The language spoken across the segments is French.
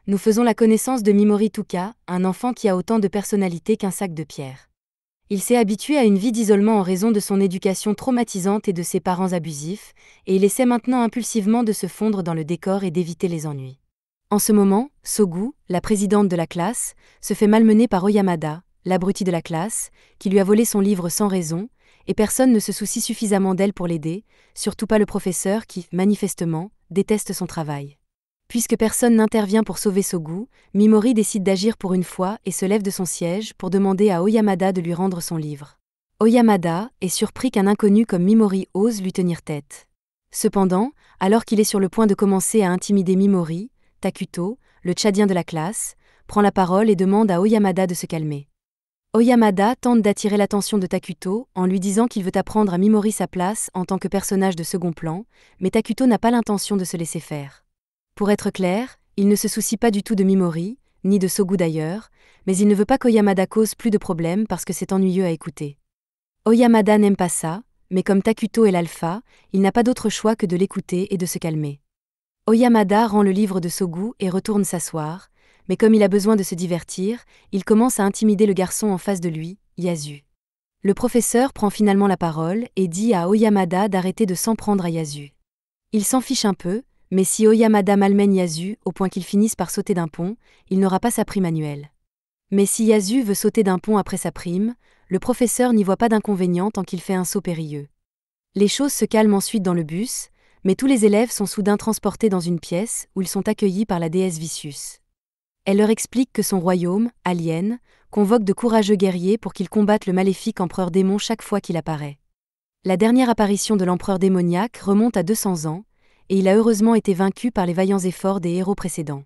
Nous faisons la connaissance de Mimori Tuka, un enfant qui a autant de personnalité qu'un sac de pierre. Il s'est habitué à une vie d'isolement en raison de son éducation traumatisante et de ses parents abusifs, et il essaie maintenant impulsivement de se fondre dans le décor et d'éviter les ennuis. En ce moment, Sogu, la présidente de la classe, se fait malmener par Oyamada, l'abruti de la classe, qui lui a volé son livre sans raison, et personne ne se soucie suffisamment d'elle pour l'aider, surtout pas le professeur qui, manifestement, déteste son travail. Puisque personne n'intervient pour sauver Sogu, Mimori décide d'agir pour une fois et se lève de son siège pour demander à Oyamada de lui rendre son livre. Oyamada est surpris qu'un inconnu comme Mimori ose lui tenir tête. Cependant, alors qu'il est sur le point de commencer à intimider Mimori, Takuto, le tchadien de la classe, prend la parole et demande à Oyamada de se calmer. Oyamada tente d'attirer l'attention de Takuto en lui disant qu'il veut apprendre à Mimori sa place en tant que personnage de second plan, mais Takuto n'a pas l'intention de se laisser faire. Pour être clair, il ne se soucie pas du tout de Mimori, ni de Sogu d'ailleurs, mais il ne veut pas qu'Oyamada cause plus de problèmes parce que c'est ennuyeux à écouter. Oyamada n'aime pas ça, mais comme Takuto est l'alpha, il n'a pas d'autre choix que de l'écouter et de se calmer. Oyamada rend le livre de Sogu et retourne s'asseoir, mais comme il a besoin de se divertir, il commence à intimider le garçon en face de lui, Yasu. Le professeur prend finalement la parole et dit à Oyamada d'arrêter de s'en prendre à Yasu. Il s'en fiche un peu, mais si Oyamada malmène Yasu au point qu'il finisse par sauter d'un pont, il n'aura pas sa prime annuelle. Mais si Yasu veut sauter d'un pont après sa prime, le professeur n'y voit pas d'inconvénient tant qu'il fait un saut périlleux. Les choses se calment ensuite dans le bus, mais tous les élèves sont soudain transportés dans une pièce où ils sont accueillis par la déesse Vicious. Elle leur explique que son royaume, Alien, convoque de courageux guerriers pour qu'ils combattent le maléfique empereur démon chaque fois qu'il apparaît. La dernière apparition de l'empereur démoniaque remonte à 200 ans, et il a heureusement été vaincu par les vaillants efforts des héros précédents.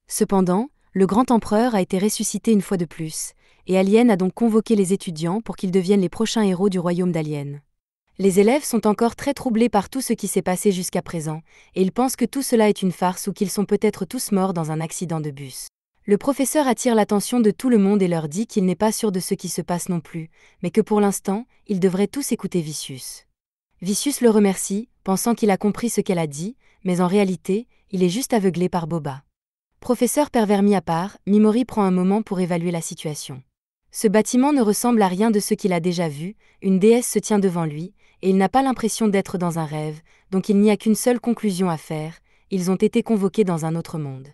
Cependant, le grand empereur a été ressuscité une fois de plus, et Alien a donc convoqué les étudiants pour qu'ils deviennent les prochains héros du royaume d'Alien. Les élèves sont encore très troublés par tout ce qui s'est passé jusqu'à présent, et ils pensent que tout cela est une farce ou qu'ils sont peut-être tous morts dans un accident de bus. Le professeur attire l'attention de tout le monde et leur dit qu'il n'est pas sûr de ce qui se passe non plus, mais que pour l'instant, ils devraient tous écouter Vicious. Vicious le remercie, pensant qu'il a compris ce qu'elle a dit, mais en réalité, il est juste aveuglé par Boba. Professeur pervers mis à part, Mimori prend un moment pour évaluer la situation. Ce bâtiment ne ressemble à rien de ce qu'il a déjà vu, une déesse se tient devant lui, et il n'a pas l'impression d'être dans un rêve, donc il n'y a qu'une seule conclusion à faire, ils ont été convoqués dans un autre monde.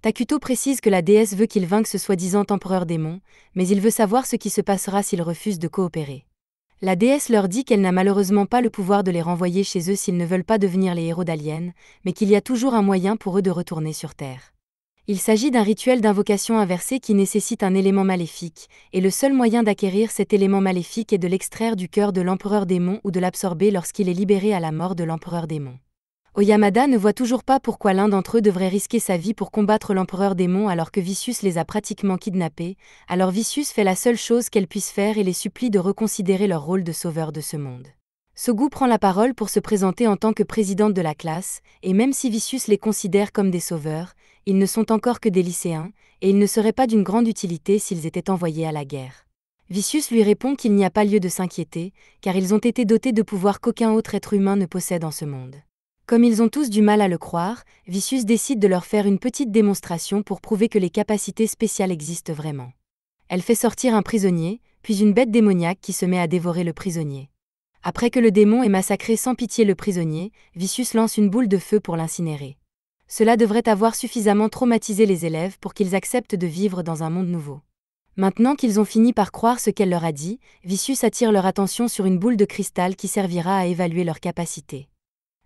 Takuto précise que la déesse veut qu'il vainque ce soi-disant empereur démon, mais il veut savoir ce qui se passera s'ils refusent de coopérer. La déesse leur dit qu'elle n'a malheureusement pas le pouvoir de les renvoyer chez eux s'ils ne veulent pas devenir les héros d'Alien, mais qu'il y a toujours un moyen pour eux de retourner sur Terre. Il s'agit d'un rituel d'invocation inversée qui nécessite un élément maléfique, et le seul moyen d'acquérir cet élément maléfique est de l'extraire du cœur de l'empereur démon ou de l'absorber lorsqu'il est libéré à la mort de l'empereur démon. Oyamada ne voit toujours pas pourquoi l'un d'entre eux devrait risquer sa vie pour combattre l'empereur démon alors que Vicious les a pratiquement kidnappés, alors Vicious fait la seule chose qu'elle puisse faire et les supplie de reconsidérer leur rôle de sauveur de ce monde. Sogu prend la parole pour se présenter en tant que présidente de la classe, et même si Vicious les considère comme des sauveurs, ils ne sont encore que des lycéens, et ils ne seraient pas d'une grande utilité s'ils étaient envoyés à la guerre. Vicious lui répond qu'il n'y a pas lieu de s'inquiéter, car ils ont été dotés de pouvoirs qu'aucun autre être humain ne possède en ce monde. Comme ils ont tous du mal à le croire, Vicious décide de leur faire une petite démonstration pour prouver que les capacités spéciales existent vraiment. Elle fait sortir un prisonnier, puis une bête démoniaque qui se met à dévorer le prisonnier. Après que le démon ait massacré sans pitié le prisonnier, Vicious lance une boule de feu pour l'incinérer. Cela devrait avoir suffisamment traumatisé les élèves pour qu'ils acceptent de vivre dans un monde nouveau. Maintenant qu'ils ont fini par croire ce qu'elle leur a dit, Vicious attire leur attention sur une boule de cristal qui servira à évaluer leurs capacités.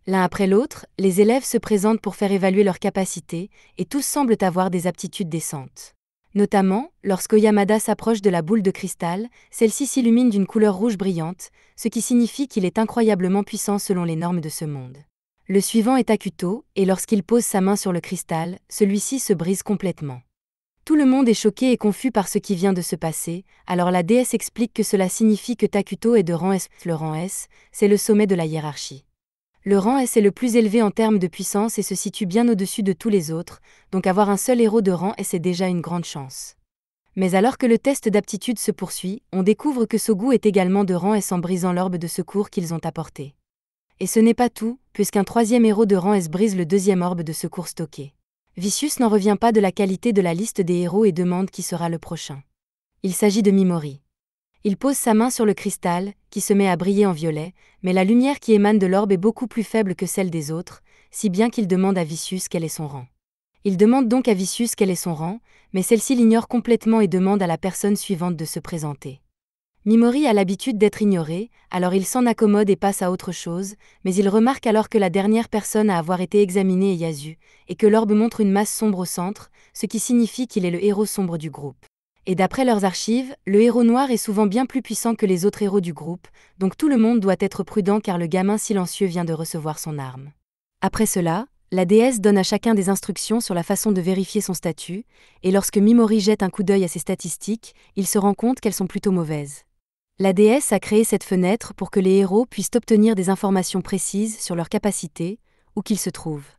L'un après l'autre, les élèves se présentent pour faire évaluer leurs capacités, et tous semblent avoir des aptitudes décentes. Notamment, lorsqu'Oyamada s'approche de la boule de cristal, celle-ci s'illumine d'une couleur rouge brillante, ce qui signifie qu'il est incroyablement puissant selon les normes de ce monde. Le suivant est Takuto, et lorsqu'il pose sa main sur le cristal, celui-ci se brise complètement. Tout le monde est choqué et confus par ce qui vient de se passer, alors la déesse explique que cela signifie que Takuto est de rang S. Le rang S, c'est le sommet de la hiérarchie. Le rang S est le plus élevé en termes de puissance et se situe bien au-dessus de tous les autres, donc avoir un seul héros de rang S est déjà une grande chance. Mais alors que le test d'aptitude se poursuit, on découvre que Sogu est également de rang S en brisant l'orbe de secours qu'ils ont apporté. Et ce n'est pas tout, puisqu'un troisième héros de rang S brise le deuxième orbe de secours stocké. Vicious n'en revient pas de la qualité de la liste des héros et demande qui sera le prochain. Il s'agit de Mimori. Il pose sa main sur le cristal, qui se met à briller en violet, mais la lumière qui émane de l'orbe est beaucoup plus faible que celle des autres, si bien qu'il demande à Vicious quel est son rang. Il demande donc à Vicious quel est son rang, mais celle-ci l'ignore complètement et demande à la personne suivante de se présenter. Mimori a l'habitude d'être ignoré, alors il s'en accommode et passe à autre chose, mais il remarque alors que la dernière personne à avoir été examinée est Yasu, et que l'orbe montre une masse sombre au centre, ce qui signifie qu'il est le héros sombre du groupe. Et d'après leurs archives, le héros noir est souvent bien plus puissant que les autres héros du groupe, donc tout le monde doit être prudent car le gamin silencieux vient de recevoir son arme. Après cela, la déesse donne à chacun des instructions sur la façon de vérifier son statut, et lorsque Mimori jette un coup d'œil à ses statistiques, il se rend compte qu'elles sont plutôt mauvaises. La déesse a créé cette fenêtre pour que les héros puissent obtenir des informations précises sur leurs capacités, où qu'ils se trouvent.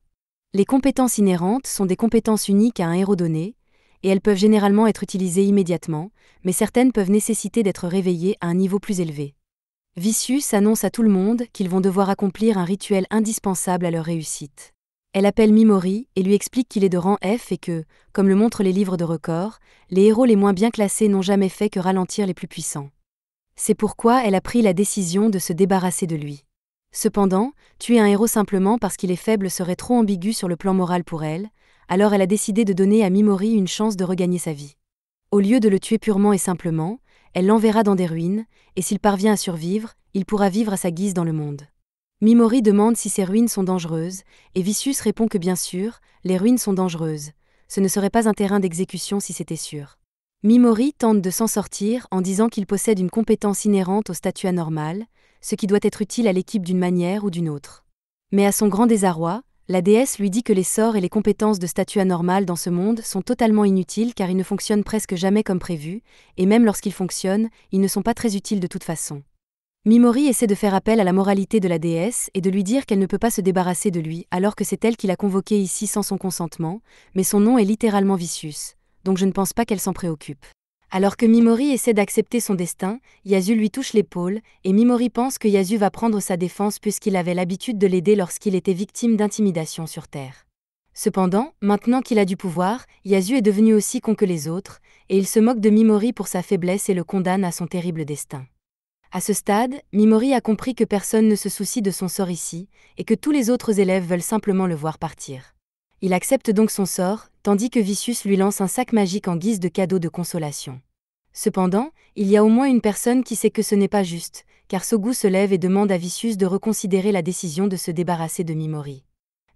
Les compétences inhérentes sont des compétences uniques à un héros donné, et elles peuvent généralement être utilisées immédiatement, mais certaines peuvent nécessiter d'être réveillées à un niveau plus élevé. Vicious annonce à tout le monde qu'ils vont devoir accomplir un rituel indispensable à leur réussite. Elle appelle Mimori et lui explique qu'il est de rang F et que, comme le montrent les livres de records, les héros les moins bien classés n'ont jamais fait que ralentir les plus puissants. C'est pourquoi elle a pris la décision de se débarrasser de lui. Cependant, tuer un héros simplement parce qu'il est faible serait trop ambigu sur le plan moral pour elle, alors elle a décidé de donner à Mimori une chance de regagner sa vie. Au lieu de le tuer purement et simplement, elle l'enverra dans des ruines, et s'il parvient à survivre, il pourra vivre à sa guise dans le monde. Mimori demande si ces ruines sont dangereuses, et Vicious répond que bien sûr, les ruines sont dangereuses. Ce ne serait pas un terrain d'exécution si c'était sûr. Mimori tente de s'en sortir en disant qu'il possède une compétence inhérente au statut anormal, ce qui doit être utile à l'équipe d'une manière ou d'une autre. Mais à son grand désarroi, la déesse lui dit que les sorts et les compétences de statut anormal dans ce monde sont totalement inutiles car ils ne fonctionnent presque jamais comme prévu, et même lorsqu'ils fonctionnent, ils ne sont pas très utiles de toute façon. Mimori essaie de faire appel à la moralité de la déesse et de lui dire qu'elle ne peut pas se débarrasser de lui alors que c'est elle qui l'a convoqué ici sans son consentement, mais son nom est littéralement Vicious, donc je ne pense pas qu'elle s'en préoccupe. Alors que Mimori essaie d'accepter son destin, Yasu lui touche l'épaule, et Mimori pense que Yasu va prendre sa défense puisqu'il avait l'habitude de l'aider lorsqu'il était victime d'intimidation sur Terre. Cependant, maintenant qu'il a du pouvoir, Yasu est devenu aussi con que les autres, et il se moque de Mimori pour sa faiblesse et le condamne à son terrible destin. À ce stade, Mimori a compris que personne ne se soucie de son sort ici, et que tous les autres élèves veulent simplement le voir partir. Il accepte donc son sort, tandis que Vicious lui lance un sac magique en guise de cadeau de consolation. Cependant, il y a au moins une personne qui sait que ce n'est pas juste, car Sogu se lève et demande à Vicious de reconsidérer la décision de se débarrasser de Mimori.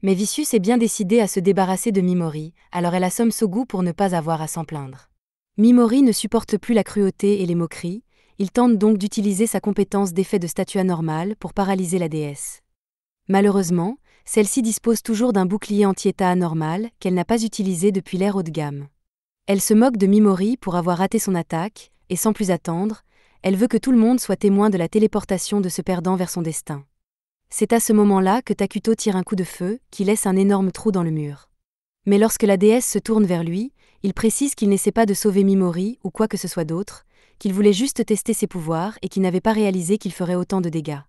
Mais Vicious est bien décidé à se débarrasser de Mimori, alors elle assomme Sogu pour ne pas avoir à s'en plaindre. Mimori ne supporte plus la cruauté et les moqueries, il tente donc d'utiliser sa compétence d'effet de statut anormal pour paralyser la déesse. Malheureusement, celle-ci dispose toujours d'un bouclier anti-état anormal qu'elle n'a pas utilisé depuis l'ère haut de gamme. Elle se moque de Mimori pour avoir raté son attaque, et sans plus attendre, elle veut que tout le monde soit témoin de la téléportation de ce perdant vers son destin. C'est à ce moment-là que Takuto tire un coup de feu, qui laisse un énorme trou dans le mur. Mais lorsque la déesse se tourne vers lui, il précise qu'il n'essaie pas de sauver Mimori ou quoi que ce soit d'autre, qu'il voulait juste tester ses pouvoirs et qu'il n'avait pas réalisé qu'il ferait autant de dégâts.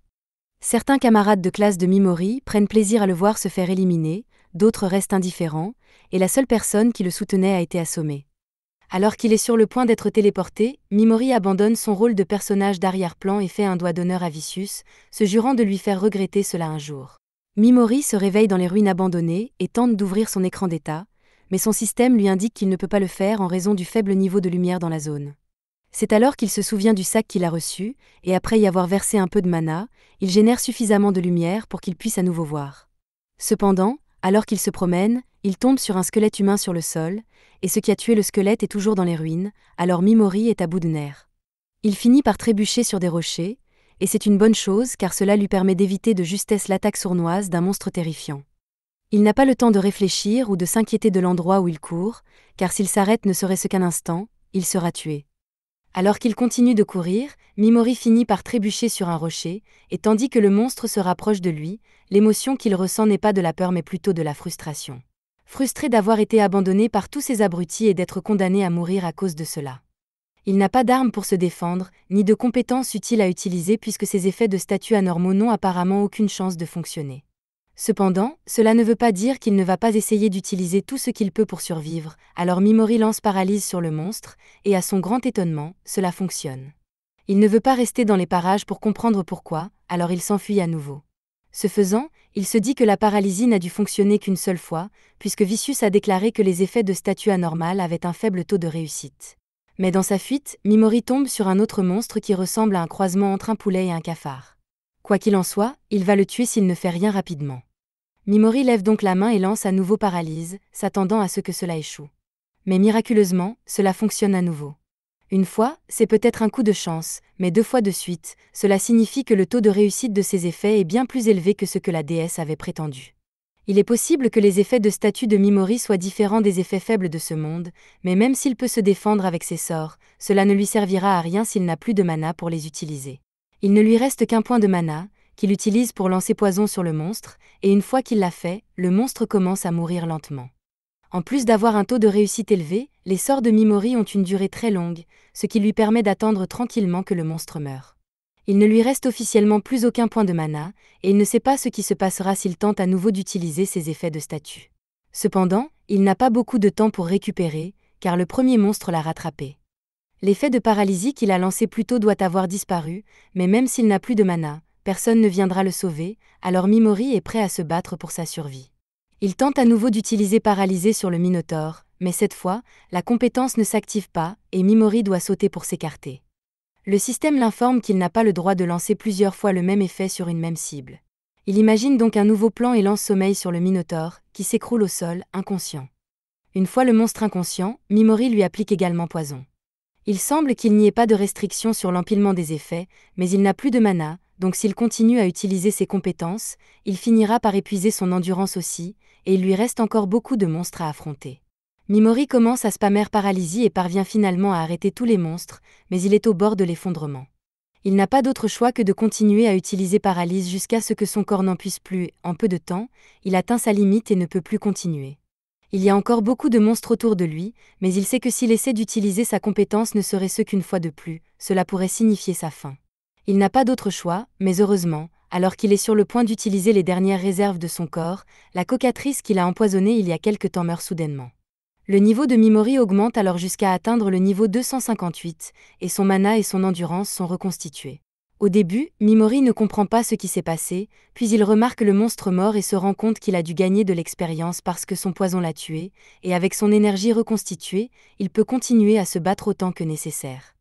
Certains camarades de classe de Mimori prennent plaisir à le voir se faire éliminer, d'autres restent indifférents, et la seule personne qui le soutenait a été assommée. Alors qu'il est sur le point d'être téléporté, Mimori abandonne son rôle de personnage d'arrière-plan et fait un doigt d'honneur à Vicious, se jurant de lui faire regretter cela un jour. Mimori se réveille dans les ruines abandonnées et tente d'ouvrir son écran d'état, mais son système lui indique qu'il ne peut pas le faire en raison du faible niveau de lumière dans la zone. C'est alors qu'il se souvient du sac qu'il a reçu, et après y avoir versé un peu de mana, il génère suffisamment de lumière pour qu'il puisse à nouveau voir. Cependant, alors qu'il se promène, il tombe sur un squelette humain sur le sol, et ce qui a tué le squelette est toujours dans les ruines, alors Mimori est à bout de nerfs. Il finit par trébucher sur des rochers, et c'est une bonne chose car cela lui permet d'éviter de justesse l'attaque sournoise d'un monstre terrifiant. Il n'a pas le temps de réfléchir ou de s'inquiéter de l'endroit où il court, car s'il s'arrête ne serait-ce qu'un instant, il sera tué. Alors qu'il continue de courir, Mimori finit par trébucher sur un rocher, et tandis que le monstre se rapproche de lui, l'émotion qu'il ressent n'est pas de la peur mais plutôt de la frustration. Frustré d'avoir été abandonné par tous ces abrutis et d'être condamné à mourir à cause de cela. Il n'a pas d'armes pour se défendre, ni de compétences utiles à utiliser puisque ses effets de statut anormaux n'ont apparemment aucune chance de fonctionner. Cependant, cela ne veut pas dire qu'il ne va pas essayer d'utiliser tout ce qu'il peut pour survivre, alors Mimori lance paralyse sur le monstre, et à son grand étonnement, cela fonctionne. Il ne veut pas rester dans les parages pour comprendre pourquoi, alors il s'enfuit à nouveau. Ce faisant, il se dit que la paralysie n'a dû fonctionner qu'une seule fois, puisque Vicious a déclaré que les effets de statue anormale avaient un faible taux de réussite. Mais dans sa fuite, Mimori tombe sur un autre monstre qui ressemble à un croisement entre un poulet et un cafard. Quoi qu'il en soit, il va le tuer s'il ne fait rien rapidement. Mimori lève donc la main et lance à nouveau paralyse, s'attendant à ce que cela échoue. Mais miraculeusement, cela fonctionne à nouveau. Une fois, c'est peut-être un coup de chance, mais 2 fois de suite, cela signifie que le taux de réussite de ces effets est bien plus élevé que ce que la déesse avait prétendu. Il est possible que les effets de statue de Mimori soient différents des effets faibles de ce monde, mais même s'il peut se défendre avec ses sorts, cela ne lui servira à rien s'il n'a plus de mana pour les utiliser. Il ne lui reste qu'un point de mana, qu'il utilise pour lancer poison sur le monstre, et une fois qu'il l'a fait, le monstre commence à mourir lentement. En plus d'avoir un taux de réussite élevé, les sorts de Mimori ont une durée très longue, ce qui lui permet d'attendre tranquillement que le monstre meure. Il ne lui reste officiellement plus aucun point de mana, et il ne sait pas ce qui se passera s'il tente à nouveau d'utiliser ses effets de statue. Cependant, il n'a pas beaucoup de temps pour récupérer, car le premier monstre l'a rattrapé. L'effet de paralysie qu'il a lancé plus tôt doit avoir disparu, mais même s'il n'a plus de mana, personne ne viendra le sauver, alors Mimori est prêt à se battre pour sa survie. Il tente à nouveau d'utiliser Paralysé sur le Minotaure, mais cette fois, la compétence ne s'active pas, et Mimori doit sauter pour s'écarter. Le système l'informe qu'il n'a pas le droit de lancer plusieurs fois le même effet sur une même cible. Il imagine donc un nouveau plan et lance Sommeil sur le Minotaure, qui s'écroule au sol, inconscient. Une fois le monstre inconscient, Mimori lui applique également Poison. Il semble qu'il n'y ait pas de restriction sur l'empilement des effets, mais il n'a plus de mana, donc s'il continue à utiliser ses compétences, il finira par épuiser son endurance aussi, et il lui reste encore beaucoup de monstres à affronter. Mimori commence à spammer Paralysie et parvient finalement à arrêter tous les monstres, mais il est au bord de l'effondrement. Il n'a pas d'autre choix que de continuer à utiliser Paralyse jusqu'à ce que son corps n'en puisse plus. En peu de temps, il atteint sa limite et ne peut plus continuer. Il y a encore beaucoup de monstres autour de lui, mais il sait que s'il essaie d'utiliser sa compétence ne serait ce qu'une fois de plus, cela pourrait signifier sa fin. Il n'a pas d'autre choix, mais heureusement, alors qu'il est sur le point d'utiliser les dernières réserves de son corps, la cocatrice qu'il a empoisonnée il y a quelque temps meurt soudainement. Le niveau de Mimori augmente alors jusqu'à atteindre le niveau 258, et son mana et son endurance sont reconstitués. Au début, Mimori ne comprend pas ce qui s'est passé, puis il remarque le monstre mort et se rend compte qu'il a dû gagner de l'expérience parce que son poison l'a tué, et avec son énergie reconstituée, il peut continuer à se battre autant que nécessaire.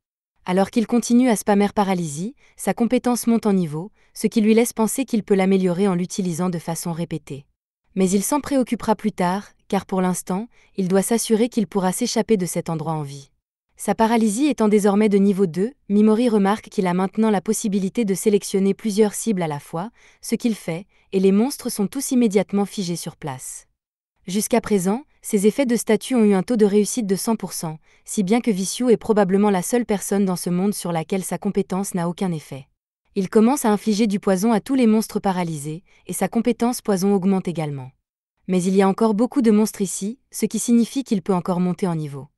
Alors qu'il continue à spammer Paralysie, sa compétence monte en niveau, ce qui lui laisse penser qu'il peut l'améliorer en l'utilisant de façon répétée. Mais il s'en préoccupera plus tard, car pour l'instant, il doit s'assurer qu'il pourra s'échapper de cet endroit en vie. Sa paralysie étant désormais de niveau 2, Mimori remarque qu'il a maintenant la possibilité de sélectionner plusieurs cibles à la fois, ce qu'il fait, et les monstres sont tous immédiatement figés sur place. Jusqu'à présent, ces effets de statue ont eu un taux de réussite de 100%, si bien que Vicious est probablement la seule personne dans ce monde sur laquelle sa compétence n'a aucun effet. Il commence à infliger du poison à tous les monstres paralysés, et sa compétence poison augmente également. Mais il y a encore beaucoup de monstres ici, ce qui signifie qu'il peut encore monter en niveau.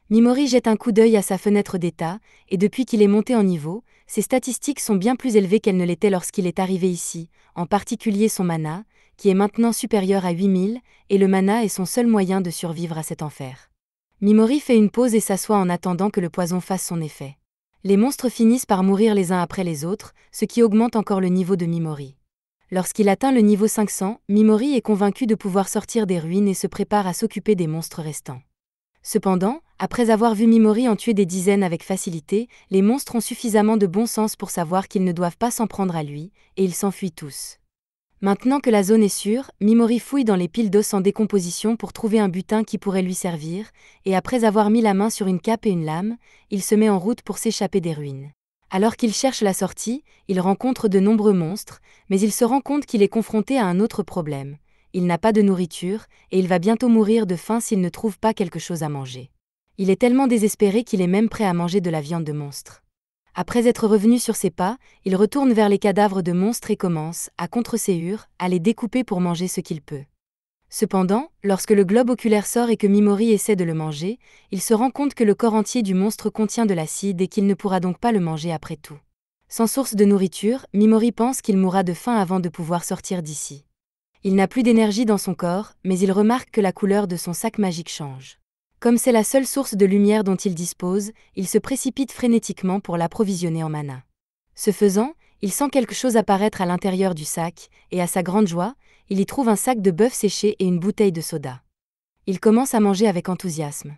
Mimori jette un coup d'œil à sa fenêtre d'état, et depuis qu'il est monté en niveau, ses statistiques sont bien plus élevées qu'elles ne l'étaient lorsqu'il est arrivé ici, en particulier son mana, qui est maintenant supérieur à 8000, et le mana est son seul moyen de survivre à cet enfer. Mimori fait une pause et s'assoit en attendant que le poison fasse son effet. Les monstres finissent par mourir les uns après les autres, ce qui augmente encore le niveau de Mimori. Lorsqu'il atteint le niveau 500, Mimori est convaincu de pouvoir sortir des ruines et se prépare à s'occuper des monstres restants. Cependant, après avoir vu Mimori en tuer des dizaines avec facilité, les monstres ont suffisamment de bon sens pour savoir qu'ils ne doivent pas s'en prendre à lui, et ils s'enfuient tous. Maintenant que la zone est sûre, Mimori fouille dans les piles d'os en décomposition pour trouver un butin qui pourrait lui servir, et après avoir mis la main sur une cape et une lame, il se met en route pour s'échapper des ruines. Alors qu'il cherche la sortie, il rencontre de nombreux monstres, mais il se rend compte qu'il est confronté à un autre problème. Il n'a pas de nourriture, et il va bientôt mourir de faim s'il ne trouve pas quelque chose à manger. Il est tellement désespéré qu'il est même prêt à manger de la viande de monstre. Après être revenu sur ses pas, il retourne vers les cadavres de monstres et commence, à contre-séhur, à les découper pour manger ce qu'il peut. Cependant, lorsque le globe oculaire sort et que Mimori essaie de le manger, il se rend compte que le corps entier du monstre contient de l'acide et qu'il ne pourra donc pas le manger après tout. Sans source de nourriture, Mimori pense qu'il mourra de faim avant de pouvoir sortir d'ici. Il n'a plus d'énergie dans son corps, mais il remarque que la couleur de son sac magique change. Comme c'est la seule source de lumière dont il dispose, il se précipite frénétiquement pour l'approvisionner en mana. Ce faisant, il sent quelque chose apparaître à l'intérieur du sac, et à sa grande joie, il y trouve un sac de bœuf séché et une bouteille de soda. Il commence à manger avec enthousiasme.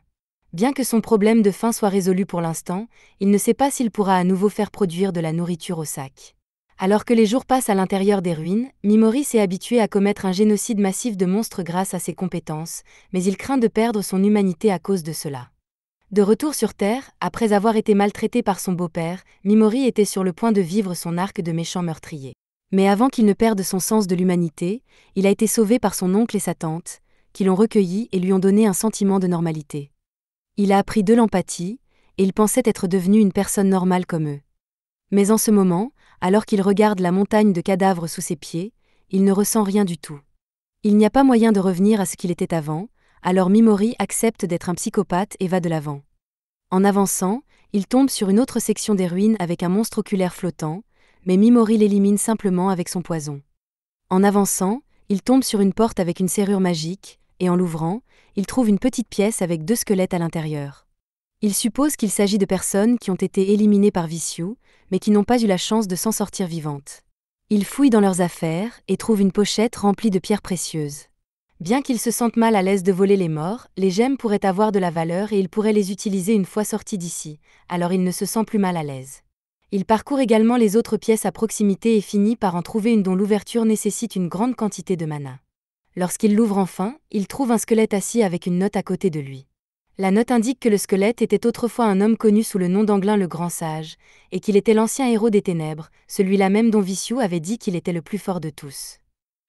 Bien que son problème de faim soit résolu pour l'instant, il ne sait pas s'il pourra à nouveau faire produire de la nourriture au sac. Alors que les jours passent à l'intérieur des ruines, Mimori s'est habitué à commettre un génocide massif de monstres grâce à ses compétences, mais il craint de perdre son humanité à cause de cela. De retour sur Terre, après avoir été maltraité par son beau-père, Mimori était sur le point de vivre son arc de méchant meurtrier. Mais avant qu'il ne perde son sens de l'humanité, il a été sauvé par son oncle et sa tante, qui l'ont recueilli et lui ont donné un sentiment de normalité. Il a appris de l'empathie, et il pensait être devenu une personne normale comme eux. Mais en ce moment, alors qu'il regarde la montagne de cadavres sous ses pieds, il ne ressent rien du tout. Il n'y a pas moyen de revenir à ce qu'il était avant, alors Mimori accepte d'être un psychopathe et va de l'avant. En avançant, il tombe sur une autre section des ruines avec un monstre oculaire flottant, mais Mimori l'élimine simplement avec son poison. En avançant, il tombe sur une porte avec une serrure magique, et en l'ouvrant, il trouve une petite pièce avec 2 squelettes à l'intérieur. Il suppose qu'il s'agit de personnes qui ont été éliminées par Vicious, mais qui n'ont pas eu la chance de s'en sortir vivantes. Il fouille dans leurs affaires et trouve une pochette remplie de pierres précieuses. Bien qu'il se sente mal à l'aise de voler les morts, les gemmes pourraient avoir de la valeur et il pourrait les utiliser une fois sorti d'ici, alors il ne se sent plus mal à l'aise. Il parcourt également les autres pièces à proximité et finit par en trouver une dont l'ouverture nécessite une grande quantité de mana. Lorsqu'il l'ouvre enfin, il trouve un squelette assis avec une note à côté de lui. La note indique que le squelette était autrefois un homme connu sous le nom d'Anglin le Grand Sage, et qu'il était l'ancien héros des ténèbres, celui-là même dont Vicious avait dit qu'il était le plus fort de tous.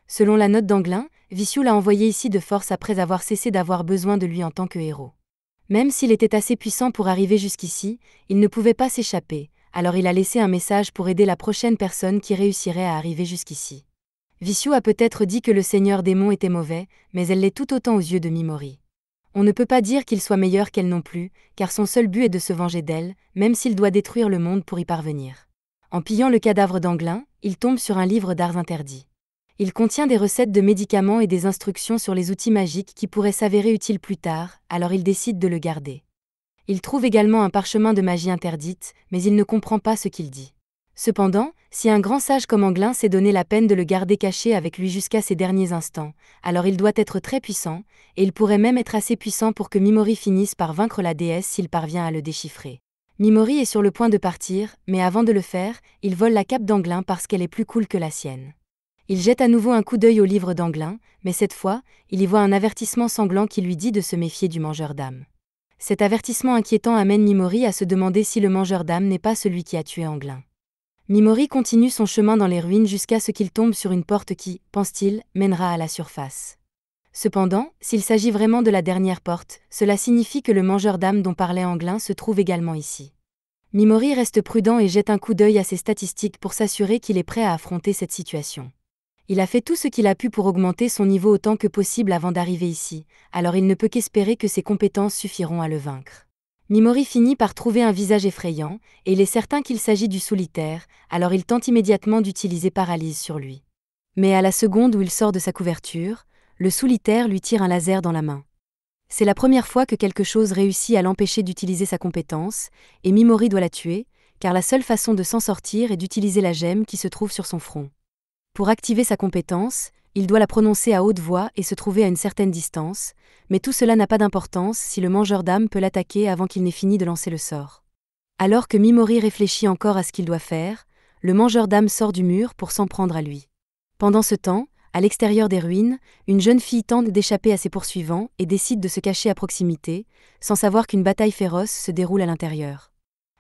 Selon la note d'Anglin, Vicious l'a envoyé ici de force après avoir cessé d'avoir besoin de lui en tant que héros. Même s'il était assez puissant pour arriver jusqu'ici, il ne pouvait pas s'échapper, alors il a laissé un message pour aider la prochaine personne qui réussirait à arriver jusqu'ici. Vicious a peut-être dit que le seigneur démon était mauvais, mais elle l'est tout autant aux yeux de Mimori. On ne peut pas dire qu'il soit meilleur qu'elle non plus, car son seul but est de se venger d'elle, même s'il doit détruire le monde pour y parvenir. En pillant le cadavre d'Anglin, il tombe sur un livre d'arts interdits. Il contient des recettes de médicaments et des instructions sur les outils magiques qui pourraient s'avérer utiles plus tard, alors il décide de le garder. Il trouve également un parchemin de magie interdite, mais il ne comprend pas ce qu'il dit. Cependant, si un grand sage comme Anglin s'est donné la peine de le garder caché avec lui jusqu'à ses derniers instants, alors il doit être très puissant, et il pourrait même être assez puissant pour que Mimori finisse par vaincre la déesse s'il parvient à le déchiffrer. Mimori est sur le point de partir, mais avant de le faire, il vole la cape d'Anglin parce qu'elle est plus cool que la sienne. Il jette à nouveau un coup d'œil au livre d'Anglin, mais cette fois, il y voit un avertissement sanglant qui lui dit de se méfier du mangeur d'âmes. Cet avertissement inquiétant amène Mimori à se demander si le mangeur d'âmes n'est pas celui qui a tué Anglin. Mimori continue son chemin dans les ruines jusqu'à ce qu'il tombe sur une porte qui, pense-t-il, mènera à la surface. Cependant, s'il s'agit vraiment de la dernière porte, cela signifie que le mangeur d'âmes dont parlait Anglin se trouve également ici. Mimori reste prudent et jette un coup d'œil à ses statistiques pour s'assurer qu'il est prêt à affronter cette situation. Il a fait tout ce qu'il a pu pour augmenter son niveau autant que possible avant d'arriver ici, alors il ne peut qu'espérer que ses compétences suffiront à le vaincre. Mimori finit par trouver un visage effrayant, et il est certain qu'il s'agit du solitaire, alors il tente immédiatement d'utiliser Paralyse sur lui. Mais à la seconde où il sort de sa couverture, le solitaire lui tire un laser dans la main. C'est la première fois que quelque chose réussit à l'empêcher d'utiliser sa compétence, et Mimori doit la tuer, car la seule façon de s'en sortir est d'utiliser la gemme qui se trouve sur son front. Pour activer sa compétence, il doit la prononcer à haute voix et se trouver à une certaine distance, mais tout cela n'a pas d'importance si le mangeur d'âmes peut l'attaquer avant qu'il n'ait fini de lancer le sort. Alors que Mimori réfléchit encore à ce qu'il doit faire, le mangeur d'âmes sort du mur pour s'en prendre à lui. Pendant ce temps, à l'extérieur des ruines, une jeune fille tente d'échapper à ses poursuivants et décide de se cacher à proximité, sans savoir qu'une bataille féroce se déroule à l'intérieur.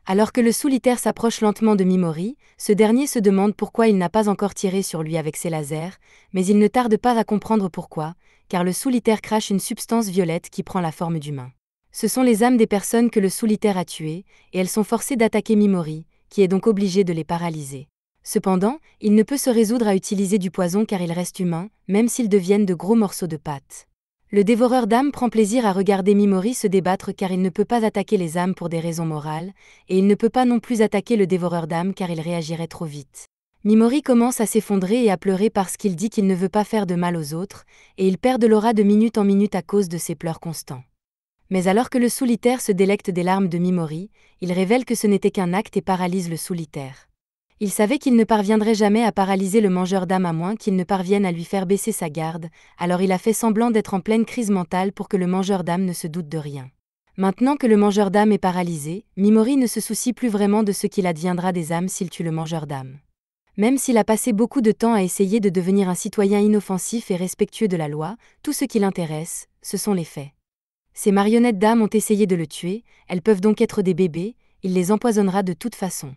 Alors que le solitaire s'approche lentement de Mimori, ce dernier se demande pourquoi il n'a pas encore tiré sur lui avec ses lasers, mais il ne tarde pas à comprendre pourquoi, car le solitaire crache une substance violette qui prend la forme d'humain. Ce sont les âmes des personnes que le solitaire a tuées, et elles sont forcées d'attaquer Mimori, qui est donc obligé de les paralyser. Cependant, il ne peut se résoudre à utiliser du poison car il reste humain, même s'ils deviennent de gros morceaux de pâte. Le dévoreur d'âmes prend plaisir à regarder Mimori se débattre car il ne peut pas attaquer les âmes pour des raisons morales, et il ne peut pas non plus attaquer le dévoreur d'âmes car il réagirait trop vite. Mimori commence à s'effondrer et à pleurer parce qu'il dit qu'il ne veut pas faire de mal aux autres, et il perd de l'aura de minute en minute à cause de ses pleurs constants. Mais alors que le solitaire se délecte des larmes de Mimori, il révèle que ce n'était qu'un acte et paralyse le solitaire. Il savait qu'il ne parviendrait jamais à paralyser le mangeur d'âme à moins qu'il ne parvienne à lui faire baisser sa garde, alors il a fait semblant d'être en pleine crise mentale pour que le mangeur d'âme ne se doute de rien. Maintenant que le mangeur d'âme est paralysé, Mimori ne se soucie plus vraiment de ce qu'il adviendra des âmes s'il tue le mangeur d'âme. Même s'il a passé beaucoup de temps à essayer de devenir un citoyen inoffensif et respectueux de la loi, tout ce qui l'intéresse, ce sont les faits. Ces marionnettes d'âme ont essayé de le tuer, elles peuvent donc être des bébés, il les empoisonnera de toute façon.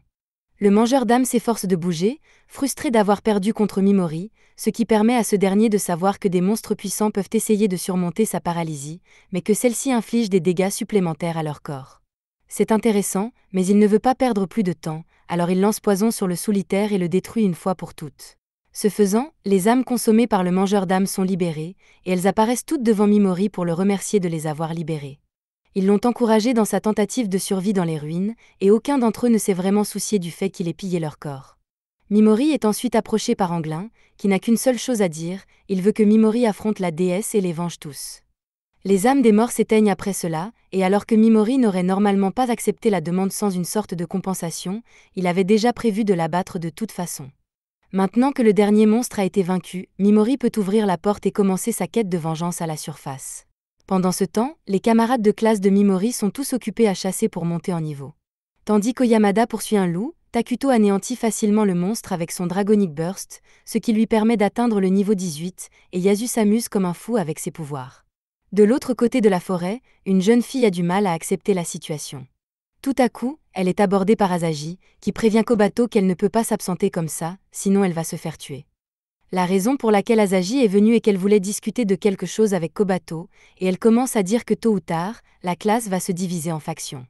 Le mangeur d'âme s'efforce de bouger, frustré d'avoir perdu contre Mimori, ce qui permet à ce dernier de savoir que des monstres puissants peuvent essayer de surmonter sa paralysie, mais que celle-ci inflige des dégâts supplémentaires à leur corps. C'est intéressant, mais il ne veut pas perdre plus de temps, alors il lance poison sur le solitaire et le détruit une fois pour toutes. Ce faisant, les âmes consommées par le mangeur d'âme sont libérées, et elles apparaissent toutes devant Mimori pour le remercier de les avoir libérées. Ils l'ont encouragé dans sa tentative de survie dans les ruines, et aucun d'entre eux ne s'est vraiment soucié du fait qu'il ait pillé leur corps. Mimori est ensuite approché par Anglin, qui n'a qu'une seule chose à dire, il veut que Mimori affronte la déesse et les venge tous. Les âmes des morts s'éteignent après cela, et alors que Mimori n'aurait normalement pas accepté la demande sans une sorte de compensation, il avait déjà prévu de l'abattre de toute façon. Maintenant que le dernier monstre a été vaincu, Mimori peut ouvrir la porte et commencer sa quête de vengeance à la surface. Pendant ce temps, les camarades de classe de Mimori sont tous occupés à chasser pour monter en niveau. Tandis qu'Oyamada poursuit un loup, Takuto anéantit facilement le monstre avec son Dragonic Burst, ce qui lui permet d'atteindre le niveau 18, et Yasu s'amuse comme un fou avec ses pouvoirs. De l'autre côté de la forêt, une jeune fille a du mal à accepter la situation. Tout à coup, elle est abordée par Asahi, qui prévient Kobato qu'elle ne peut pas s'absenter comme ça, sinon elle va se faire tuer. La raison pour laquelle Asahi est venue est qu'elle voulait discuter de quelque chose avec Kobato, et elle commence à dire que tôt ou tard, la classe va se diviser en factions.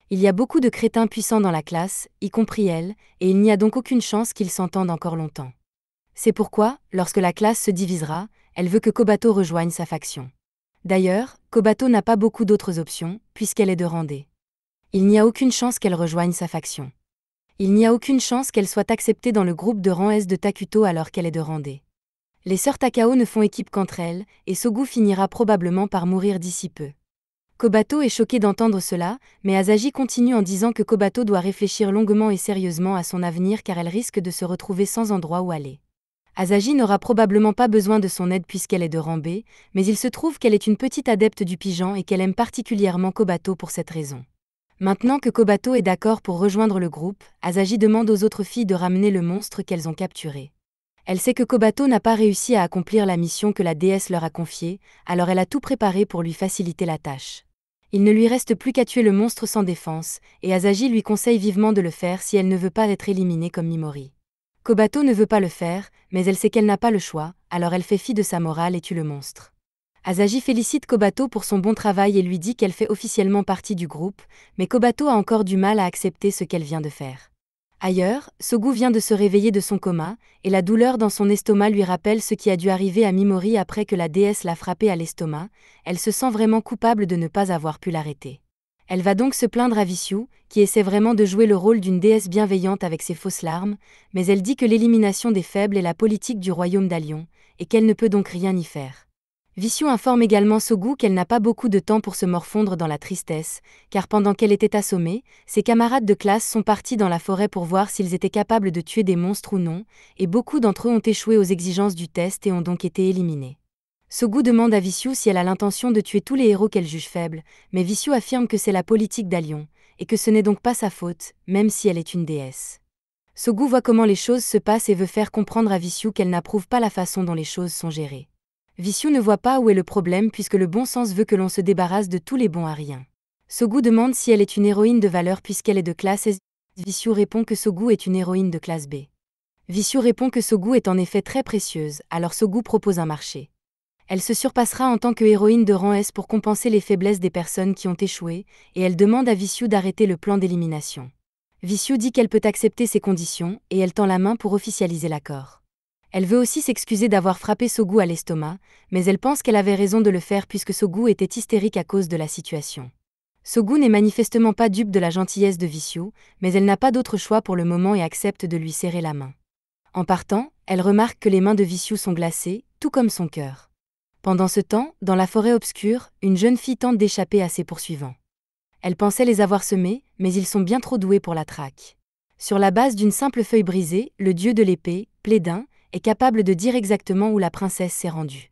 Il y a beaucoup de crétins puissants dans la classe, y compris elle, et il n'y a donc aucune chance qu'ils s'entendent encore longtemps. C'est pourquoi, lorsque la classe se divisera, elle veut que Kobato rejoigne sa faction. D'ailleurs, Kobato n'a pas beaucoup d'autres options, puisqu'elle est de Randé. Il n'y a aucune chance qu'elle rejoigne sa faction. Il n'y a aucune chance qu'elle soit acceptée dans le groupe de rang S de Takuto alors qu'elle est de Randé. Les sœurs Takao ne font équipe qu'entre elles, et Sogu finira probablement par mourir d'ici peu. Kobato est choqué d'entendre cela, mais Asahi continue en disant que Kobato doit réfléchir longuement et sérieusement à son avenir car elle risque de se retrouver sans endroit où aller. Asahi n'aura probablement pas besoin de son aide puisqu'elle est de rang B, mais il se trouve qu'elle est une petite adepte du pigeon et qu'elle aime particulièrement Kobato pour cette raison. Maintenant que Kobato est d'accord pour rejoindre le groupe, Asahi demande aux autres filles de ramener le monstre qu'elles ont capturé. Elle sait que Kobato n'a pas réussi à accomplir la mission que la déesse leur a confiée, alors elle a tout préparé pour lui faciliter la tâche. Il ne lui reste plus qu'à tuer le monstre sans défense, et Asahi lui conseille vivement de le faire si elle ne veut pas être éliminée comme Mimori. Kobato ne veut pas le faire, mais elle sait qu'elle n'a pas le choix, alors elle fait fi de sa morale et tue le monstre. Asahi félicite Kobato pour son bon travail et lui dit qu'elle fait officiellement partie du groupe, mais Kobato a encore du mal à accepter ce qu'elle vient de faire. Ailleurs, Sogu vient de se réveiller de son coma, et la douleur dans son estomac lui rappelle ce qui a dû arriver à Mimori après que la déesse l'a frappée à l'estomac, elle se sent vraiment coupable de ne pas avoir pu l'arrêter. Elle va donc se plaindre à Vishou, qui essaie vraiment de jouer le rôle d'une déesse bienveillante avec ses fausses larmes, mais elle dit que l'élimination des faibles est la politique du royaume d'Alion, et qu'elle ne peut donc rien y faire. Vishou informe également Sogu qu'elle n'a pas beaucoup de temps pour se morfondre dans la tristesse, car pendant qu'elle était assommée, ses camarades de classe sont partis dans la forêt pour voir s'ils étaient capables de tuer des monstres ou non, et beaucoup d'entre eux ont échoué aux exigences du test et ont donc été éliminés. Sogu demande à Vishou si elle a l'intention de tuer tous les héros qu'elle juge faibles, mais Vishou affirme que c'est la politique d'Alion, et que ce n'est donc pas sa faute, même si elle est une déesse. Sogu voit comment les choses se passent et veut faire comprendre à Vishou qu'elle n'approuve pas la façon dont les choses sont gérées. Vishou ne voit pas où est le problème puisque le bon sens veut que l'on se débarrasse de tous les bons à rien. Sogu demande si elle est une héroïne de valeur puisqu'elle est de classe S. Vishou répond que Sogu est une héroïne de classe B. Vishou répond que Sogu est en effet très précieuse, alors Sogu propose un marché. Elle se surpassera en tant que héroïne de rang S pour compenser les faiblesses des personnes qui ont échoué, et elle demande à Vishou d'arrêter le plan d'élimination. Vishou dit qu'elle peut accepter ces conditions, et elle tend la main pour officialiser l'accord. Elle veut aussi s'excuser d'avoir frappé Sogu à l'estomac, mais elle pense qu'elle avait raison de le faire puisque Sogu était hystérique à cause de la situation. Sogu n'est manifestement pas dupe de la gentillesse de Vishou, mais elle n'a pas d'autre choix pour le moment et accepte de lui serrer la main. En partant, elle remarque que les mains de Vicious sont glacées, tout comme son cœur. Pendant ce temps, dans la forêt obscure, une jeune fille tente d'échapper à ses poursuivants. Elle pensait les avoir semés, mais ils sont bien trop doués pour la traque. Sur la base d'une simple feuille brisée, le dieu de l'épée, Plédin, est capable de dire exactement où la princesse s'est rendue.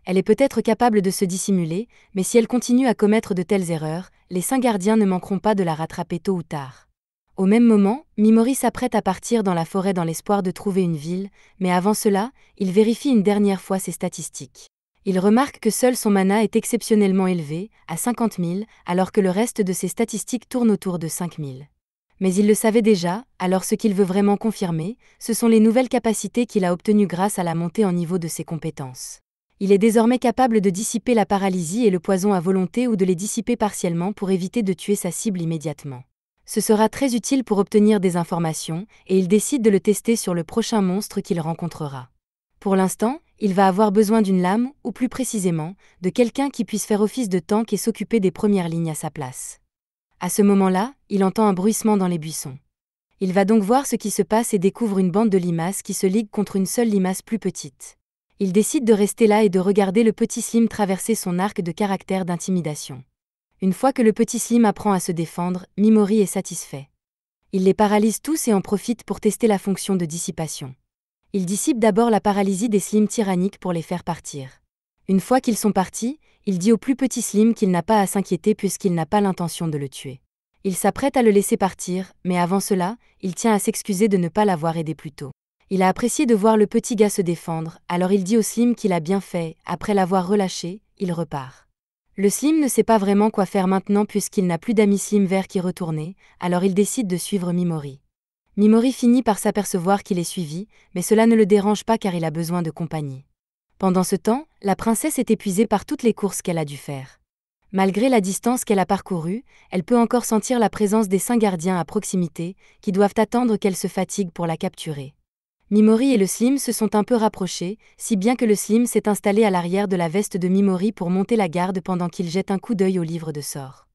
Elle est peut-être capable de se dissimuler, mais si elle continue à commettre de telles erreurs, les 5 gardiens ne manqueront pas de la rattraper tôt ou tard. Au même moment, Mimori s'apprête à partir dans la forêt dans l'espoir de trouver une ville, mais avant cela, il vérifie une dernière fois ses statistiques. Il remarque que seul son mana est exceptionnellement élevé, à 50 000, alors que le reste de ses statistiques tourne autour de 5 000. Mais il le savait déjà, alors ce qu'il veut vraiment confirmer, ce sont les nouvelles capacités qu'il a obtenues grâce à la montée en niveau de ses compétences. Il est désormais capable de dissiper la paralysie et le poison à volonté ou de les dissiper partiellement pour éviter de tuer sa cible immédiatement. Ce sera très utile pour obtenir des informations, et il décide de le tester sur le prochain monstre qu'il rencontrera. Pour l'instant, il va avoir besoin d'une lame, ou plus précisément, de quelqu'un qui puisse faire office de tank et s'occuper des premières lignes à sa place. À ce moment-là, il entend un bruissement dans les buissons. Il va donc voir ce qui se passe et découvre une bande de limaces qui se ligue contre une seule limace plus petite. Il décide de rester là et de regarder le petit Slim traverser son arc de caractère d'intimidation. Une fois que le petit Slim apprend à se défendre, Mimori est satisfait. Il les paralyse tous et en profite pour tester la fonction de dissipation. Il dissipe d'abord la paralysie des Slims tyranniques pour les faire partir. Une fois qu'ils sont partis, il dit au plus petit Slim qu'il n'a pas à s'inquiéter puisqu'il n'a pas l'intention de le tuer. Il s'apprête à le laisser partir, mais avant cela, il tient à s'excuser de ne pas l'avoir aidé plus tôt. Il a apprécié de voir le petit gars se défendre, alors il dit au Slim qu'il a bien fait, après l'avoir relâché, il repart. Le Slim ne sait pas vraiment quoi faire maintenant puisqu'il n'a plus d'amis Slim vers qui retourner, alors il décide de suivre Mimori. Mimori finit par s'apercevoir qu'il est suivi, mais cela ne le dérange pas car il a besoin de compagnie. Pendant ce temps, la princesse est épuisée par toutes les courses qu'elle a dû faire. Malgré la distance qu'elle a parcourue, elle peut encore sentir la présence des 5 gardiens à proximité, qui doivent attendre qu'elle se fatigue pour la capturer. Mimori et le Slim se sont un peu rapprochés, si bien que le Slim s'est installé à l'arrière de la veste de Mimori pour monter la garde pendant qu'il jette un coup d'œil au livre de sorts.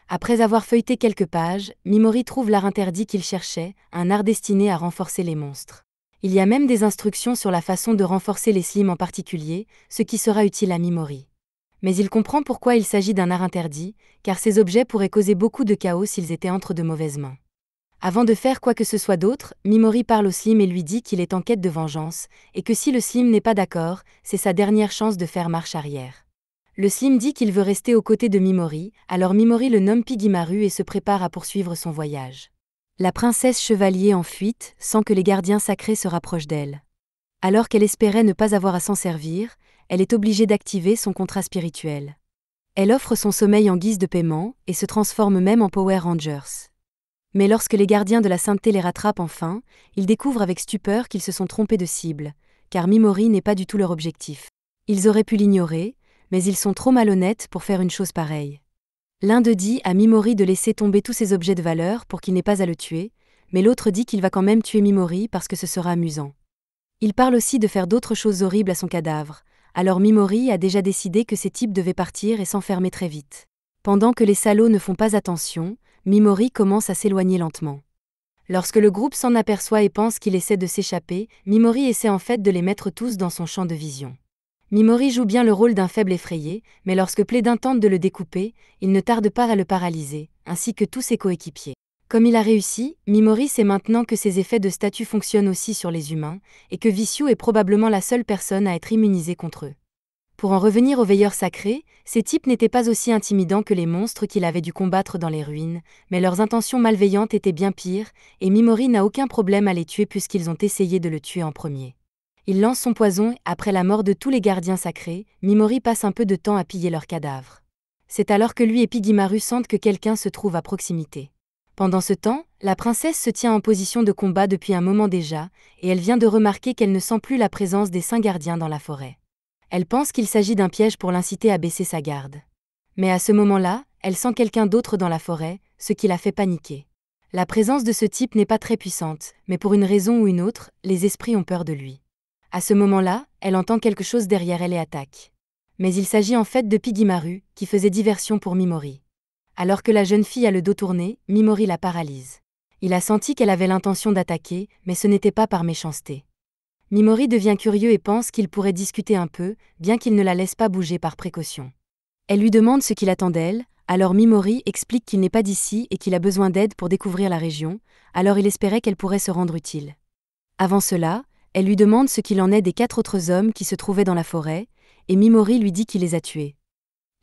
Après avoir feuilleté quelques pages, Mimori trouve l'art interdit qu'il cherchait, un art destiné à renforcer les monstres. Il y a même des instructions sur la façon de renforcer les Slims en particulier, ce qui sera utile à Mimori. Mais il comprend pourquoi il s'agit d'un art interdit, car ces objets pourraient causer beaucoup de chaos s'ils étaient entre de mauvaises mains. Avant de faire quoi que ce soit d'autre, Mimori parle au Slim et lui dit qu'il est en quête de vengeance, et que si le Slim n'est pas d'accord, c'est sa dernière chance de faire marche arrière. Le Slim dit qu'il veut rester aux côtés de Mimori, alors Mimori le nomme Pigimaru et se prépare à poursuivre son voyage. La princesse chevalier en fuite, sans que les gardiens sacrés se rapprochent d'elle. Alors qu'elle espérait ne pas avoir à s'en servir, elle est obligée d'activer son contrat spirituel. Elle offre son sommeil en guise de paiement, et se transforme même en Power Rangers. Mais lorsque les gardiens de la sainteté les rattrapent enfin, ils découvrent avec stupeur qu'ils se sont trompés de cible, car Mimori n'est pas du tout leur objectif. Ils auraient pu l'ignorer, mais ils sont trop malhonnêtes pour faire une chose pareille. L'un d'eux dit à Mimori de laisser tomber tous ses objets de valeur pour qu'il n'ait pas à le tuer, mais l'autre dit qu'il va quand même tuer Mimori parce que ce sera amusant. Il parle aussi de faire d'autres choses horribles à son cadavre, alors Mimori a déjà décidé que ces types devaient partir et s'enfermer très vite. Pendant que les salauds ne font pas attention, Mimori commence à s'éloigner lentement. Lorsque le groupe s'en aperçoit et pense qu'il essaie de s'échapper, Mimori essaie en fait de les mettre tous dans son champ de vision. Mimori joue bien le rôle d'un faible effrayé, mais lorsque Plédin tente de le découper, il ne tarde pas à le paralyser, ainsi que tous ses coéquipiers. Comme il a réussi, Mimori sait maintenant que ses effets de statut fonctionnent aussi sur les humains, et que Vicious est probablement la seule personne à être immunisée contre eux. Pour en revenir aux veilleurs sacrés, ces types n'étaient pas aussi intimidants que les monstres qu'il avait dû combattre dans les ruines, mais leurs intentions malveillantes étaient bien pires, et Mimori n'a aucun problème à les tuer puisqu'ils ont essayé de le tuer en premier. Il lance son poison et, après la mort de tous les gardiens sacrés, Mimori passe un peu de temps à piller leurs cadavres. C'est alors que lui et Pigimaru sentent que quelqu'un se trouve à proximité. Pendant ce temps, la princesse se tient en position de combat depuis un moment déjà, et elle vient de remarquer qu'elle ne sent plus la présence des 5 gardiens dans la forêt. Elle pense qu'il s'agit d'un piège pour l'inciter à baisser sa garde. Mais à ce moment-là, elle sent quelqu'un d'autre dans la forêt, ce qui la fait paniquer. La présence de ce type n'est pas très puissante, mais pour une raison ou une autre, les esprits ont peur de lui. À ce moment-là, elle entend quelque chose derrière elle et attaque. Mais il s'agit en fait de Pigimaru, qui faisait diversion pour Mimori. Alors que la jeune fille a le dos tourné, Mimori la paralyse. Il a senti qu'elle avait l'intention d'attaquer, mais ce n'était pas par méchanceté. Mimori devient curieux et pense qu'il pourrait discuter un peu, bien qu'il ne la laisse pas bouger par précaution. Elle lui demande ce qu'il attend d'elle, alors Mimori explique qu'il n'est pas d'ici et qu'il a besoin d'aide pour découvrir la région, alors il espérait qu'elle pourrait se rendre utile. Avant cela, elle lui demande ce qu'il en est des 4 autres hommes qui se trouvaient dans la forêt, et Mimori lui dit qu'il les a tués.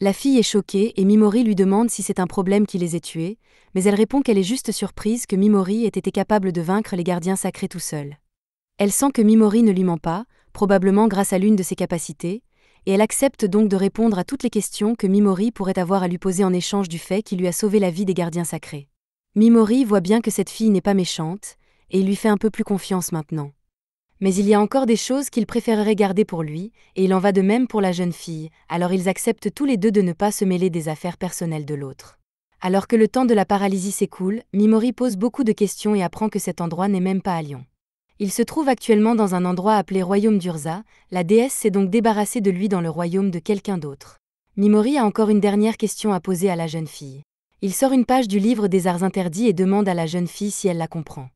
La fille est choquée et Mimori lui demande si c'est un problème qui les ait tués, mais elle répond qu'elle est juste surprise que Mimori ait été capable de vaincre les gardiens sacrés tout seul. Elle sent que Mimori ne lui ment pas, probablement grâce à l'une de ses capacités, et elle accepte donc de répondre à toutes les questions que Mimori pourrait avoir à lui poser en échange du fait qu'il lui a sauvé la vie des gardiens sacrés. Mimori voit bien que cette fille n'est pas méchante, et il lui fait un peu plus confiance maintenant. Mais il y a encore des choses qu'il préférerait garder pour lui, et il en va de même pour la jeune fille, alors ils acceptent tous les deux de ne pas se mêler des affaires personnelles de l'autre. Alors que le temps de la paralysie s'écoule, Mimori pose beaucoup de questions et apprend que cet endroit n'est même pas à Lyon. Il se trouve actuellement dans un endroit appelé Royaume d'Urza, la déesse s'est donc débarrassée de lui dans le royaume de quelqu'un d'autre. Mimori a encore une dernière question à poser à la jeune fille. Il sort une page du livre des arts interdits et demande à la jeune fille si elle la comprend.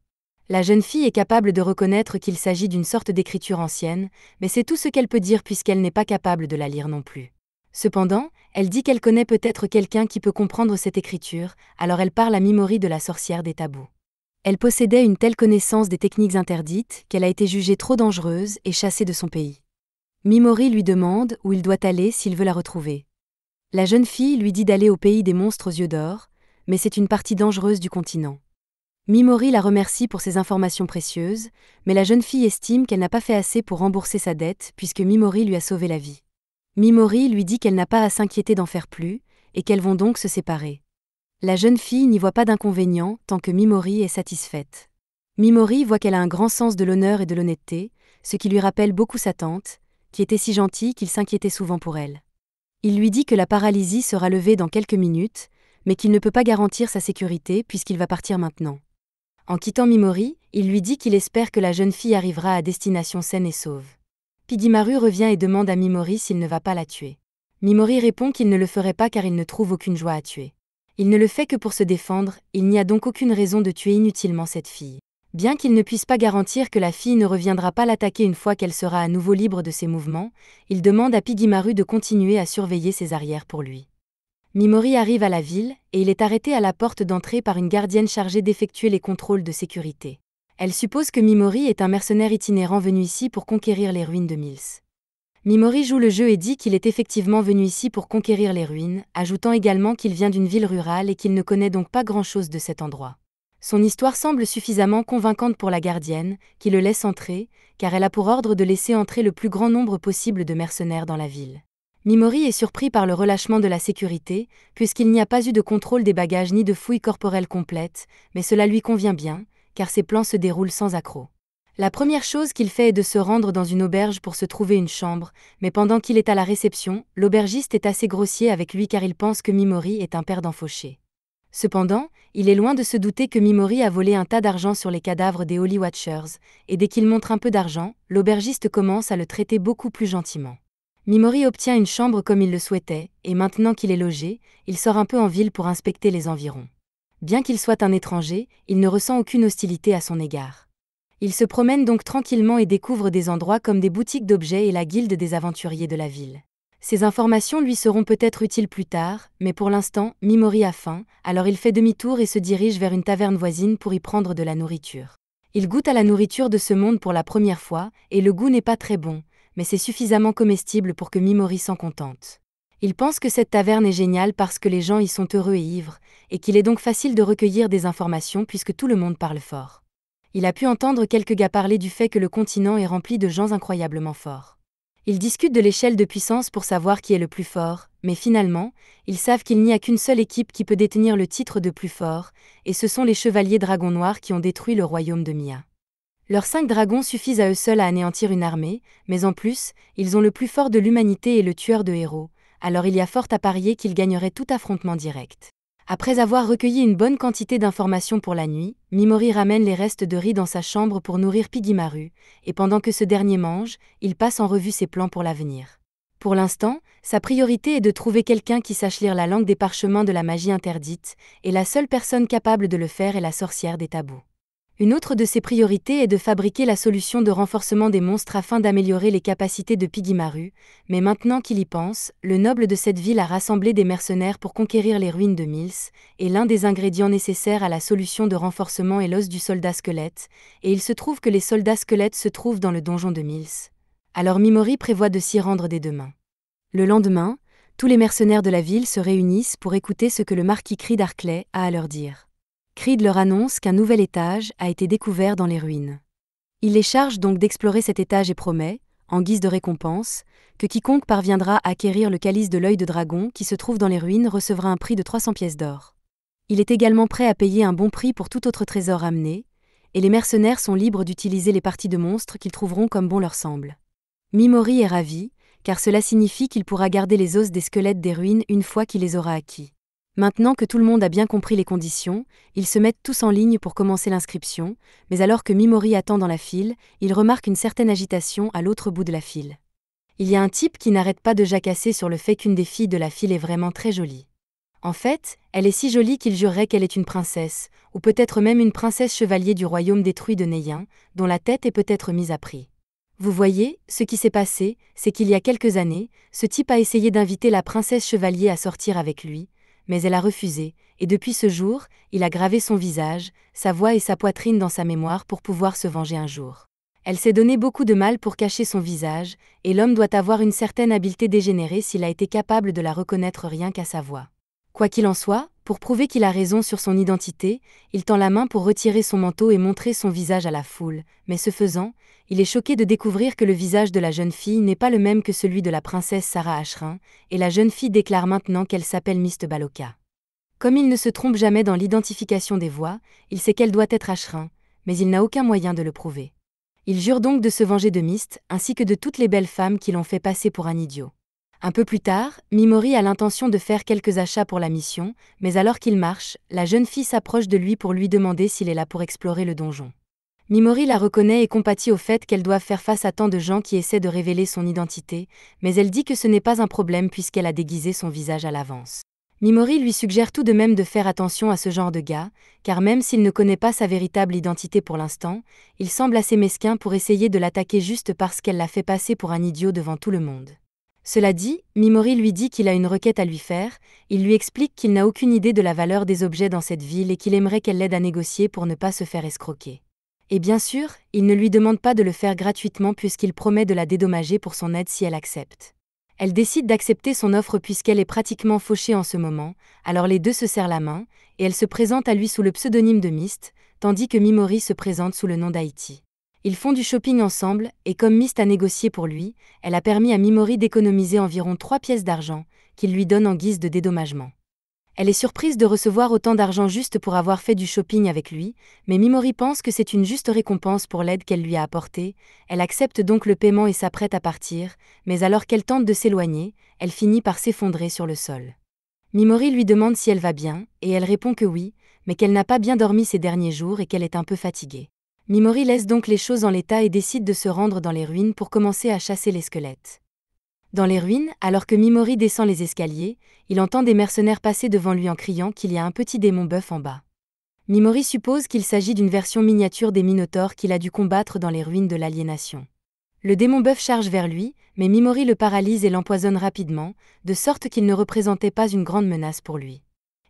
La jeune fille est capable de reconnaître qu'il s'agit d'une sorte d'écriture ancienne, mais c'est tout ce qu'elle peut dire puisqu'elle n'est pas capable de la lire non plus. Cependant, elle dit qu'elle connaît peut-être quelqu'un qui peut comprendre cette écriture, alors elle parle à Mimori de la sorcière des tabous. Elle possédait une telle connaissance des techniques interdites qu'elle a été jugée trop dangereuse et chassée de son pays. Mimori lui demande où il doit aller s'il veut la retrouver. La jeune fille lui dit d'aller au pays des monstres aux yeux d'or, mais c'est une partie dangereuse du continent. Mimori la remercie pour ses informations précieuses, mais la jeune fille estime qu'elle n'a pas fait assez pour rembourser sa dette puisque Mimori lui a sauvé la vie. Mimori lui dit qu'elle n'a pas à s'inquiéter d'en faire plus, et qu'elles vont donc se séparer. La jeune fille n'y voit pas d'inconvénient tant que Mimori est satisfaite. Mimori voit qu'elle a un grand sens de l'honneur et de l'honnêteté, ce qui lui rappelle beaucoup sa tante, qui était si gentille qu'il s'inquiétait souvent pour elle. Il lui dit que la paralysie sera levée dans quelques minutes, mais qu'il ne peut pas garantir sa sécurité puisqu'il va partir maintenant. En quittant Mimori, il lui dit qu'il espère que la jeune fille arrivera à destination saine et sauve. Pigimaru revient et demande à Mimori s'il ne va pas la tuer. Mimori répond qu'il ne le ferait pas car il ne trouve aucune joie à tuer. Il ne le fait que pour se défendre, il n'y a donc aucune raison de tuer inutilement cette fille. Bien qu'il ne puisse pas garantir que la fille ne reviendra pas l'attaquer une fois qu'elle sera à nouveau libre de ses mouvements, il demande à Pigimaru de continuer à surveiller ses arrières pour lui. Mimori arrive à la ville, et il est arrêté à la porte d'entrée par une gardienne chargée d'effectuer les contrôles de sécurité. Elle suppose que Mimori est un mercenaire itinérant venu ici pour conquérir les ruines de Mills. Mimori joue le jeu et dit qu'il est effectivement venu ici pour conquérir les ruines, ajoutant également qu'il vient d'une ville rurale et qu'il ne connaît donc pas grand-chose de cet endroit. Son histoire semble suffisamment convaincante pour la gardienne, qui le laisse entrer, car elle a pour ordre de laisser entrer le plus grand nombre possible de mercenaires dans la ville. Mimori est surpris par le relâchement de la sécurité, puisqu'il n'y a pas eu de contrôle des bagages ni de fouille corporelle complète, mais cela lui convient bien, car ses plans se déroulent sans accroc. La première chose qu'il fait est de se rendre dans une auberge pour se trouver une chambre, mais pendant qu'il est à la réception, l'aubergiste est assez grossier avec lui car il pense que Mimori est un perdant fauché. Cependant, il est loin de se douter que Mimori a volé un tas d'argent sur les cadavres des Holy Watchers, et dès qu'il montre un peu d'argent, l'aubergiste commence à le traiter beaucoup plus gentiment. Mimori obtient une chambre comme il le souhaitait, et maintenant qu'il est logé, il sort un peu en ville pour inspecter les environs. Bien qu'il soit un étranger, il ne ressent aucune hostilité à son égard. Il se promène donc tranquillement et découvre des endroits comme des boutiques d'objets et la guilde des aventuriers de la ville. Ces informations lui seront peut-être utiles plus tard, mais pour l'instant, Mimori a faim, alors il fait demi-tour et se dirige vers une taverne voisine pour y prendre de la nourriture. Il goûte à la nourriture de ce monde pour la première fois, et le goût n'est pas très bon, mais c'est suffisamment comestible pour que Mimori s'en contente. Il pense que cette taverne est géniale parce que les gens y sont heureux et ivres, et qu'il est donc facile de recueillir des informations puisque tout le monde parle fort. Il a pu entendre quelques gars parler du fait que le continent est rempli de gens incroyablement forts. Ils discutent de l'échelle de puissance pour savoir qui est le plus fort, mais finalement, ils savent qu'il n'y a qu'une seule équipe qui peut détenir le titre de plus fort, et ce sont les chevaliers dragons noirs qui ont détruit le royaume de Mia. Leurs 5 dragons suffisent à eux seuls à anéantir une armée, mais en plus, ils ont le plus fort de l'humanité et le tueur de héros, alors il y a fort à parier qu'ils gagneraient tout affrontement direct. Après avoir recueilli une bonne quantité d'informations pour la nuit, Mimori ramène les restes de riz dans sa chambre pour nourrir Pigimaru, et pendant que ce dernier mange, il passe en revue ses plans pour l'avenir. Pour l'instant, sa priorité est de trouver quelqu'un qui sache lire la langue des parchemins de la magie interdite, et la seule personne capable de le faire est la sorcière des tabous. Une autre de ses priorités est de fabriquer la solution de renforcement des monstres afin d'améliorer les capacités de Piggymaru, mais maintenant qu'il y pense, le noble de cette ville a rassemblé des mercenaires pour conquérir les ruines de Mills, et l'un des ingrédients nécessaires à la solution de renforcement est l'os du soldat squelette, et il se trouve que les soldats squelettes se trouvent dans le donjon de Mills. Alors Mimori prévoit de s'y rendre dès demain. Le lendemain, tous les mercenaires de la ville se réunissent pour écouter ce que le marquis Creed Arclay a à leur dire. Creed leur annonce qu'un nouvel étage a été découvert dans les ruines. Il les charge donc d'explorer cet étage et promet, en guise de récompense, que quiconque parviendra à acquérir le calice de l'œil de dragon qui se trouve dans les ruines recevra un prix de 300 pièces d'or. Il est également prêt à payer un bon prix pour tout autre trésor amené, et les mercenaires sont libres d'utiliser les parties de monstres qu'ils trouveront comme bon leur semble. Mimori est ravi, car cela signifie qu'il pourra garder les os des squelettes des ruines une fois qu'il les aura acquis. Maintenant que tout le monde a bien compris les conditions, ils se mettent tous en ligne pour commencer l'inscription, mais alors que Mimori attend dans la file, il remarque une certaine agitation à l'autre bout de la file. Il y a un type qui n'arrête pas de jacasser sur le fait qu'une des filles de la file est vraiment très jolie. En fait, elle est si jolie qu'il jurerait qu'elle est une princesse, ou peut-être même une princesse chevalier du royaume détruit de Neyin, dont la tête est peut-être mise à prix. Vous voyez, ce qui s'est passé, c'est qu'il y a quelques années, ce type a essayé d'inviter la princesse chevalier à sortir avec lui, mais elle a refusé, et depuis ce jour, il a gravé son visage, sa voix et sa poitrine dans sa mémoire pour pouvoir se venger un jour. Elle s'est donné beaucoup de mal pour cacher son visage, et l'homme doit avoir une certaine habileté dégénérée s'il a été capable de la reconnaître rien qu'à sa voix. Quoi qu'il en soit, pour prouver qu'il a raison sur son identité, il tend la main pour retirer son manteau et montrer son visage à la foule, mais ce faisant, il est choqué de découvrir que le visage de la jeune fille n'est pas le même que celui de la princesse Sarah Ashrin, et la jeune fille déclare maintenant qu'elle s'appelle Mist Baloka. Comme il ne se trompe jamais dans l'identification des voix, il sait qu'elle doit être Ashrin, mais il n'a aucun moyen de le prouver. Il jure donc de se venger de Mist, ainsi que de toutes les belles femmes qui l'ont fait passer pour un idiot. Un peu plus tard, Mimori a l'intention de faire quelques achats pour la mission, mais alors qu'il marche, la jeune fille s'approche de lui pour lui demander s'il est là pour explorer le donjon. Mimori la reconnaît et compatit au fait qu'elle doive faire face à tant de gens qui essaient de révéler son identité, mais elle dit que ce n'est pas un problème puisqu'elle a déguisé son visage à l'avance. Mimori lui suggère tout de même de faire attention à ce genre de gars, car même s'il ne connaît pas sa véritable identité pour l'instant, il semble assez mesquin pour essayer de l'attaquer juste parce qu'elle l'a fait passer pour un idiot devant tout le monde. Cela dit, Mimori lui dit qu'il a une requête à lui faire, il lui explique qu'il n'a aucune idée de la valeur des objets dans cette ville et qu'il aimerait qu'elle l'aide à négocier pour ne pas se faire escroquer. Et bien sûr, il ne lui demande pas de le faire gratuitement puisqu'il promet de la dédommager pour son aide si elle accepte. Elle décide d'accepter son offre puisqu'elle est pratiquement fauchée en ce moment, alors les deux se serrent la main, et elle se présente à lui sous le pseudonyme de Mist, tandis que Mimori se présente sous le nom d'Haïti. Ils font du shopping ensemble, et comme Mist a négocié pour lui, elle a permis à Mimori d'économiser environ 3 pièces d'argent, qu'il lui donne en guise de dédommagement. Elle est surprise de recevoir autant d'argent juste pour avoir fait du shopping avec lui, mais Mimori pense que c'est une juste récompense pour l'aide qu'elle lui a apportée, elle accepte donc le paiement et s'apprête à partir, mais alors qu'elle tente de s'éloigner, elle finit par s'effondrer sur le sol. Mimori lui demande si elle va bien, et elle répond que oui, mais qu'elle n'a pas bien dormi ces derniers jours et qu'elle est un peu fatiguée. Mimori laisse donc les choses en l'état et décide de se rendre dans les ruines pour commencer à chasser les squelettes. Dans les ruines, alors que Mimori descend les escaliers, il entend des mercenaires passer devant lui en criant qu'il y a un petit démon bœuf en bas. Mimori suppose qu'il s'agit d'une version miniature des Minotaures qu'il a dû combattre dans les ruines de l'aliénation. Le démon bœuf charge vers lui, mais Mimori le paralyse et l'empoisonne rapidement, de sorte qu'il ne représentait pas une grande menace pour lui.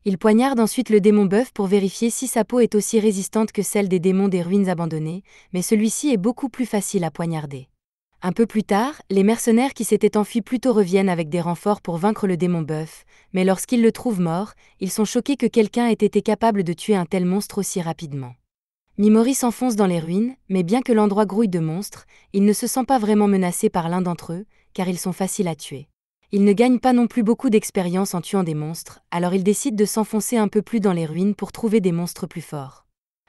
Il poignarde ensuite le démon bœuf pour vérifier si sa peau est aussi résistante que celle des démons des ruines abandonnées, mais celui-ci est beaucoup plus facile à poignarder. Un peu plus tard, les mercenaires qui s'étaient enfuis plus tôt reviennent avec des renforts pour vaincre le démon bœuf, mais lorsqu'ils le trouvent mort, ils sont choqués que quelqu'un ait été capable de tuer un tel monstre aussi rapidement. Mimori s'enfonce dans les ruines, mais bien que l'endroit grouille de monstres, il ne se sent pas vraiment menacé par l'un d'entre eux, car ils sont faciles à tuer. Il ne gagne pas non plus beaucoup d'expérience en tuant des monstres, alors il décide de s'enfoncer un peu plus dans les ruines pour trouver des monstres plus forts.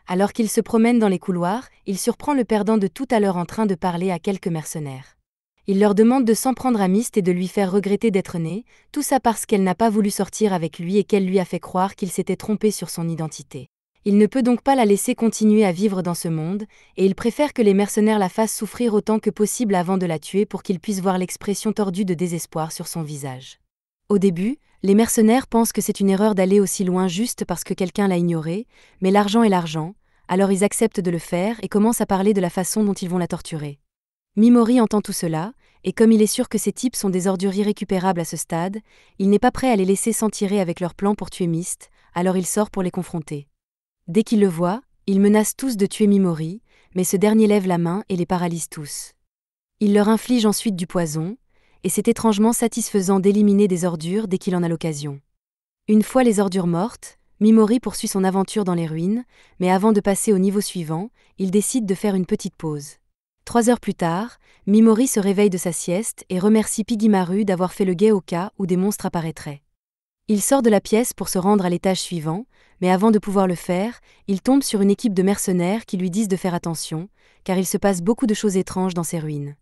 Alors qu'il se promène dans les couloirs, il surprend le perdant de tout à l'heure en train de parler à quelques mercenaires. Il leur demande de s'en prendre à Mist et de lui faire regretter d'être né, tout ça parce qu'elle n'a pas voulu sortir avec lui et qu'elle lui a fait croire qu'il s'était trompé sur son identité. Il ne peut donc pas la laisser continuer à vivre dans ce monde, et il préfère que les mercenaires la fassent souffrir autant que possible avant de la tuer pour qu'il puisse voir l'expression tordue de désespoir sur son visage. Au début, les mercenaires pensent que c'est une erreur d'aller aussi loin juste parce que quelqu'un l'a ignoré, mais l'argent est l'argent, Alors ils acceptent de le faire et commencent à parler de la façon dont ils vont la torturer. Mimori entend tout cela, et comme il est sûr que ces types sont des ordures irrécupérables à ce stade, il n'est pas prêt à les laisser s'en tirer avec leur plan pour tuer Mist, alors il sort pour les confronter. Dès qu'il le voit, ils menacent tous de tuer Mimori, mais ce dernier lève la main et les paralyse tous. Il leur inflige ensuite du poison, et c'est étrangement satisfaisant d'éliminer des ordures dès qu'il en a l'occasion. Une fois les ordures mortes, Mimori poursuit son aventure dans les ruines, mais avant de passer au niveau suivant, il décide de faire une petite pause. 3 heures plus tard, Mimori se réveille de sa sieste et remercie Pigimaru d'avoir fait le guet au cas où des monstres apparaîtraient. Il sort de la pièce pour se rendre à l'étage suivant, mais avant de pouvoir le faire, il tombe sur une équipe de mercenaires qui lui disent de faire attention, car il se passe beaucoup de choses étranges dans ces ruines.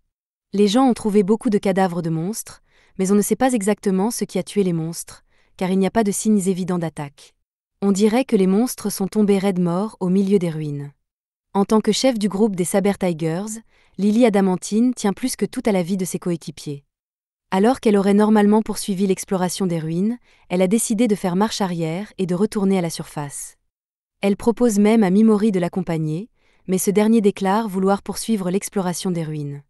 Les gens ont trouvé beaucoup de cadavres de monstres, mais on ne sait pas exactement ce qui a tué les monstres, car il n'y a pas de signes évidents d'attaque. On dirait que les monstres sont tombés raides morts au milieu des ruines. En tant que chef du groupe des Saber Tigers, Lily Adamantine tient plus que tout à la vie de ses coéquipiers. Alors qu'elle aurait normalement poursuivi l'exploration des ruines, elle a décidé de faire marche arrière et de retourner à la surface. Elle propose même à Mimori de l'accompagner, mais ce dernier déclare vouloir poursuivre l'exploration des ruines.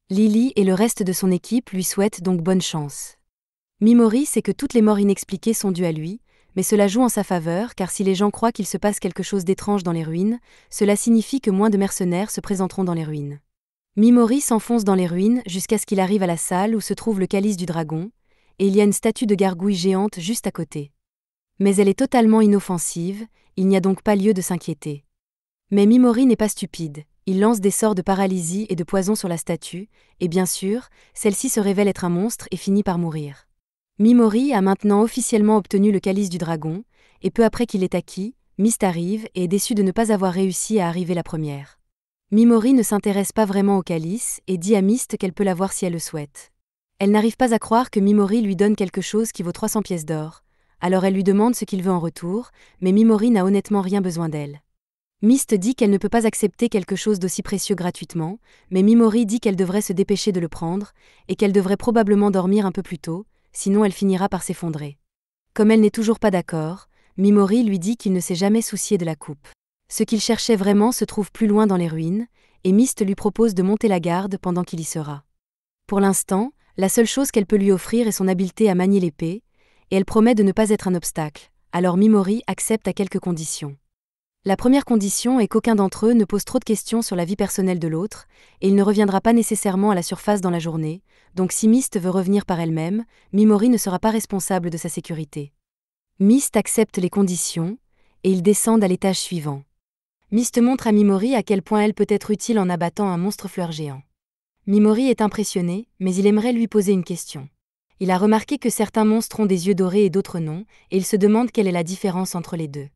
Lily et le reste de son équipe lui souhaitent donc bonne chance. Mimori sait que toutes les morts inexpliquées sont dues à lui, mais cela joue en sa faveur car si les gens croient qu'il se passe quelque chose d'étrange dans les ruines, cela signifie que moins de mercenaires se présenteront dans les ruines. Mimori s'enfonce dans les ruines jusqu'à ce qu'il arrive à la salle où se trouve le calice du dragon, et il y a une statue de gargouille géante juste à côté. Mais elle est totalement inoffensive, il n'y a donc pas lieu de s'inquiéter. Mais Mimori n'est pas stupide, il lance des sorts de paralysie et de poison sur la statue, et bien sûr, celle-ci se révèle être un monstre et finit par mourir. Mimori a maintenant officiellement obtenu le calice du dragon, et peu après qu'il l'ait acquis, Mist arrive et est déçue de ne pas avoir réussi à arriver la première. Mimori ne s'intéresse pas vraiment au calice et dit à Mist qu'elle peut l'avoir si elle le souhaite. Elle n'arrive pas à croire que Mimori lui donne quelque chose qui vaut 300 pièces d'or, alors elle lui demande ce qu'il veut en retour, mais Mimori n'a honnêtement rien besoin d'elle. Mist dit qu'elle ne peut pas accepter quelque chose d'aussi précieux gratuitement, mais Mimori dit qu'elle devrait se dépêcher de le prendre, et qu'elle devrait probablement dormir un peu plus tôt, sinon elle finira par s'effondrer. Comme elle n'est toujours pas d'accord, Mimori lui dit qu'il ne s'est jamais soucié de la coupe. Ce qu'il cherchait vraiment se trouve plus loin dans les ruines, et Mist lui propose de monter la garde pendant qu'il y sera. Pour l'instant, la seule chose qu'elle peut lui offrir est son habileté à manier l'épée, et elle promet de ne pas être un obstacle, alors Mimori accepte à quelques conditions. La première condition est qu'aucun d'entre eux ne pose trop de questions sur la vie personnelle de l'autre, et il ne reviendra pas nécessairement à la surface dans la journée, donc si Mist veut revenir par elle-même, Mimori ne sera pas responsable de sa sécurité. Mist accepte les conditions, et ils descendent à l'étage suivant. Mist montre à Mimori à quel point elle peut être utile en abattant un monstre fleur géant. Mimori est impressionné, mais il aimerait lui poser une question. Il a remarqué que certains monstres ont des yeux dorés et d'autres non, et il se demande quelle est la différence entre les deux.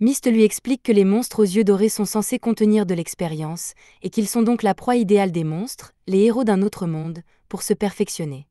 Mist lui explique que les monstres aux yeux dorés sont censés contenir de l'expérience, et qu'ils sont donc la proie idéale des monstres, les héros d'un autre monde, pour se perfectionner.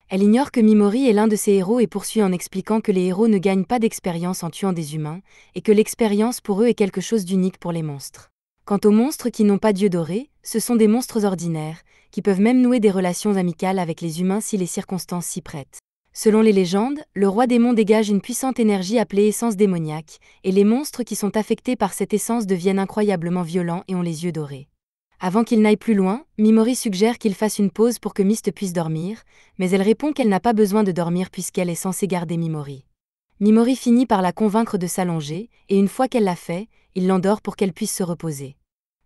Elle ignore que Mimori est l'un de ces héros et poursuit en expliquant que les héros ne gagnent pas d'expérience en tuant des humains, et que l'expérience pour eux est quelque chose d'unique pour les monstres. Quant aux monstres qui n'ont pas d'yeux dorés, ce sont des monstres ordinaires, qui peuvent même nouer des relations amicales avec les humains si les circonstances s'y prêtent. Selon les légendes, le roi démon dégage une puissante énergie appelée essence démoniaque, et les monstres qui sont affectés par cette essence deviennent incroyablement violents et ont les yeux dorés. Avant qu'il n'aille plus loin, Mimori suggère qu'il fasse une pause pour que Mist puisse dormir, mais elle répond qu'elle n'a pas besoin de dormir puisqu'elle est censée garder Mimori. Mimori finit par la convaincre de s'allonger, et une fois qu'elle l'a fait, il l'endort pour qu'elle puisse se reposer.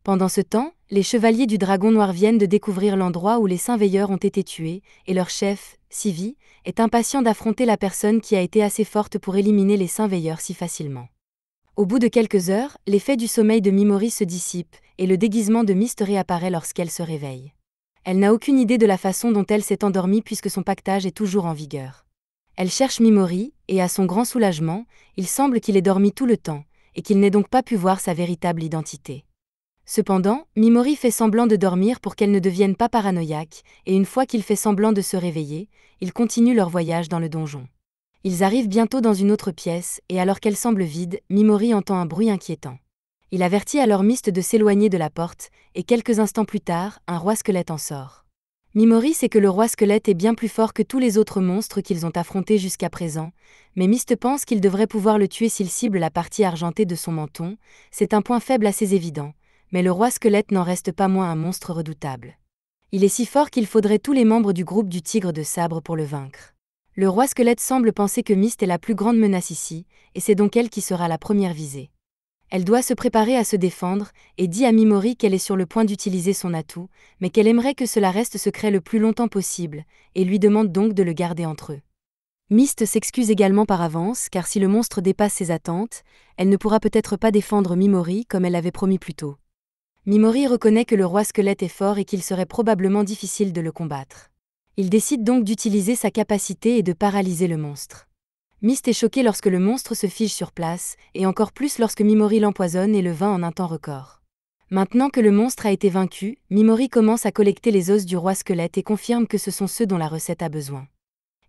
Pendant ce temps, les chevaliers du Dragon Noir viennent de découvrir l'endroit où les saints veilleurs ont été tués, et leur chef, Sivi, est impatient d'affronter la personne qui a été assez forte pour éliminer les saints veilleurs si facilement. Au bout de quelques heures, l'effet du sommeil de Mimori se dissipe, et le déguisement de Mist réapparaît lorsqu'elle se réveille. Elle n'a aucune idée de la façon dont elle s'est endormie puisque son pactage est toujours en vigueur. Elle cherche Mimori, et à son grand soulagement, il semble qu'il ait dormi tout le temps, et qu'il n'ait donc pas pu voir sa véritable identité. Cependant, Mimori fait semblant de dormir pour qu'elle ne devienne pas paranoïaque, et une fois qu'il fait semblant de se réveiller, ils continuent leur voyage dans le donjon. Ils arrivent bientôt dans une autre pièce, et alors qu'elle semble vide, Mimori entend un bruit inquiétant. Il avertit alors Mist de s'éloigner de la porte, et quelques instants plus tard, un roi squelette en sort. Mimori sait que le roi squelette est bien plus fort que tous les autres monstres qu'ils ont affrontés jusqu'à présent, mais Mist pense qu'il devrait pouvoir le tuer s'il cible la partie argentée de son menton, c'est un point faible assez évident, mais le roi squelette n'en reste pas moins un monstre redoutable. Il est si fort qu'il faudrait tous les membres du groupe du Tigre de Sabre pour le vaincre. Le roi squelette semble penser que Mist est la plus grande menace ici, et c'est donc elle qui sera la première visée. Elle doit se préparer à se défendre, et dit à Mimori qu'elle est sur le point d'utiliser son atout, mais qu'elle aimerait que cela reste secret le plus longtemps possible, et lui demande donc de le garder entre eux. Mist s'excuse également par avance, car si le monstre dépasse ses attentes, elle ne pourra peut-être pas défendre Mimori comme elle l'avait promis plus tôt. Mimori reconnaît que le roi squelette est fort et qu'il serait probablement difficile de le combattre. Il décide donc d'utiliser sa capacité et de paralyser le monstre. Mist est choqué lorsque le monstre se fige sur place, et encore plus lorsque Mimori l'empoisonne et le vainc en un temps record. Maintenant que le monstre a été vaincu, Mimori commence à collecter les os du roi squelette et confirme que ce sont ceux dont la recette a besoin.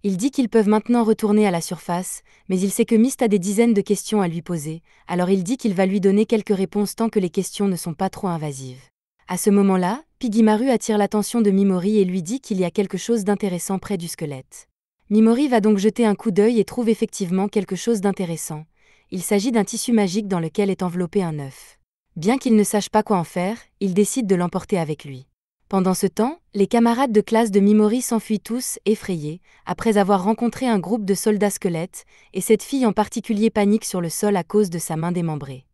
Il dit qu'ils peuvent maintenant retourner à la surface, mais il sait que Mist a des dizaines de questions à lui poser, alors il dit qu'il va lui donner quelques réponses tant que les questions ne sont pas trop invasives. À ce moment-là, Pigimaru attire l'attention de Mimori et lui dit qu'il y a quelque chose d'intéressant près du squelette. Mimori va donc jeter un coup d'œil et trouve effectivement quelque chose d'intéressant. Il s'agit d'un tissu magique dans lequel est enveloppé un œuf. Bien qu'il ne sache pas quoi en faire, il décide de l'emporter avec lui. Pendant ce temps, les camarades de classe de Mimori s'enfuient tous, effrayés, après avoir rencontré un groupe de soldats squelettes, et cette fille en particulier panique sur le sol à cause de sa main démembrée.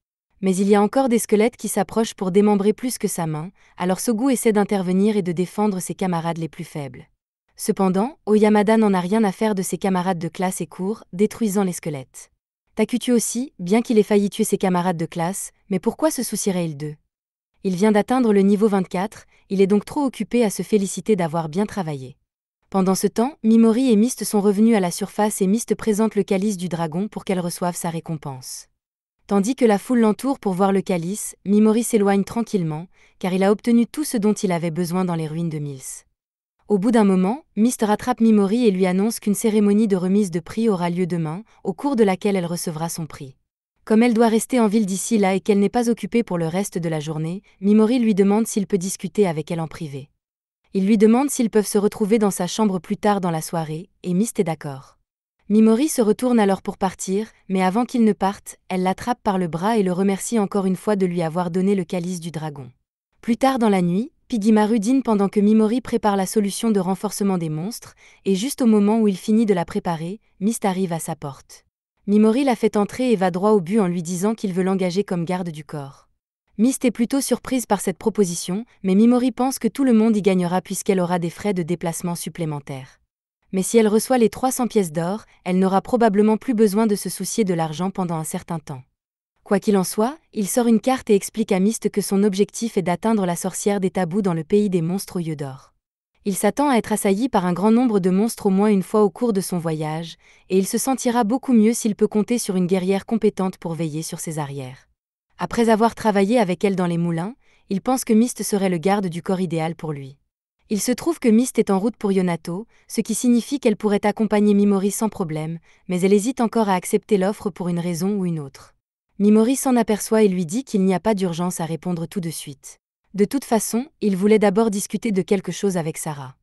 Mais il y a encore des squelettes qui s'approchent pour démembrer plus que sa main, alors Sogu essaie d'intervenir et de défendre ses camarades les plus faibles. Cependant, Oyamada n'en a rien à faire de ses camarades de classe et court, détruisant les squelettes. Takutu aussi, bien qu'il ait failli tuer ses camarades de classe, mais pourquoi se soucierait-il d'eux? Il vient d'atteindre le niveau 24, il est donc trop occupé à se féliciter d'avoir bien travaillé. Pendant ce temps, Mimori et Mist sont revenus à la surface et Mist présente le calice du dragon pour qu'elle reçoive sa récompense. Tandis que la foule l'entoure pour voir le calice, Mimori s'éloigne tranquillement, car il a obtenu tout ce dont il avait besoin dans les ruines de Mills. Au bout d'un moment, Mist rattrape Mimori et lui annonce qu'une cérémonie de remise de prix aura lieu demain, au cours de laquelle elle recevra son prix. Comme elle doit rester en ville d'ici là et qu'elle n'est pas occupée pour le reste de la journée, Mimori lui demande s'il peut discuter avec elle en privé. Il lui demande s'ils peuvent se retrouver dans sa chambre plus tard dans la soirée, et Mist est d'accord. Mimori se retourne alors pour partir, mais avant qu'il ne parte, elle l'attrape par le bras et le remercie encore une fois de lui avoir donné le calice du dragon. Plus tard dans la nuit, Pigimaru dîne pendant que Mimori prépare la solution de renforcement des monstres, et juste au moment où il finit de la préparer, Mist arrive à sa porte. Mimori la fait entrer et va droit au but en lui disant qu'il veut l'engager comme garde du corps. Mist est plutôt surprise par cette proposition, mais Mimori pense que tout le monde y gagnera puisqu'elle aura des frais de déplacement supplémentaires. Mais si elle reçoit les 300 pièces d'or, elle n'aura probablement plus besoin de se soucier de l'argent pendant un certain temps. Quoi qu'il en soit, il sort une carte et explique à Mist que son objectif est d'atteindre la sorcière des tabous dans le pays des monstres aux yeux d'or. Il s'attend à être assailli par un grand nombre de monstres au moins une fois au cours de son voyage, et il se sentira beaucoup mieux s'il peut compter sur une guerrière compétente pour veiller sur ses arrières. Après avoir travaillé avec elle dans les moulins, il pense que Mist serait le garde du corps idéal pour lui. Il se trouve que Mist est en route pour Yonato, ce qui signifie qu'elle pourrait accompagner Mimori sans problème, mais elle hésite encore à accepter l'offre pour une raison ou une autre. Mimori s'en aperçoit et lui dit qu'il n'y a pas d'urgence à répondre tout de suite. De toute façon, il voulait d'abord discuter de quelque chose avec Sarah.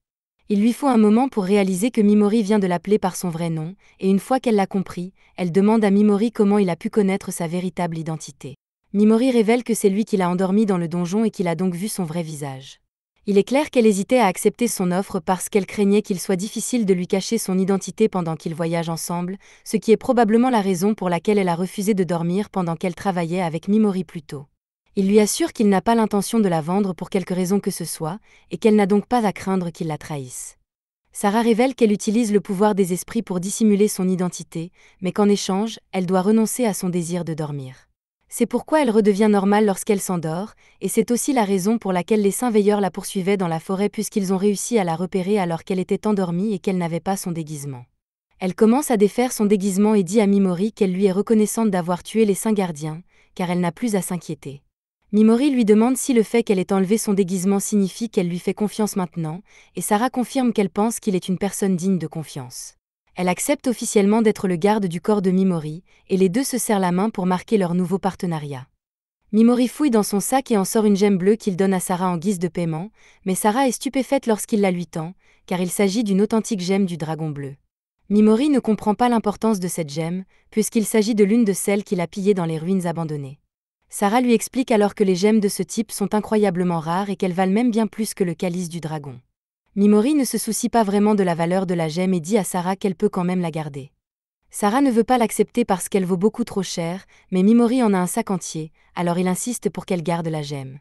Il lui faut un moment pour réaliser que Mimori vient de l'appeler par son vrai nom, et une fois qu'elle l'a compris, elle demande à Mimori comment il a pu connaître sa véritable identité. Mimori révèle que c'est lui qui l'a endormi dans le donjon et qu'il a donc vu son vrai visage. Il est clair qu'elle hésitait à accepter son offre parce qu'elle craignait qu'il soit difficile de lui cacher son identité pendant qu'ils voyagent ensemble, ce qui est probablement la raison pour laquelle elle a refusé de dormir pendant qu'elle travaillait avec Mimori plus tôt. Il lui assure qu'il n'a pas l'intention de la vendre pour quelque raison que ce soit, et qu'elle n'a donc pas à craindre qu'il la trahisse. Sarah révèle qu'elle utilise le pouvoir des esprits pour dissimuler son identité, mais qu'en échange, elle doit renoncer à son désir de dormir. C'est pourquoi elle redevient normale lorsqu'elle s'endort, et c'est aussi la raison pour laquelle les saints veilleurs la poursuivaient dans la forêt puisqu'ils ont réussi à la repérer alors qu'elle était endormie et qu'elle n'avait pas son déguisement. Elle commence à défaire son déguisement et dit à Mimori qu'elle lui est reconnaissante d'avoir tué les saints gardiens, car elle n'a plus à s'inquiéter. Mimori lui demande si le fait qu'elle ait enlevé son déguisement signifie qu'elle lui fait confiance maintenant, et Sarah confirme qu'elle pense qu'il est une personne digne de confiance. Elle accepte officiellement d'être le garde du corps de Mimori, et les deux se serrent la main pour marquer leur nouveau partenariat. Mimori fouille dans son sac et en sort une gemme bleue qu'il donne à Sarah en guise de paiement, mais Sarah est stupéfaite lorsqu'il la lui tend, car il s'agit d'une authentique gemme du dragon bleu. Mimori ne comprend pas l'importance de cette gemme, puisqu'il s'agit de l'une de celles qu'il a pillées dans les ruines abandonnées. Sarah lui explique alors que les gemmes de ce type sont incroyablement rares et qu'elles valent même bien plus que le calice du dragon. Mimori ne se soucie pas vraiment de la valeur de la gemme et dit à Sarah qu'elle peut quand même la garder. Sarah ne veut pas l'accepter parce qu'elle vaut beaucoup trop cher, mais Mimori en a un sac entier, alors il insiste pour qu'elle garde la gemme.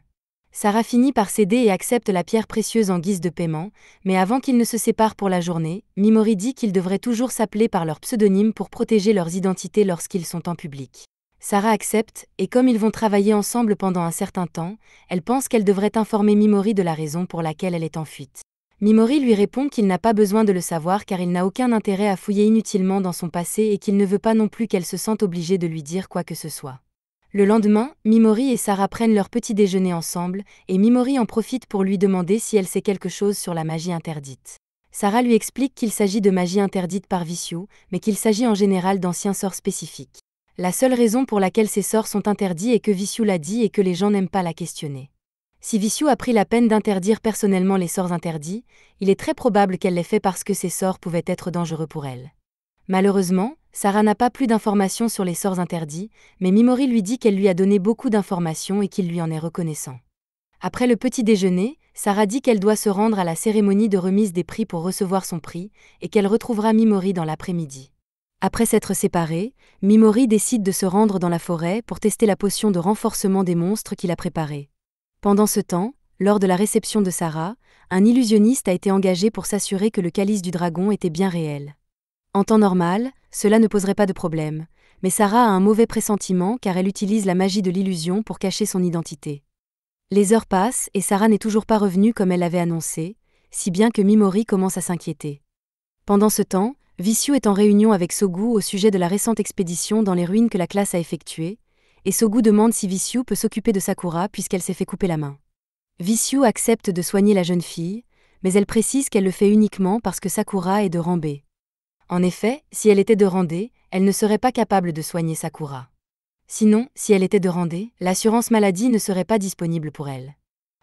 Sarah finit par céder et accepte la pierre précieuse en guise de paiement, mais avant qu'ils ne se séparent pour la journée, Mimori dit qu'ils devraient toujours s'appeler par leur pseudonyme pour protéger leurs identités lorsqu'ils sont en public. Sarah accepte, et comme ils vont travailler ensemble pendant un certain temps, elle pense qu'elle devrait informer Mimori de la raison pour laquelle elle est en fuite. Mimori lui répond qu'il n'a pas besoin de le savoir car il n'a aucun intérêt à fouiller inutilement dans son passé et qu'il ne veut pas non plus qu'elle se sente obligée de lui dire quoi que ce soit. Le lendemain, Mimori et Sarah prennent leur petit déjeuner ensemble, et Mimori en profite pour lui demander si elle sait quelque chose sur la magie interdite. Sarah lui explique qu'il s'agit de magie interdite par Vishou, mais qu'il s'agit en général d'anciens sorts spécifiques. La seule raison pour laquelle ces sorts sont interdits est que Vishou l'a dit et que les gens n'aiment pas la questionner. Si Vishou a pris la peine d'interdire personnellement les sorts interdits, il est très probable qu'elle l'ait fait parce que ces sorts pouvaient être dangereux pour elle. Malheureusement, Sarah n'a pas plus d'informations sur les sorts interdits, mais Mimori lui dit qu'elle lui a donné beaucoup d'informations et qu'il lui en est reconnaissant. Après le petit déjeuner, Sarah dit qu'elle doit se rendre à la cérémonie de remise des prix pour recevoir son prix, et qu'elle retrouvera Mimori dans l'après-midi. Après s'être séparés, Mimori décide de se rendre dans la forêt pour tester la potion de renforcement des monstres qu'il a préparée. Pendant ce temps, lors de la réception de Sarah, un illusionniste a été engagé pour s'assurer que le calice du dragon était bien réel. En temps normal, cela ne poserait pas de problème, mais Sarah a un mauvais pressentiment car elle utilise la magie de l'illusion pour cacher son identité. Les heures passent et Sarah n'est toujours pas revenue comme elle l'avait annoncé, si bien que Mimori commence à s'inquiéter. Pendant ce temps, Vishou est en réunion avec Sogu au sujet de la récente expédition dans les ruines que la classe a effectuée, et Sogu demande si Vishou peut s'occuper de Sakura puisqu'elle s'est fait couper la main. Vishou accepte de soigner la jeune fille, mais elle précise qu'elle le fait uniquement parce que Sakura est de rang B. En effet, si elle était de rang D, elle ne serait pas capable de soigner Sakura. Sinon, si elle était de rang D, l'assurance maladie ne serait pas disponible pour elle.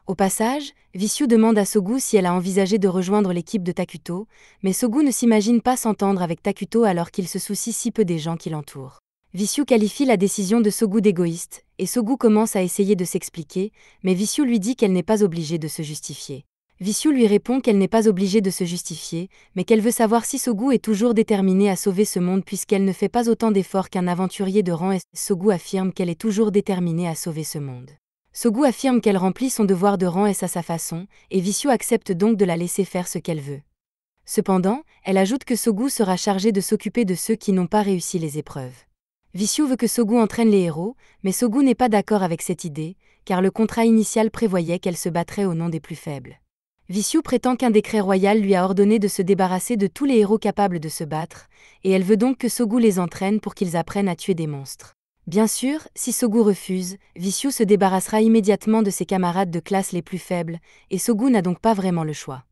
Au passage, Vishou demande à Sogu si elle a envisagé de rejoindre l'équipe de Takuto, mais Sogu ne s'imagine pas s'entendre avec Takuto alors qu'il se soucie si peu des gens qui l'entourent. Vishou qualifie la décision de Sogu d'égoïste, et Sogu commence à essayer de s'expliquer, mais Vishou lui dit qu'elle n'est pas obligée de se justifier. Vishou lui répond qu'elle n'est pas obligée de se justifier, mais qu'elle veut savoir si Sogu est toujours déterminée à sauver ce monde puisqu'elle ne fait pas autant d'efforts qu'un aventurier de rang S. Sogu affirme qu'elle est toujours déterminée à sauver ce monde. Sogu affirme qu'elle remplit son devoir de rang S à sa façon, et Vishou accepte donc de la laisser faire ce qu'elle veut. Cependant, elle ajoute que Sogu sera chargé de s'occuper de ceux qui n'ont pas réussi les épreuves. Vishou veut que Sogu entraîne les héros, mais Sogu n'est pas d'accord avec cette idée, car le contrat initial prévoyait qu'elle se battrait au nom des plus faibles. Vishou prétend qu'un décret royal lui a ordonné de se débarrasser de tous les héros capables de se battre, et elle veut donc que Sogu les entraîne pour qu'ils apprennent à tuer des monstres. Bien sûr, si Sogu refuse, Vishou se débarrassera immédiatement de ses camarades de classe les plus faibles, et Sogu n'a donc pas vraiment le choix.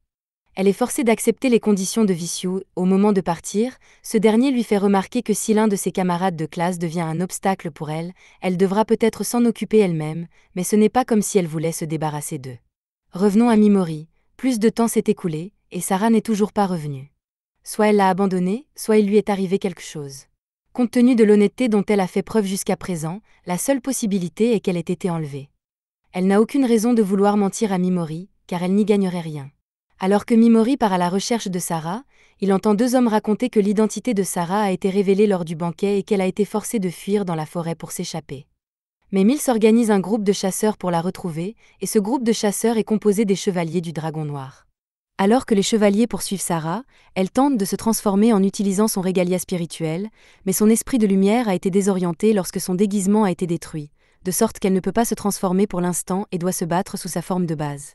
Elle est forcée d'accepter les conditions de Vishou. Au moment de partir, ce dernier lui fait remarquer que si l'un de ses camarades de classe devient un obstacle pour elle, elle devra peut-être s'en occuper elle-même, mais ce n'est pas comme si elle voulait se débarrasser d'eux. Revenons à Mimori. Plus de temps s'est écoulé, et Sarah n'est toujours pas revenue. Soit elle l'a abandonnée, soit il lui est arrivé quelque chose. Compte tenu de l'honnêteté dont elle a fait preuve jusqu'à présent, la seule possibilité est qu'elle ait été enlevée. Elle n'a aucune raison de vouloir mentir à Mimori, car elle n'y gagnerait rien. Alors que Mimori part à la recherche de Sarah, il entend deux hommes raconter que l'identité de Sarah a été révélée lors du banquet et qu'elle a été forcée de fuir dans la forêt pour s'échapper. Mais Mills organise un groupe de chasseurs pour la retrouver, et ce groupe de chasseurs est composé des chevaliers du Dragon Noir. Alors que les chevaliers poursuivent Sarah, elle tente de se transformer en utilisant son régalia spirituel, mais son esprit de lumière a été désorienté lorsque son déguisement a été détruit, de sorte qu'elle ne peut pas se transformer pour l'instant et doit se battre sous sa forme de base.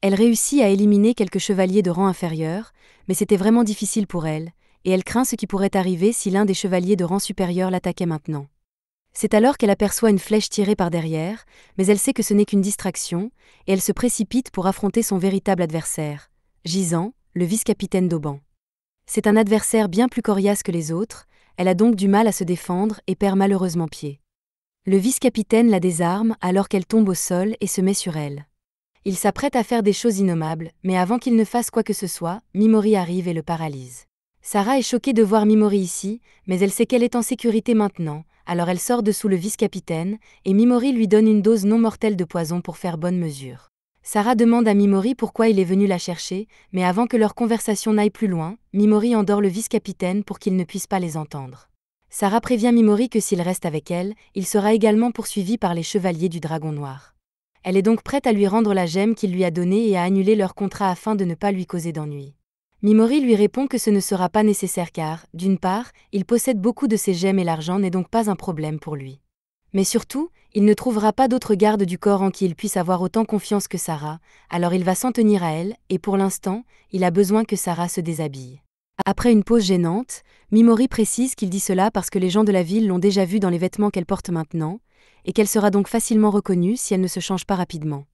Elle réussit à éliminer quelques chevaliers de rang inférieur, mais c'était vraiment difficile pour elle, et elle craint ce qui pourrait arriver si l'un des chevaliers de rang supérieur l'attaquait maintenant. C'est alors qu'elle aperçoit une flèche tirée par derrière, mais elle sait que ce n'est qu'une distraction, et elle se précipite pour affronter son véritable adversaire, Gisant, le vice-capitaine d'Auban. C'est un adversaire bien plus coriace que les autres, elle a donc du mal à se défendre et perd malheureusement pied. Le vice-capitaine la désarme alors qu'elle tombe au sol et se met sur elle. Il s'apprête à faire des choses innommables, mais avant qu'il ne fasse quoi que ce soit, Mimori arrive et le paralyse. Sarah est choquée de voir Mimori ici, mais elle sait qu'elle est en sécurité maintenant, alors elle sort de sous le vice-capitaine, et Mimori lui donne une dose non mortelle de poison pour faire bonne mesure. Sarah demande à Mimori pourquoi il est venu la chercher, mais avant que leur conversation n'aille plus loin, Mimori endort le vice-capitaine pour qu'il ne puisse pas les entendre. Sarah prévient Mimori que s'il reste avec elle, il sera également poursuivi par les chevaliers du Dragon Noir. Elle est donc prête à lui rendre la gemme qu'il lui a donnée et à annuler leur contrat afin de ne pas lui causer d'ennui. Mimori lui répond que ce ne sera pas nécessaire car, d'une part, il possède beaucoup de ces gemmes et l'argent n'est donc pas un problème pour lui. Mais surtout, il ne trouvera pas d'autre garde du corps en qui il puisse avoir autant confiance que Sarah, alors il va s'en tenir à elle, et pour l'instant, il a besoin que Sarah se déshabille. Après une pause gênante, Mimori précise qu'il dit cela parce que les gens de la ville l'ont déjà vue dans les vêtements qu'elle porte maintenant, et qu'elle sera donc facilement reconnue si elle ne se change pas rapidement.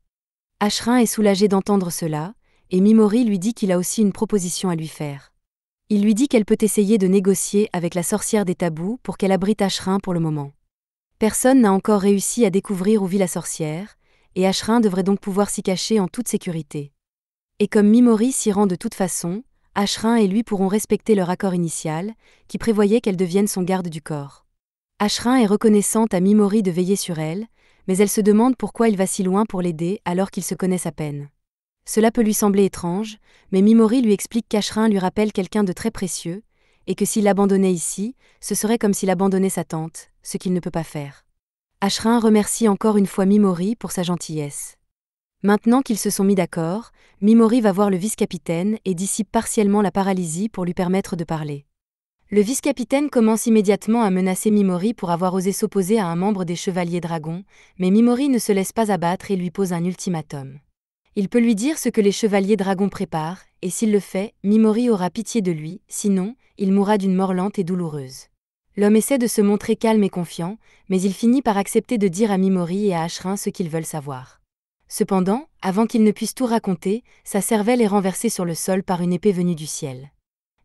Ashrin est soulagé d'entendre cela, et Mimori lui dit qu'il a aussi une proposition à lui faire. Il lui dit qu'elle peut essayer de négocier avec la sorcière des tabous pour qu'elle abrite Ashrin pour le moment. Personne n'a encore réussi à découvrir où vit la sorcière, et Ashrin devrait donc pouvoir s'y cacher en toute sécurité. Et comme Mimori s'y rend de toute façon, Ashrin et lui pourront respecter leur accord initial, qui prévoyait qu'elle devienne son garde du corps. Ashrin est reconnaissante à Mimori de veiller sur elle, mais elle se demande pourquoi il va si loin pour l'aider alors qu'ils se connaissent à peine. Cela peut lui sembler étrange, mais Mimori lui explique qu'Ashrin lui rappelle quelqu'un de très précieux, et que s'il l'abandonnait ici, ce serait comme s'il abandonnait sa tante, ce qu'il ne peut pas faire. Ashrin remercie encore une fois Mimori pour sa gentillesse. Maintenant qu'ils se sont mis d'accord, Mimori va voir le vice-capitaine et dissipe partiellement la paralysie pour lui permettre de parler. Le vice-capitaine commence immédiatement à menacer Mimori pour avoir osé s'opposer à un membre des Chevaliers Dragons, mais Mimori ne se laisse pas abattre et lui pose un ultimatum. Il peut lui dire ce que les Chevaliers Dragons préparent, et s'il le fait, Mimori aura pitié de lui, sinon, il mourra d'une mort lente et douloureuse. L'homme essaie de se montrer calme et confiant, mais il finit par accepter de dire à Mimori et à Ashrin ce qu'ils veulent savoir. Cependant, avant qu'il ne puisse tout raconter, sa cervelle est renversée sur le sol par une épée venue du ciel.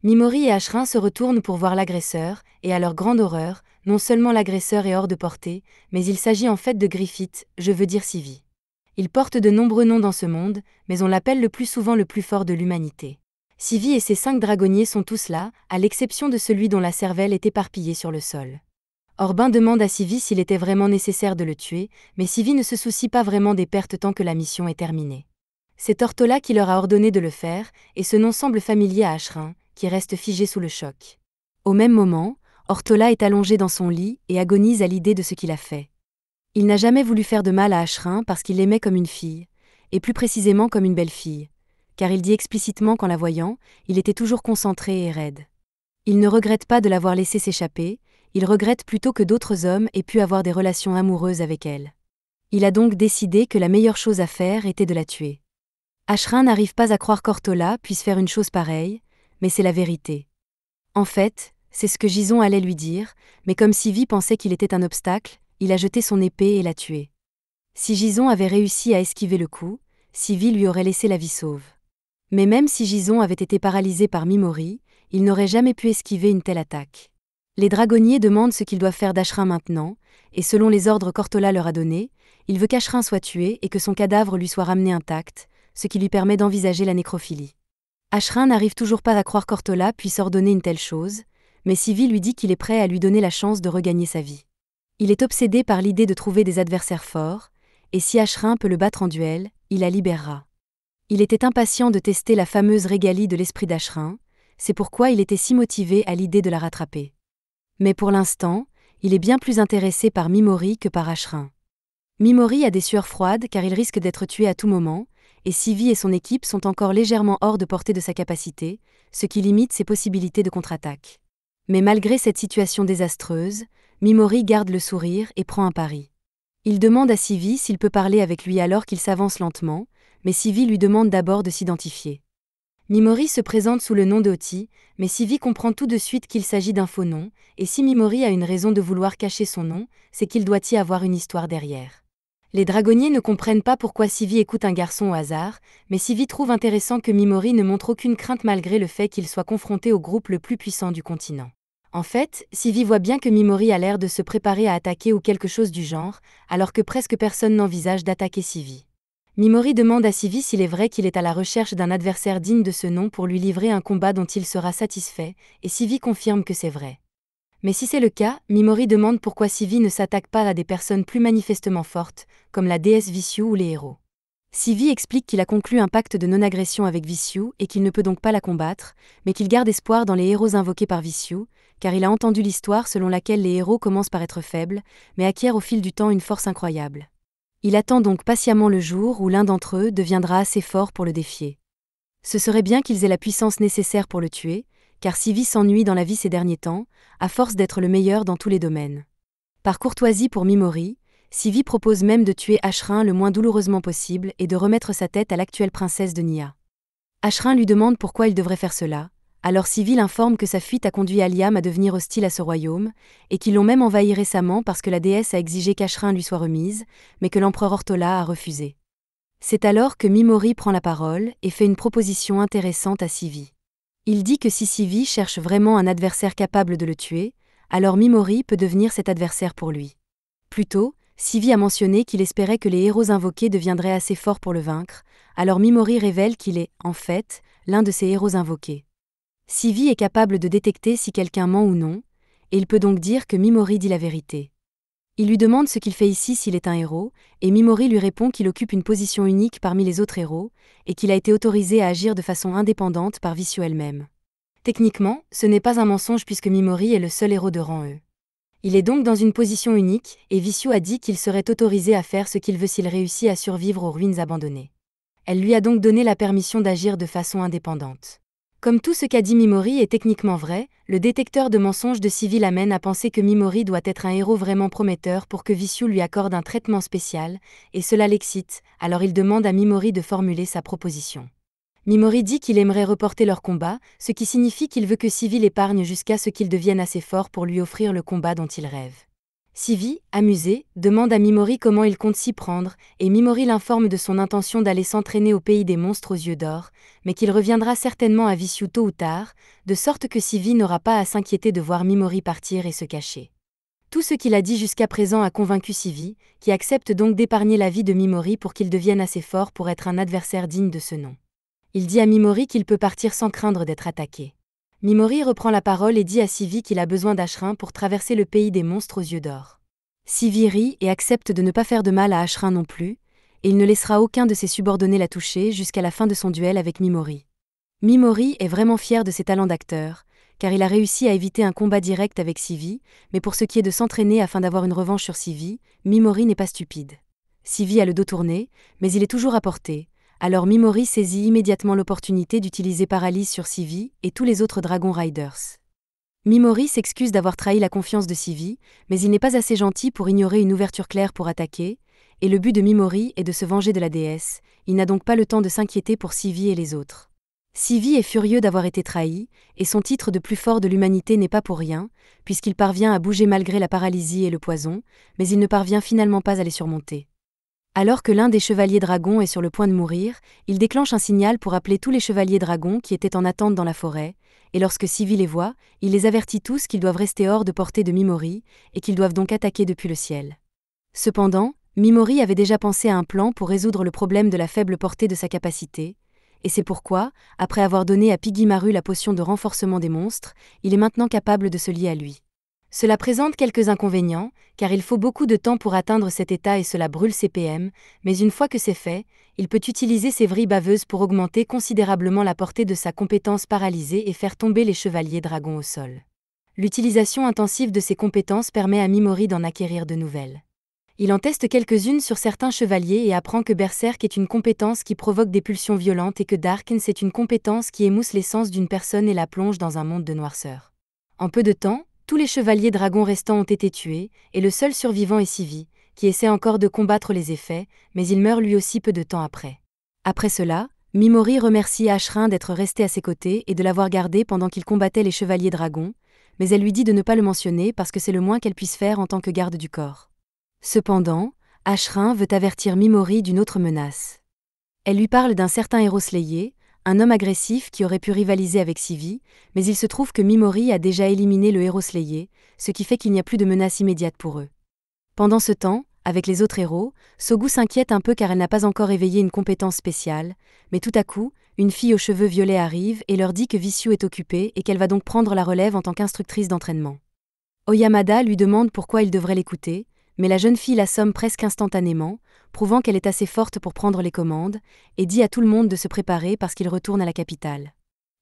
Mimori et Ashrin se retournent pour voir l'agresseur, et à leur grande horreur, non seulement l'agresseur est hors de portée, mais il s'agit en fait de Griffith, je veux dire Sivi. Il porte de nombreux noms dans ce monde, mais on l'appelle le plus souvent le plus fort de l'humanité. Sivi et ses 5 dragonniers sont tous là, à l'exception de celui dont la cervelle est éparpillée sur le sol. Orbin demande à Sivi s'il était vraiment nécessaire de le tuer, mais Sivi ne se soucie pas vraiment des pertes tant que la mission est terminée. C'est Ortola qui leur a ordonné de le faire, et ce nom semble familier à Ashrin, qui reste figé sous le choc. Au même moment, Ortola est allongé dans son lit et agonise à l'idée de ce qu'il a fait. Il n'a jamais voulu faire de mal à Ashrin parce qu'il l'aimait comme une fille, et plus précisément comme une belle-fille, car il dit explicitement qu'en la voyant, il était toujours concentré et raide. Il ne regrette pas de l'avoir laissé s'échapper, il regrette plutôt que d'autres hommes aient pu avoir des relations amoureuses avec elle. Il a donc décidé que la meilleure chose à faire était de la tuer. Ashrin n'arrive pas à croire qu'Ortola puisse faire une chose pareille, mais c'est la vérité. En fait, c'est ce que Gison allait lui dire, mais comme Sivi pensait qu'il était un obstacle, il a jeté son épée et l'a tué. Si Gison avait réussi à esquiver le coup, Sivi lui aurait laissé la vie sauve. Mais même si Gison avait été paralysé par Mimori, il n'aurait jamais pu esquiver une telle attaque. Les dragonniers demandent ce qu'ils doivent faire d'Ashrin maintenant, et selon les ordres qu'Ortola leur a donnés, il veut qu'Ashrin soit tué et que son cadavre lui soit ramené intact, ce qui lui permet d'envisager la nécrophilie. Ashrin n'arrive toujours pas à croire qu'Ortola puisse ordonner une telle chose, mais Sivi lui dit qu'il est prêt à lui donner la chance de regagner sa vie. Il est obsédé par l'idée de trouver des adversaires forts, et si Ashrin peut le battre en duel, il la libérera. Il était impatient de tester la fameuse régalie de l'esprit d'Ashrin, c'est pourquoi il était si motivé à l'idée de la rattraper. Mais pour l'instant, il est bien plus intéressé par Mimori que par Ashrin. Mimori a des sueurs froides car il risque d'être tué à tout moment, et Sivi et son équipe sont encore légèrement hors de portée de sa capacité, ce qui limite ses possibilités de contre-attaque. Mais malgré cette situation désastreuse, Mimori garde le sourire et prend un pari. Il demande à Sivi s'il peut parler avec lui alors qu'il s'avance lentement, mais Sivi lui demande d'abord de s'identifier. Mimori se présente sous le nom de Oti, mais Sivi comprend tout de suite qu'il s'agit d'un faux nom, et si Mimori a une raison de vouloir cacher son nom, c'est qu'il doit y avoir une histoire derrière. Les dragonniers ne comprennent pas pourquoi Sivi écoute un garçon au hasard, mais Sivi trouve intéressant que Mimori ne montre aucune crainte malgré le fait qu'il soit confronté au groupe le plus puissant du continent. En fait, Sylvie voit bien que Mimori a l'air de se préparer à attaquer ou quelque chose du genre, alors que presque personne n'envisage d'attaquer Sylvie. Mimori demande à Sylvie s'il est vrai qu'il est à la recherche d'un adversaire digne de ce nom pour lui livrer un combat dont il sera satisfait, et Sylvie confirme que c'est vrai. Mais si c'est le cas, Mimori demande pourquoi Sylvie ne s'attaque pas à des personnes plus manifestement fortes, comme la déesse Vishu ou les héros. Sylvie explique qu'il a conclu un pacte de non-agression avec Vishu et qu'il ne peut donc pas la combattre, mais qu'il garde espoir dans les héros invoqués par Vishu, car il a entendu l'histoire selon laquelle les héros commencent par être faibles, mais acquièrent au fil du temps une force incroyable. Il attend donc patiemment le jour où l'un d'entre eux deviendra assez fort pour le défier. Ce serait bien qu'ils aient la puissance nécessaire pour le tuer, car Sylvie s'ennuie dans la vie ces derniers temps, à force d'être le meilleur dans tous les domaines. Par courtoisie pour Mimori, Sylvie propose même de tuer Ashrin le moins douloureusement possible et de remettre sa tête à l'actuelle princesse de Nia. Ashrin lui demande pourquoi il devrait faire cela, alors Sylvie l'informe que sa fuite a conduit Aliam à devenir hostile à ce royaume, et qu'ils l'ont même envahi récemment parce que la déesse a exigé qu'Ashrin lui soit remise, mais que l'empereur Ortola a refusé. C'est alors que Mimori prend la parole et fait une proposition intéressante à Sylvie. Il dit que si Sylvie cherche vraiment un adversaire capable de le tuer, alors Mimori peut devenir cet adversaire pour lui. Plus tôt, Sylvie a mentionné qu'il espérait que les héros invoqués deviendraient assez forts pour le vaincre, alors Mimori révèle qu'il est, en fait, l'un de ces héros invoqués. Sylvie est capable de détecter si quelqu'un ment ou non, et il peut donc dire que Mimori dit la vérité. Il lui demande ce qu'il fait ici s'il est un héros, et Mimori lui répond qu'il occupe une position unique parmi les autres héros, et qu'il a été autorisé à agir de façon indépendante par Vishu elle-même. Techniquement, ce n'est pas un mensonge puisque Mimori est le seul héros de rang E. Il est donc dans une position unique, et Vishu a dit qu'il serait autorisé à faire ce qu'il veut s'il réussit à survivre aux ruines abandonnées. Elle lui a donc donné la permission d'agir de façon indépendante. Comme tout ce qu'a dit Mimori est techniquement vrai, le détecteur de mensonges de Sylvie l'amène à penser que Mimori doit être un héros vraiment prometteur pour que Vishu lui accorde un traitement spécial, et cela l'excite, alors il demande à Mimori de formuler sa proposition. Mimori dit qu'il aimerait reporter leur combat, ce qui signifie qu'il veut que Sylvie l'épargne jusqu'à ce qu'il devienne assez fort pour lui offrir le combat dont il rêve. Sylvie, amusée, demande à Mimori comment il compte s'y prendre, et Mimori l'informe de son intention d'aller s'entraîner au pays des monstres aux yeux d'or, mais qu'il reviendra certainement à Vishu tôt ou tard, de sorte que Sylvie n'aura pas à s'inquiéter de voir Mimori partir et se cacher. Tout ce qu'il a dit jusqu'à présent a convaincu Sylvie, qui accepte donc d'épargner la vie de Mimori pour qu'il devienne assez fort pour être un adversaire digne de ce nom. Il dit à Mimori qu'il peut partir sans craindre d'être attaqué. Mimori reprend la parole et dit à Sylvie qu'il a besoin d'Ashrin pour traverser le pays des monstres aux yeux d'or. Sylvie rit et accepte de ne pas faire de mal à Ashrin non plus, et il ne laissera aucun de ses subordonnés la toucher jusqu'à la fin de son duel avec Mimori. Mimori est vraiment fier de ses talents d'acteur, car il a réussi à éviter un combat direct avec Sylvie, mais pour ce qui est de s'entraîner afin d'avoir une revanche sur Sylvie, Mimori n'est pas stupide. Sylvie a le dos tourné, mais il est toujours à portée. Alors Mimori saisit immédiatement l'opportunité d'utiliser Paralyse sur Sylvie et tous les autres Dragon Riders. Mimori s'excuse d'avoir trahi la confiance de Sylvie, mais il n'est pas assez gentil pour ignorer une ouverture claire pour attaquer, et le but de Mimori est de se venger de la déesse, il n'a donc pas le temps de s'inquiéter pour Sylvie et les autres. Sylvie est furieux d'avoir été trahi, et son titre de plus fort de l'humanité n'est pas pour rien, puisqu'il parvient à bouger malgré la paralysie et le poison, mais il ne parvient finalement pas à les surmonter. Alors que l'un des chevaliers dragons est sur le point de mourir, il déclenche un signal pour appeler tous les chevaliers dragons qui étaient en attente dans la forêt, et lorsque Sylvie les voit, il les avertit tous qu'ils doivent rester hors de portée de Mimori, et qu'ils doivent donc attaquer depuis le ciel. Cependant, Mimori avait déjà pensé à un plan pour résoudre le problème de la faible portée de sa capacité, et c'est pourquoi, après avoir donné à Pigimaru la potion de renforcement des monstres, il est maintenant capable de se lier à lui. Cela présente quelques inconvénients, car il faut beaucoup de temps pour atteindre cet état et cela brûle ses PM, mais une fois que c'est fait, il peut utiliser ses vrilles baveuses pour augmenter considérablement la portée de sa compétence paralysée et faire tomber les chevaliers dragons au sol. L'utilisation intensive de ces compétences permet à Mimori d'en acquérir de nouvelles. Il en teste quelques-unes sur certains chevaliers et apprend que Berserk est une compétence qui provoque des pulsions violentes et que Darkness est une compétence qui émousse l'essence d'une personne et la plonge dans un monde de noirceur. En peu de temps, tous les chevaliers dragons restants ont été tués, et le seul survivant est Sylvie, qui essaie encore de combattre les effets, mais il meurt lui aussi peu de temps après. Après cela, Mimori remercie Ashrin d'être resté à ses côtés et de l'avoir gardé pendant qu'il combattait les chevaliers dragons, mais elle lui dit de ne pas le mentionner parce que c'est le moins qu'elle puisse faire en tant que garde du corps. Cependant, Ashrin veut avertir Mimori d'une autre menace. Elle lui parle d'un certain héros Slayer, un homme agressif qui aurait pu rivaliser avec Sylvie, mais il se trouve que Mimori a déjà éliminé le héros Slayer, ce qui fait qu'il n'y a plus de menace immédiate pour eux. Pendant ce temps, avec les autres héros, Sogu s'inquiète un peu car elle n'a pas encore éveillé une compétence spéciale, mais tout à coup, une fille aux cheveux violets arrive et leur dit que Vishu est occupée et qu'elle va donc prendre la relève en tant qu'instructrice d'entraînement. Oyamada lui demande pourquoi il devrait l'écouter, mais la jeune fille l'assomme presque instantanément, prouvant qu'elle est assez forte pour prendre les commandes, et dit à tout le monde de se préparer parce qu'il retourne à la capitale.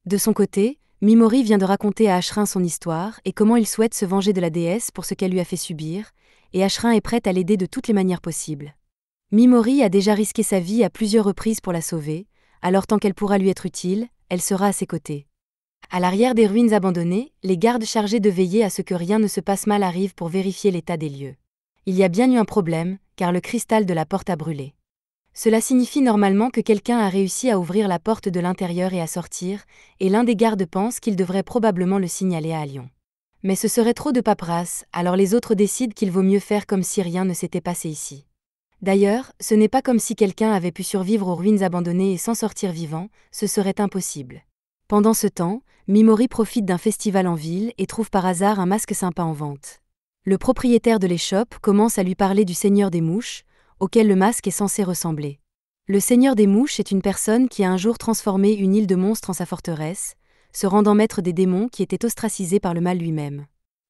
De son côté, Mimori vient de raconter à Ashrin son histoire et comment il souhaite se venger de la déesse pour ce qu'elle lui a fait subir, et Ashrin est prête à l'aider de toutes les manières possibles. Mimori a déjà risqué sa vie à plusieurs reprises pour la sauver, alors tant qu'elle pourra lui être utile, elle sera à ses côtés. À l'arrière des ruines abandonnées, les gardes chargés de veiller à ce que rien ne se passe mal arrivent pour vérifier l'état des lieux. Il y a bien eu un problème, car le cristal de la porte a brûlé. Cela signifie normalement que quelqu'un a réussi à ouvrir la porte de l'intérieur et à sortir, et l'un des gardes pense qu'il devrait probablement le signaler à Alion. Mais ce serait trop de paperasse, alors les autres décident qu'il vaut mieux faire comme si rien ne s'était passé ici. D'ailleurs, ce n'est pas comme si quelqu'un avait pu survivre aux ruines abandonnées et s'en sortir vivant, ce serait impossible. Pendant ce temps, Mimori profite d'un festival en ville et trouve par hasard un masque sympa en vente. Le propriétaire de l'échoppe commence à lui parler du Seigneur des Mouches, auquel le masque est censé ressembler. Le Seigneur des Mouches est une personne qui a un jour transformé une île de monstres en sa forteresse, se rendant maître des démons qui étaient ostracisés par le mal lui-même.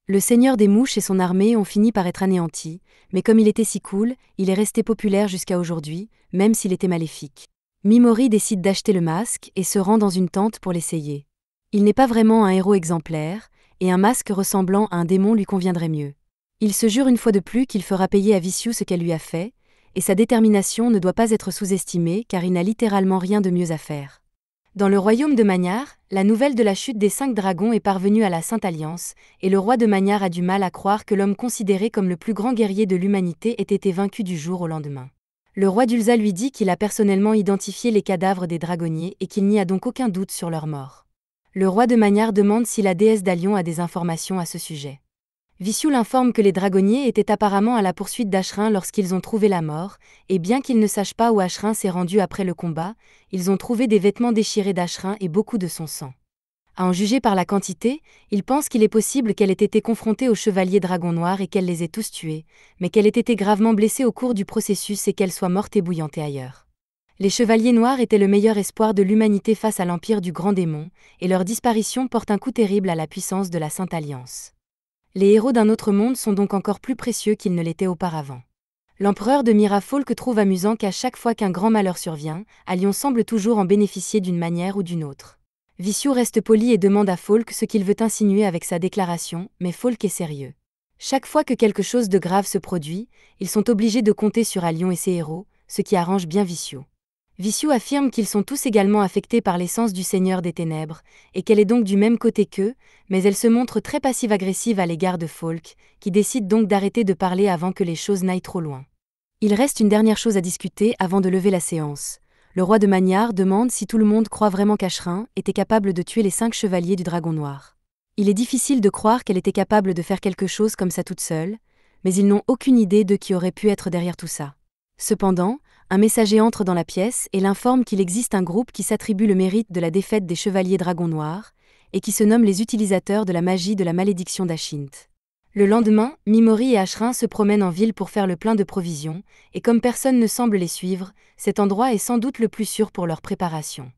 Le Seigneur des Mouches et son armée ont fini par être anéantis, mais comme il était si cool, il est resté populaire jusqu'à aujourd'hui, même s'il était maléfique. Mimori décide d'acheter le masque et se rend dans une tente pour l'essayer. Il n'est pas vraiment un héros exemplaire, et un masque ressemblant à un démon lui conviendrait mieux. Il se jure une fois de plus qu'il fera payer à Vishu ce qu'elle lui a fait, et sa détermination ne doit pas être sous-estimée car il n'a littéralement rien de mieux à faire. Dans le royaume de Magnar, la nouvelle de la chute des 5 dragons est parvenue à la Sainte Alliance, et le roi de Magnar a du mal à croire que l'homme considéré comme le plus grand guerrier de l'humanité ait été vaincu du jour au lendemain. Le roi d'Ulza lui dit qu'il a personnellement identifié les cadavres des dragonniers et qu'il n'y a donc aucun doute sur leur mort. Le roi de Magnar demande si la déesse d'Alion a des informations à ce sujet. Vishu l'informe que les dragonniers étaient apparemment à la poursuite d'Ashrin lorsqu'ils ont trouvé la mort, et bien qu'ils ne sachent pas où Ashrin s'est rendu après le combat, ils ont trouvé des vêtements déchirés d'Ashrin et beaucoup de son sang. À en juger par la quantité, ils pensent qu'il est possible qu'elle ait été confrontée aux chevaliers dragons noirs et qu'elle les ait tous tués, mais qu'elle ait été gravement blessée au cours du processus et qu'elle soit morte ébouillantée ailleurs. Les chevaliers noirs étaient le meilleur espoir de l'humanité face à l'empire du grand démon, et leur disparition porte un coup terrible à la puissance de la Sainte Alliance. Les héros d'un autre monde sont donc encore plus précieux qu'ils ne l'étaient auparavant. L'empereur de Mirafolk trouve amusant qu'à chaque fois qu'un grand malheur survient, Alion semble toujours en bénéficier d'une manière ou d'une autre. Vishu reste poli et demande à Folk ce qu'il veut insinuer avec sa déclaration, mais Folk est sérieux. Chaque fois que quelque chose de grave se produit, ils sont obligés de compter sur Alion et ses héros, ce qui arrange bien Vishu. Vishu affirme qu'ils sont tous également affectés par l'essence du Seigneur des Ténèbres, et qu'elle est donc du même côté qu'eux, mais elle se montre très passive-agressive à l'égard de Folk, qui décide donc d'arrêter de parler avant que les choses n'aillent trop loin. Il reste une dernière chose à discuter avant de lever la séance. Le roi de Magnar demande si tout le monde croit vraiment qu'Ashrin était capable de tuer les 5 chevaliers du Dragon Noir. Il est difficile de croire qu'elle était capable de faire quelque chose comme ça toute seule, mais ils n'ont aucune idée de qui aurait pu être derrière tout ça. Cependant, un messager entre dans la pièce et l'informe qu'il existe un groupe qui s'attribue le mérite de la défaite des chevaliers Dragons Noirs, et qui se nomme les utilisateurs de la magie de la malédiction d'Ashint. Le lendemain, Mimori et Ashrin se promènent en ville pour faire le plein de provisions, et comme personne ne semble les suivre, cet endroit est sans doute le plus sûr pour leur préparation.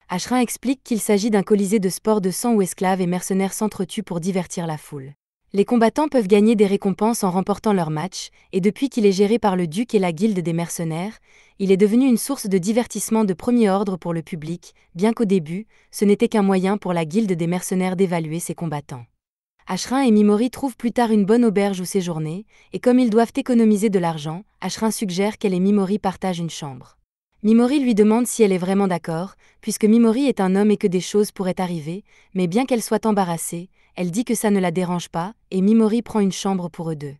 Ashrin explique qu'il s'agit d'un colisée de sport de sang où esclaves et mercenaires s'entretuent pour divertir la foule. Les combattants peuvent gagner des récompenses en remportant leur match, et depuis qu'il est géré par le duc et la guilde des mercenaires, il est devenu une source de divertissement de premier ordre pour le public, bien qu'au début, ce n'était qu'un moyen pour la guilde des mercenaires d'évaluer ses combattants. Ashrin et Mimori trouvent plus tard une bonne auberge où séjourner, et comme ils doivent économiser de l'argent, Ashrin suggère qu'elle et Mimori partagent une chambre. Mimori lui demande si elle est vraiment d'accord, puisque Mimori est un homme et que des choses pourraient arriver, mais bien qu'elle soit embarrassée, elle dit que ça ne la dérange pas, et Mimori prend une chambre pour eux deux.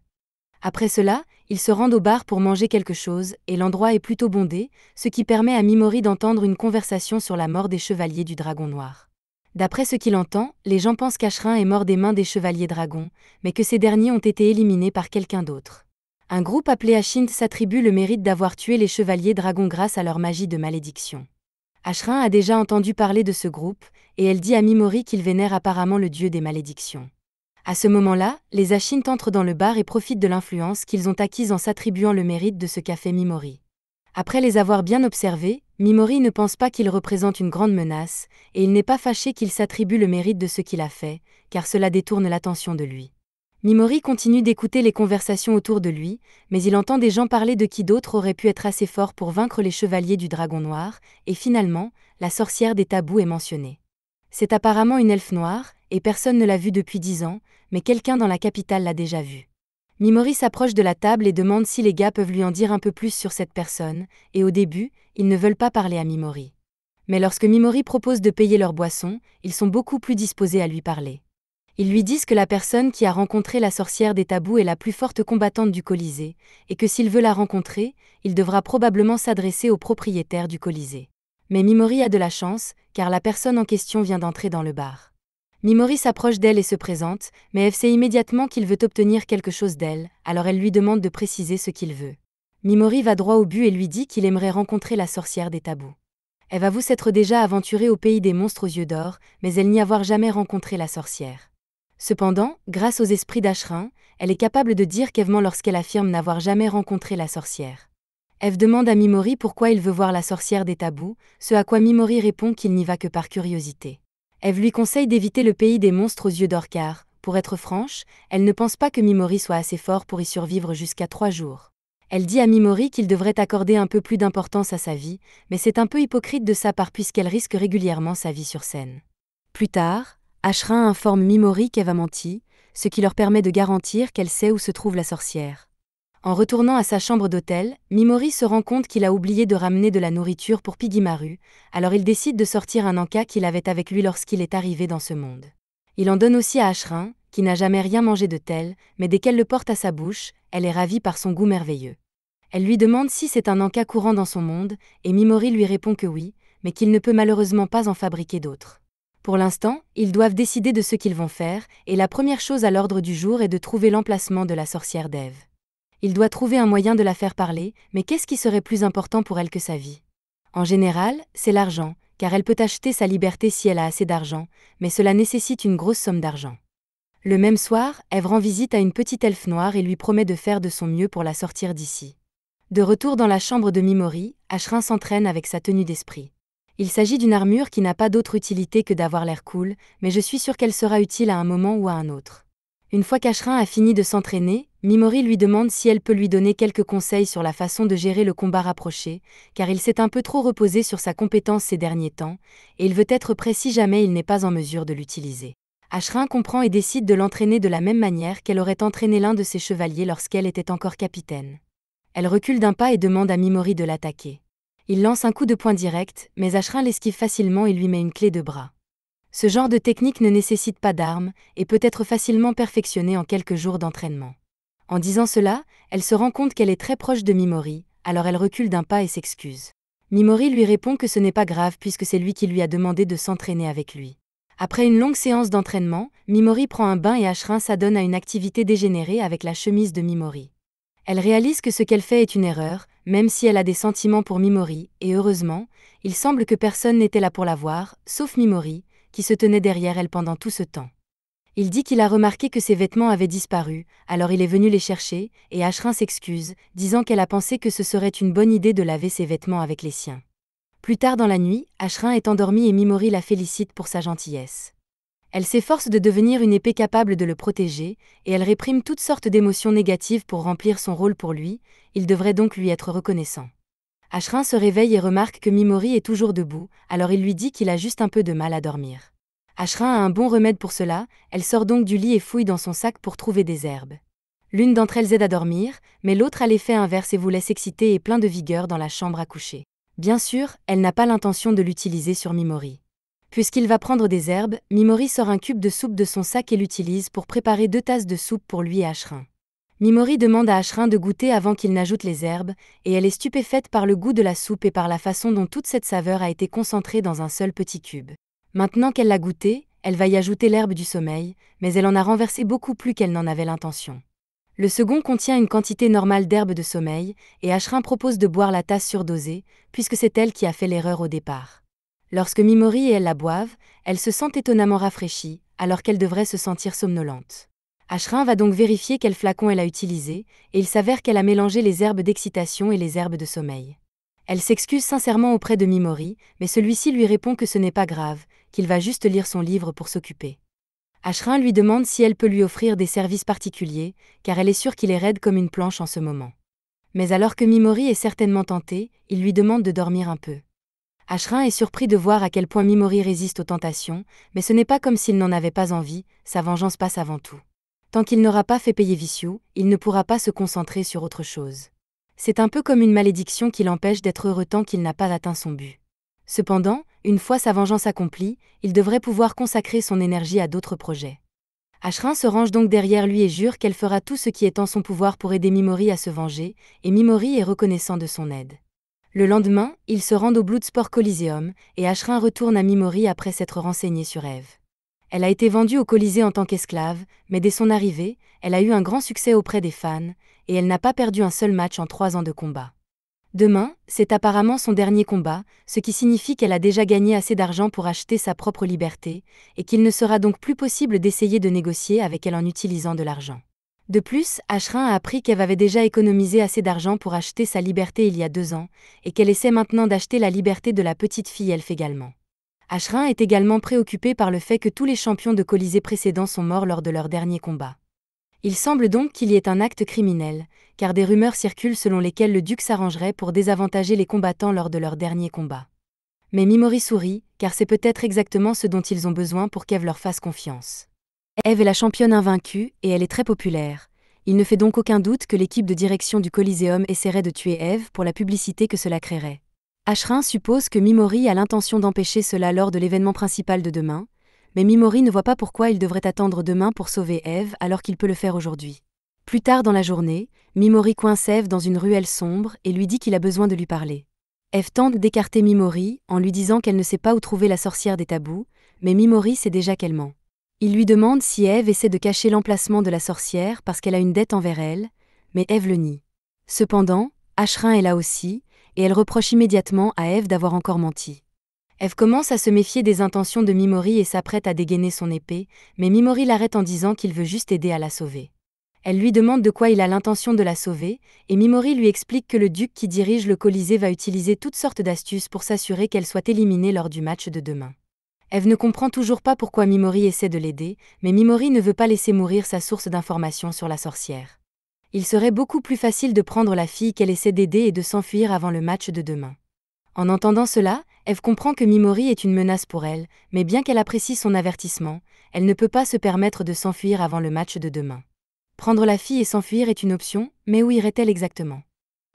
Après cela, ils se rendent au bar pour manger quelque chose, et l'endroit est plutôt bondé, ce qui permet à Mimori d'entendre une conversation sur la mort des chevaliers du Dragon Noir. D'après ce qu'il entend, les gens pensent qu'Ashrin est mort des mains des chevaliers dragons, mais que ces derniers ont été éliminés par quelqu'un d'autre. Un groupe appelé Ashint s'attribue le mérite d'avoir tué les chevaliers dragons grâce à leur magie de malédiction. Ashrin a déjà entendu parler de ce groupe, et elle dit à Mimori qu'il vénère apparemment le dieu des malédictions. À ce moment-là, les Ashint entrent dans le bar et profitent de l'influence qu'ils ont acquise en s'attribuant le mérite de ce qu'a fait Mimori. Après les avoir bien observés, Mimori ne pense pas qu'il représente une grande menace, et il n'est pas fâché qu'il s'attribue le mérite de ce qu'il a fait, car cela détourne l'attention de lui. Mimori continue d'écouter les conversations autour de lui, mais il entend des gens parler de qui d'autres auraient pu être assez forts pour vaincre les chevaliers du Dragon Noir, et finalement, la sorcière des tabous est mentionnée. C'est apparemment une elfe noire, et personne ne l'a vue depuis 10 ans, mais quelqu'un dans la capitale l'a déjà vue. Mimori s'approche de la table et demande si les gars peuvent lui en dire un peu plus sur cette personne, et au début, ils ne veulent pas parler à Mimori. Mais lorsque Mimori propose de payer leur boisson, ils sont beaucoup plus disposés à lui parler. Ils lui disent que la personne qui a rencontré la sorcière des tabous est la plus forte combattante du Colisée, et que s'il veut la rencontrer, il devra probablement s'adresser au propriétaire du Colisée. Mais Mimori a de la chance, car la personne en question vient d'entrer dans le bar. Mimori s'approche d'elle et se présente, mais elle sait immédiatement qu'il veut obtenir quelque chose d'elle, alors elle lui demande de préciser ce qu'il veut. Mimori va droit au but et lui dit qu'il aimerait rencontrer la sorcière des tabous. Elle avoue s'être déjà aventurée au pays des monstres aux yeux d'or, mais elle n'y avoir jamais rencontré la sorcière. Cependant, grâce aux esprits d'Ashrin, elle est capable de dire qu'Evement lorsqu'elle affirme n'avoir jamais rencontré la sorcière. Eve demande à Mimori pourquoi il veut voir la sorcière des tabous, ce à quoi Mimori répond qu'il n'y va que par curiosité. Eve lui conseille d'éviter le pays des monstres aux yeux d'or car, pour être franche, elle ne pense pas que Mimori soit assez fort pour y survivre jusqu'à 3 jours. Elle dit à Mimori qu'il devrait accorder un peu plus d'importance à sa vie, mais c'est un peu hypocrite de sa part puisqu'elle risque régulièrement sa vie sur scène. Plus tard, Ashrin informe Mimori qu'Eve a menti, ce qui leur permet de garantir qu'elle sait où se trouve la sorcière. En retournant à sa chambre d'hôtel, Mimori se rend compte qu'il a oublié de ramener de la nourriture pour Pigimaru, alors il décide de sortir un anka qu'il avait avec lui lorsqu'il est arrivé dans ce monde. Il en donne aussi à Ashrin, qui n'a jamais rien mangé de tel, mais dès qu'elle le porte à sa bouche, elle est ravie par son goût merveilleux. Elle lui demande si c'est un anka courant dans son monde, et Mimori lui répond que oui, mais qu'il ne peut malheureusement pas en fabriquer d'autres. Pour l'instant, ils doivent décider de ce qu'ils vont faire, et la première chose à l'ordre du jour est de trouver l'emplacement de la sorcière d'Eve. Il doit trouver un moyen de la faire parler, mais qu'est-ce qui serait plus important pour elle que sa vie? En général, c'est l'argent, car elle peut acheter sa liberté si elle a assez d'argent, mais cela nécessite une grosse somme d'argent. Le même soir, Eve rend visite à une petite elfe noire et lui promet de faire de son mieux pour la sortir d'ici. De retour dans la chambre de Mimori, Ashrin s'entraîne avec sa tenue d'esprit. Il s'agit d'une armure qui n'a pas d'autre utilité que d'avoir l'air cool, mais je suis sûre qu'elle sera utile à un moment ou à un autre. Une fois qu'Ashrin a fini de s'entraîner, Mimori lui demande si elle peut lui donner quelques conseils sur la façon de gérer le combat rapproché, car il s'est un peu trop reposé sur sa compétence ces derniers temps, et il veut être prêt si jamais il n'est pas en mesure de l'utiliser. Ashrin comprend et décide de l'entraîner de la même manière qu'elle aurait entraîné l'un de ses chevaliers lorsqu'elle était encore capitaine. Elle recule d'un pas et demande à Mimori de l'attaquer. Il lance un coup de poing direct, mais Ashrin l'esquive facilement et lui met une clé de bras. Ce genre de technique ne nécessite pas d'armes, et peut être facilement perfectionné en quelques jours d'entraînement. En disant cela, elle se rend compte qu'elle est très proche de Mimori, alors elle recule d'un pas et s'excuse. Mimori lui répond que ce n'est pas grave puisque c'est lui qui lui a demandé de s'entraîner avec lui. Après une longue séance d'entraînement, Mimori prend un bain et Ashrin s'adonne à une activité dégénérée avec la chemise de Mimori. Elle réalise que ce qu'elle fait est une erreur, même si elle a des sentiments pour Mimori, et heureusement, il semble que personne n'était là pour la voir, sauf Mimori, qui se tenait derrière elle pendant tout ce temps. Il dit qu'il a remarqué que ses vêtements avaient disparu, alors il est venu les chercher, et Ashrin s'excuse, disant qu'elle a pensé que ce serait une bonne idée de laver ses vêtements avec les siens. Plus tard dans la nuit, Ashrin est endormie et Mimori la félicite pour sa gentillesse. Elle s'efforce de devenir une épée capable de le protéger, et elle réprime toutes sortes d'émotions négatives pour remplir son rôle pour lui, il devrait donc lui être reconnaissant. Ashrin se réveille et remarque que Mimori est toujours debout, alors il lui dit qu'il a juste un peu de mal à dormir. Ashrin a un bon remède pour cela, elle sort donc du lit et fouille dans son sac pour trouver des herbes. L'une d'entre elles aide à dormir, mais l'autre a l'effet inverse et vous laisse excité et plein de vigueur dans la chambre à coucher. Bien sûr, elle n'a pas l'intention de l'utiliser sur Mimori. Puisqu'il va prendre des herbes, Mimori sort un cube de soupe de son sac et l'utilise pour préparer 2 tasses de soupe pour lui et Ashrin. Mimori demande à Ashrin de goûter avant qu'il n'ajoute les herbes, et elle est stupéfaite par le goût de la soupe et par la façon dont toute cette saveur a été concentrée dans un seul petit cube. Maintenant qu'elle l'a goûté, elle va y ajouter l'herbe du sommeil, mais elle en a renversé beaucoup plus qu'elle n'en avait l'intention. Le second contient une quantité normale d'herbe de sommeil, et Ashrin propose de boire la tasse surdosée, puisque c'est elle qui a fait l'erreur au départ. Lorsque Mimori et elle la boivent, elle se sent étonnamment rafraîchie, alors qu'elle devrait se sentir somnolente. Ashrin va donc vérifier quel flacon elle a utilisé, et il s'avère qu'elle a mélangé les herbes d'excitation et les herbes de sommeil. Elle s'excuse sincèrement auprès de Mimori, mais celui-ci lui répond que ce n'est pas grave, qu'il va juste lire son livre pour s'occuper. Ashrin lui demande si elle peut lui offrir des services particuliers, car elle est sûre qu'il est raide comme une planche en ce moment. Mais alors que Mimori est certainement tenté, il lui demande de dormir un peu. Ashrin est surpris de voir à quel point Mimori résiste aux tentations, mais ce n'est pas comme s'il n'en avait pas envie, sa vengeance passe avant tout. Tant qu'il n'aura pas fait payer Vicious, il ne pourra pas se concentrer sur autre chose. C'est un peu comme une malédiction qui l'empêche d'être heureux tant qu'il n'a pas atteint son but. Cependant, une fois sa vengeance accomplie, il devrait pouvoir consacrer son énergie à d'autres projets. Ashrin se range donc derrière lui et jure qu'elle fera tout ce qui est en son pouvoir pour aider Mimori à se venger, et Mimori est reconnaissant de son aide. Le lendemain, ils se rendent au Bloodsport Coliseum, et Ashrin retourne à Mimori après s'être renseigné sur Eve. Elle a été vendue au Colisée en tant qu'esclave, mais dès son arrivée, elle a eu un grand succès auprès des fans, et elle n'a pas perdu un seul match en 3 ans de combat. Demain, c'est apparemment son dernier combat, ce qui signifie qu'elle a déjà gagné assez d'argent pour acheter sa propre liberté, et qu'il ne sera donc plus possible d'essayer de négocier avec elle en utilisant de l'argent. De plus, Ashrin a appris qu'Eve avait déjà économisé assez d'argent pour acheter sa liberté il y a 2 ans, et qu'elle essaie maintenant d'acheter la liberté de la petite fille Elf également. Ashrin est également préoccupé par le fait que tous les champions de Colisée précédents sont morts lors de leur dernier combat. Il semble donc qu'il y ait un acte criminel, car des rumeurs circulent selon lesquelles le duc s'arrangerait pour désavantager les combattants lors de leur dernier combat. Mais Mimori sourit, car c'est peut-être exactement ce dont ils ont besoin pour qu'Eve leur fasse confiance. Eve est la championne invaincue, et elle est très populaire. Il ne fait donc aucun doute que l'équipe de direction du Coliseum essaierait de tuer Eve pour la publicité que cela créerait. Ashrin suppose que Mimori a l'intention d'empêcher cela lors de l'événement principal de demain, mais Mimori ne voit pas pourquoi il devrait attendre demain pour sauver Eve alors qu'il peut le faire aujourd'hui. Plus tard dans la journée, Mimori coince Eve dans une ruelle sombre et lui dit qu'il a besoin de lui parler. Eve tente d'écarter Mimori en lui disant qu'elle ne sait pas où trouver la sorcière des tabous, mais Mimori sait déjà qu'elle ment. Il lui demande si Eve essaie de cacher l'emplacement de la sorcière parce qu'elle a une dette envers elle, mais Eve le nie. Cependant, Ashrin est là aussi, et elle reproche immédiatement à Eve d'avoir encore menti. Eve commence à se méfier des intentions de Mimori et s'apprête à dégainer son épée, mais Mimori l'arrête en disant qu'il veut juste aider à la sauver. Elle lui demande de quoi il a l'intention de la sauver, et Mimori lui explique que le duc qui dirige le Colisée va utiliser toutes sortes d'astuces pour s'assurer qu'elle soit éliminée lors du match de demain. Eve ne comprend toujours pas pourquoi Mimori essaie de l'aider, mais Mimori ne veut pas laisser mourir sa source d'informations sur la sorcière. Il serait beaucoup plus facile de prendre la fille qu'elle essaie d'aider et de s'enfuir avant le match de demain. En entendant cela, Eve comprend que Mimori est une menace pour elle, mais bien qu'elle apprécie son avertissement, elle ne peut pas se permettre de s'enfuir avant le match de demain. Prendre la fille et s'enfuir est une option, mais où irait-elle exactement ?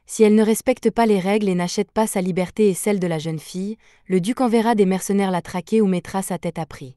Si elle ne respecte pas les règles et n'achète pas sa liberté et celle de la jeune fille, le duc enverra des mercenaires la traquer ou mettra sa tête à prix.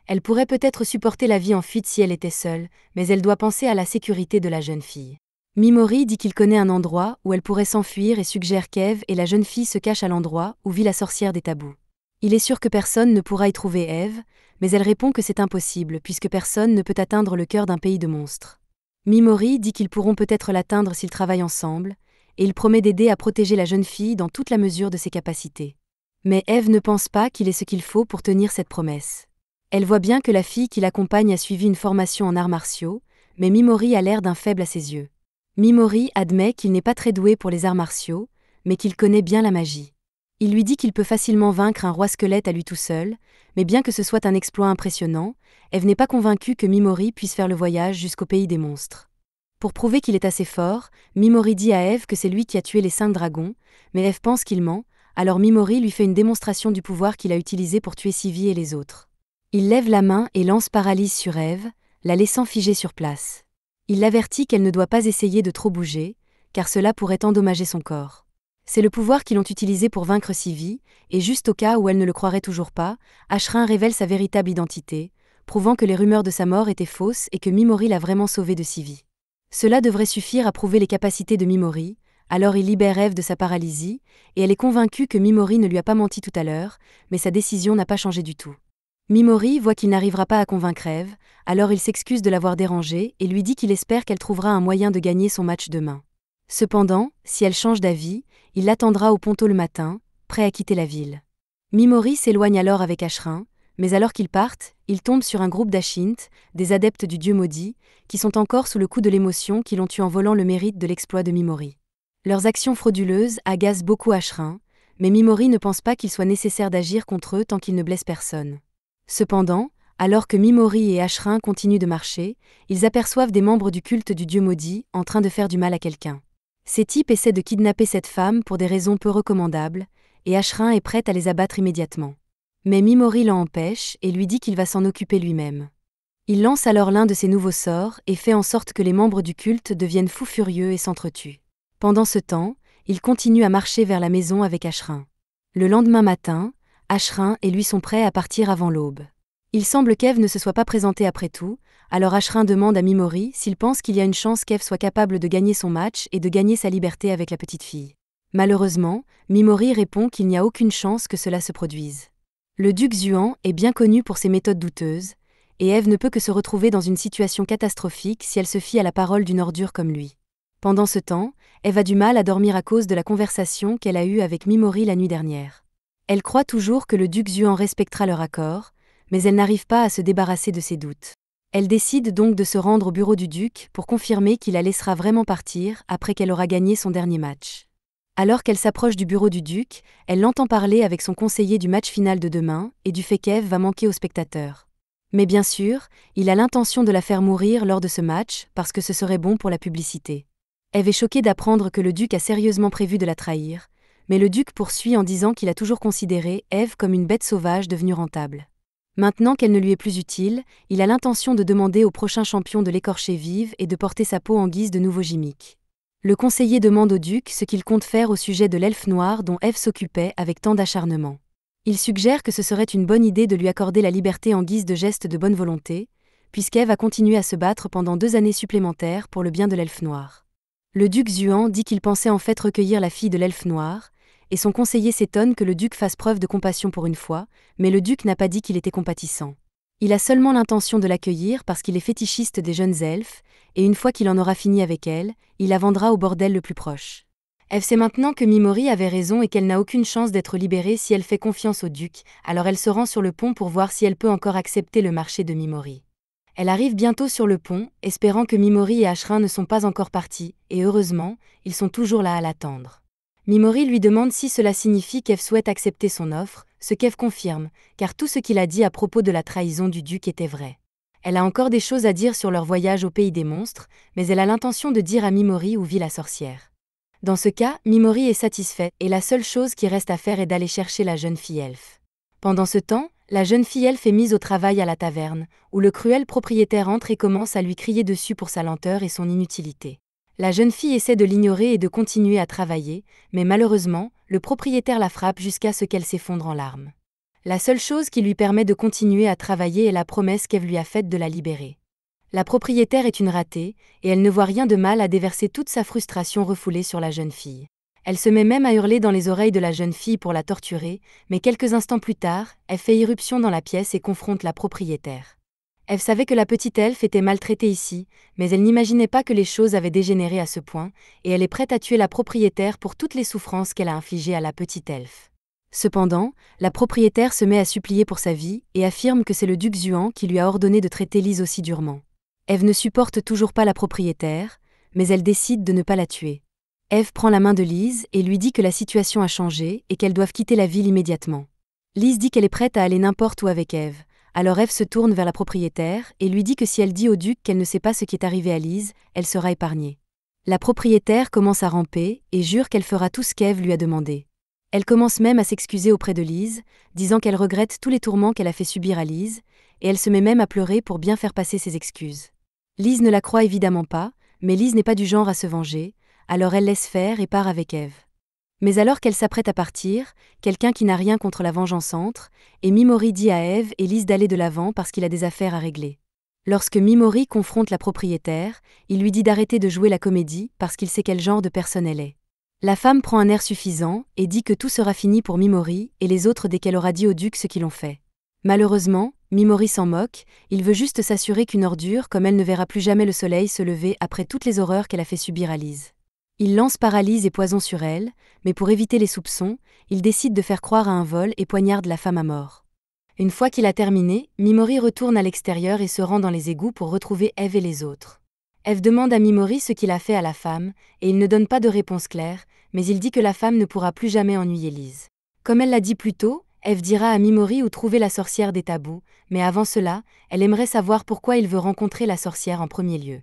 Elle pourrait peut-être supporter la vie en fuite si elle était seule, mais elle doit penser à la sécurité de la jeune fille. Mimori dit qu'il connaît un endroit où elle pourrait s'enfuir et suggère qu'Eve et la jeune fille se cachent à l'endroit où vit la sorcière des tabous. Il est sûr que personne ne pourra y trouver Eve, mais elle répond que c'est impossible puisque personne ne peut atteindre le cœur d'un pays de monstres. Mimori dit qu'ils pourront peut-être l'atteindre s'ils travaillent ensemble, et il promet d'aider à protéger la jeune fille dans toute la mesure de ses capacités. Mais Eve ne pense pas qu'il ait ce qu'il faut pour tenir cette promesse. Elle voit bien que la fille qui l'accompagne a suivi une formation en arts martiaux, mais Mimori a l'air d'un faible à ses yeux. Mimori admet qu'il n'est pas très doué pour les arts martiaux, mais qu'il connaît bien la magie. Il lui dit qu'il peut facilement vaincre un roi squelette à lui tout seul, mais bien que ce soit un exploit impressionnant, Eve n'est pas convaincue que Mimori puisse faire le voyage jusqu'au pays des monstres. Pour prouver qu'il est assez fort, Mimori dit à Eve que c'est lui qui a tué les 5 dragons, mais Eve pense qu'il ment, alors Mimori lui fait une démonstration du pouvoir qu'il a utilisé pour tuer Sylvie et les autres. Il lève la main et lance paralyse sur Eve, la laissant figée sur place. Il l'avertit qu'elle ne doit pas essayer de trop bouger, car cela pourrait endommager son corps. C'est le pouvoir qu'ils ont utilisé pour vaincre Sylvie, et juste au cas où elle ne le croirait toujours pas, Ashrin révèle sa véritable identité, prouvant que les rumeurs de sa mort étaient fausses et que Mimori l'a vraiment sauvée de Sylvie. Cela devrait suffire à prouver les capacités de Mimori, alors il libère Eve de sa paralysie, et elle est convaincue que Mimori ne lui a pas menti tout à l'heure, mais sa décision n'a pas changé du tout. Mimori voit qu'il n'arrivera pas à convaincre Eve, alors il s'excuse de l'avoir dérangée et lui dit qu'il espère qu'elle trouvera un moyen de gagner son match demain. Cependant, si elle change d'avis, il l'attendra au ponton le matin, prêt à quitter la ville. Mimori s'éloigne alors avec Ashrin, mais alors qu'ils partent, ils tombent sur un groupe d'Ashint, des adeptes du dieu maudit, qui sont encore sous le coup de l'émotion qui l'ont tué en volant le mérite de l'exploit de Mimori. Leurs actions frauduleuses agacent beaucoup Ashrin, mais Mimori ne pense pas qu'il soit nécessaire d'agir contre eux tant qu'ils ne blessent personne. Cependant, alors que Mimori et Ashrin continuent de marcher, ils aperçoivent des membres du culte du dieu maudit en train de faire du mal à quelqu'un. Ces types essaient de kidnapper cette femme pour des raisons peu recommandables, et Ashrin est prête à les abattre immédiatement. Mais Mimori l'en empêche et lui dit qu'il va s'en occuper lui-même. Il lance alors l'un de ses nouveaux sorts et fait en sorte que les membres du culte deviennent fous furieux et s'entretuent. Pendant ce temps, il continue à marcher vers la maison avec Ashrin. Le lendemain matin, Ashrin et lui sont prêts à partir avant l'aube. Il semble qu'Eve ne se soit pas présentée après tout, alors Ashrin demande à Mimori s'il pense qu'il y a une chance qu'Eve soit capable de gagner son match et de gagner sa liberté avec la petite fille. Malheureusement, Mimori répond qu'il n'y a aucune chance que cela se produise. Le duc Xuan est bien connu pour ses méthodes douteuses, et Eve ne peut que se retrouver dans une situation catastrophique si elle se fie à la parole d'une ordure comme lui. Pendant ce temps, Eve a du mal à dormir à cause de la conversation qu'elle a eue avec Mimori la nuit dernière. Elle croit toujours que le duc Xuan respectera leur accord, mais elle n'arrive pas à se débarrasser de ses doutes. Elle décide donc de se rendre au bureau du duc pour confirmer qu'il la laissera vraiment partir après qu'elle aura gagné son dernier match. Alors qu'elle s'approche du bureau du duc, elle l'entend parler avec son conseiller du match final de demain et du fait qu'Eve va manquer aux spectateurs. Mais bien sûr, il a l'intention de la faire mourir lors de ce match parce que ce serait bon pour la publicité. Eve est choquée d'apprendre que le duc a sérieusement prévu de la trahir, mais le duc poursuit en disant qu'il a toujours considéré Eve comme une bête sauvage devenue rentable. Maintenant qu'elle ne lui est plus utile, il a l'intention de demander au prochain champion de l'écorcher vive et de porter sa peau en guise de nouveau gimmick. Le conseiller demande au duc ce qu'il compte faire au sujet de l'elfe noir dont Eve s'occupait avec tant d'acharnement. Il suggère que ce serait une bonne idée de lui accorder la liberté en guise de geste de bonne volonté, puisqu'Eve a continué à se battre pendant 2 années supplémentaires pour le bien de l'elfe noir. Le duc Xuan dit qu'il pensait en fait recueillir la fille de l'elfe noir, et son conseiller s'étonne que le duc fasse preuve de compassion pour une fois, mais le duc n'a pas dit qu'il était compatissant. Il a seulement l'intention de l'accueillir parce qu'il est fétichiste des jeunes elfes, et une fois qu'il en aura fini avec elle, il la vendra au bordel le plus proche. Eve sait maintenant que Mimori avait raison et qu'elle n'a aucune chance d'être libérée si elle fait confiance au duc, alors elle se rend sur le pont pour voir si elle peut encore accepter le marché de Mimori. Elle arrive bientôt sur le pont, espérant que Mimori et Ashrin ne sont pas encore partis, et heureusement, ils sont toujours là à l'attendre. Mimori lui demande si cela signifie qu'Eve souhaite accepter son offre, ce qu'Eve confirme, car tout ce qu'il a dit à propos de la trahison du duc était vrai. Elle a encore des choses à dire sur leur voyage au pays des monstres, mais elle a l'intention de dire à Mimori où vit la sorcière. Dans ce cas, Mimori est satisfait, et la seule chose qui reste à faire est d'aller chercher la jeune fille elfe. Pendant ce temps, la jeune fille elfe est mise au travail à la taverne, où le cruel propriétaire entre et commence à lui crier dessus pour sa lenteur et son inutilité. La jeune fille essaie de l'ignorer et de continuer à travailler, mais malheureusement, le propriétaire la frappe jusqu'à ce qu'elle s'effondre en larmes. La seule chose qui lui permet de continuer à travailler est la promesse qu'Eve lui a faite de la libérer. La propriétaire est une ratée, et elle ne voit rien de mal à déverser toute sa frustration refoulée sur la jeune fille. Elle se met même à hurler dans les oreilles de la jeune fille pour la torturer, mais quelques instants plus tard, elle fait irruption dans la pièce et confronte la propriétaire. Eve savait que la petite elfe était maltraitée ici, mais elle n'imaginait pas que les choses avaient dégénéré à ce point, et elle est prête à tuer la propriétaire pour toutes les souffrances qu'elle a infligées à la petite elfe. Cependant, la propriétaire se met à supplier pour sa vie et affirme que c'est le duc Xuan qui lui a ordonné de traiter Lise aussi durement. Eve ne supporte toujours pas la propriétaire, mais elle décide de ne pas la tuer. Eve prend la main de Lise et lui dit que la situation a changé et qu'elles doivent quitter la ville immédiatement. Lise dit qu'elle est prête à aller n'importe où avec Eve. Alors Eve se tourne vers la propriétaire et lui dit que si elle dit au duc qu'elle ne sait pas ce qui est arrivé à Lise, elle sera épargnée. La propriétaire commence à ramper et jure qu'elle fera tout ce qu'Eve lui a demandé. Elle commence même à s'excuser auprès de Lise, disant qu'elle regrette tous les tourments qu'elle a fait subir à Lise, et elle se met même à pleurer pour bien faire passer ses excuses. Lise ne la croit évidemment pas, mais Lise n'est pas du genre à se venger, alors elle laisse faire et part avec Eve. Mais alors qu'elle s'apprête à partir, quelqu'un qui n'a rien contre la vengeance entre, et Mimori dit à Eve et Lise d'aller de l'avant parce qu'il a des affaires à régler. Lorsque Mimori confronte la propriétaire, il lui dit d'arrêter de jouer la comédie parce qu'il sait quel genre de personne elle est. La femme prend un air suffisant et dit que tout sera fini pour Mimori et les autres dès qu'elle aura dit au duc ce qu'ils ont fait. Malheureusement, Mimori s'en moque, il veut juste s'assurer qu'une ordure comme elle ne verra plus jamais le soleil se lever après toutes les horreurs qu'elle a fait subir à Lise. Il lance paralyse et poison sur elle, mais pour éviter les soupçons, il décide de faire croire à un vol et poignarde la femme à mort. Une fois qu'il a terminé, Mimori retourne à l'extérieur et se rend dans les égouts pour retrouver Eve et les autres. Eve demande à Mimori ce qu'il a fait à la femme, et il ne donne pas de réponse claire, mais il dit que la femme ne pourra plus jamais ennuyer Lise. Comme elle l'a dit plus tôt, Eve dira à Mimori où trouver la sorcière des tabous, mais avant cela, elle aimerait savoir pourquoi il veut rencontrer la sorcière en premier lieu.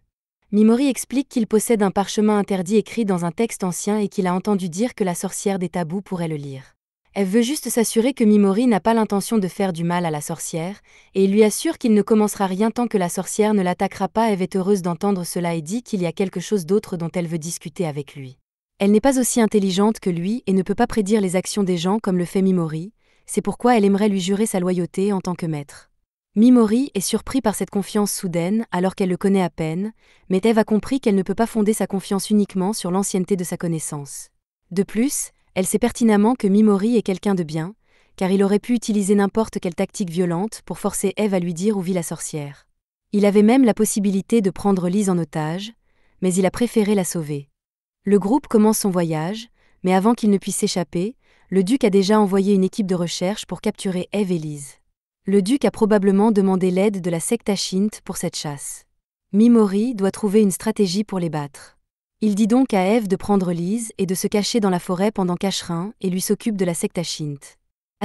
Mimori explique qu'il possède un parchemin interdit écrit dans un texte ancien et qu'il a entendu dire que la sorcière des tabous pourrait le lire. Elle veut juste s'assurer que Mimori n'a pas l'intention de faire du mal à la sorcière, et il lui assure qu'il ne commencera rien tant que la sorcière ne l'attaquera pas. Eve est heureuse d'entendre cela et dit qu'il y a quelque chose d'autre dont elle veut discuter avec lui. Elle n'est pas aussi intelligente que lui et ne peut pas prédire les actions des gens comme le fait Mimori, c'est pourquoi elle aimerait lui jurer sa loyauté en tant que maître. Mimori est surpris par cette confiance soudaine alors qu'elle le connaît à peine, mais Eve a compris qu'elle ne peut pas fonder sa confiance uniquement sur l'ancienneté de sa connaissance. De plus, elle sait pertinemment que Mimori est quelqu'un de bien, car il aurait pu utiliser n'importe quelle tactique violente pour forcer Eve à lui dire où vit la sorcière. Il avait même la possibilité de prendre Lise en otage, mais il a préféré la sauver. Le groupe commence son voyage, mais avant qu'il ne puisse s'échapper, le duc a déjà envoyé une équipe de recherche pour capturer Eve et Lise. Le duc a probablement demandé l'aide de la secte Ashint pour cette chasse. Mimori doit trouver une stratégie pour les battre. Il dit donc à Eve de prendre Lise et de se cacher dans la forêt pendant qu'Ashrin et lui s'occupe de la secte Ashint.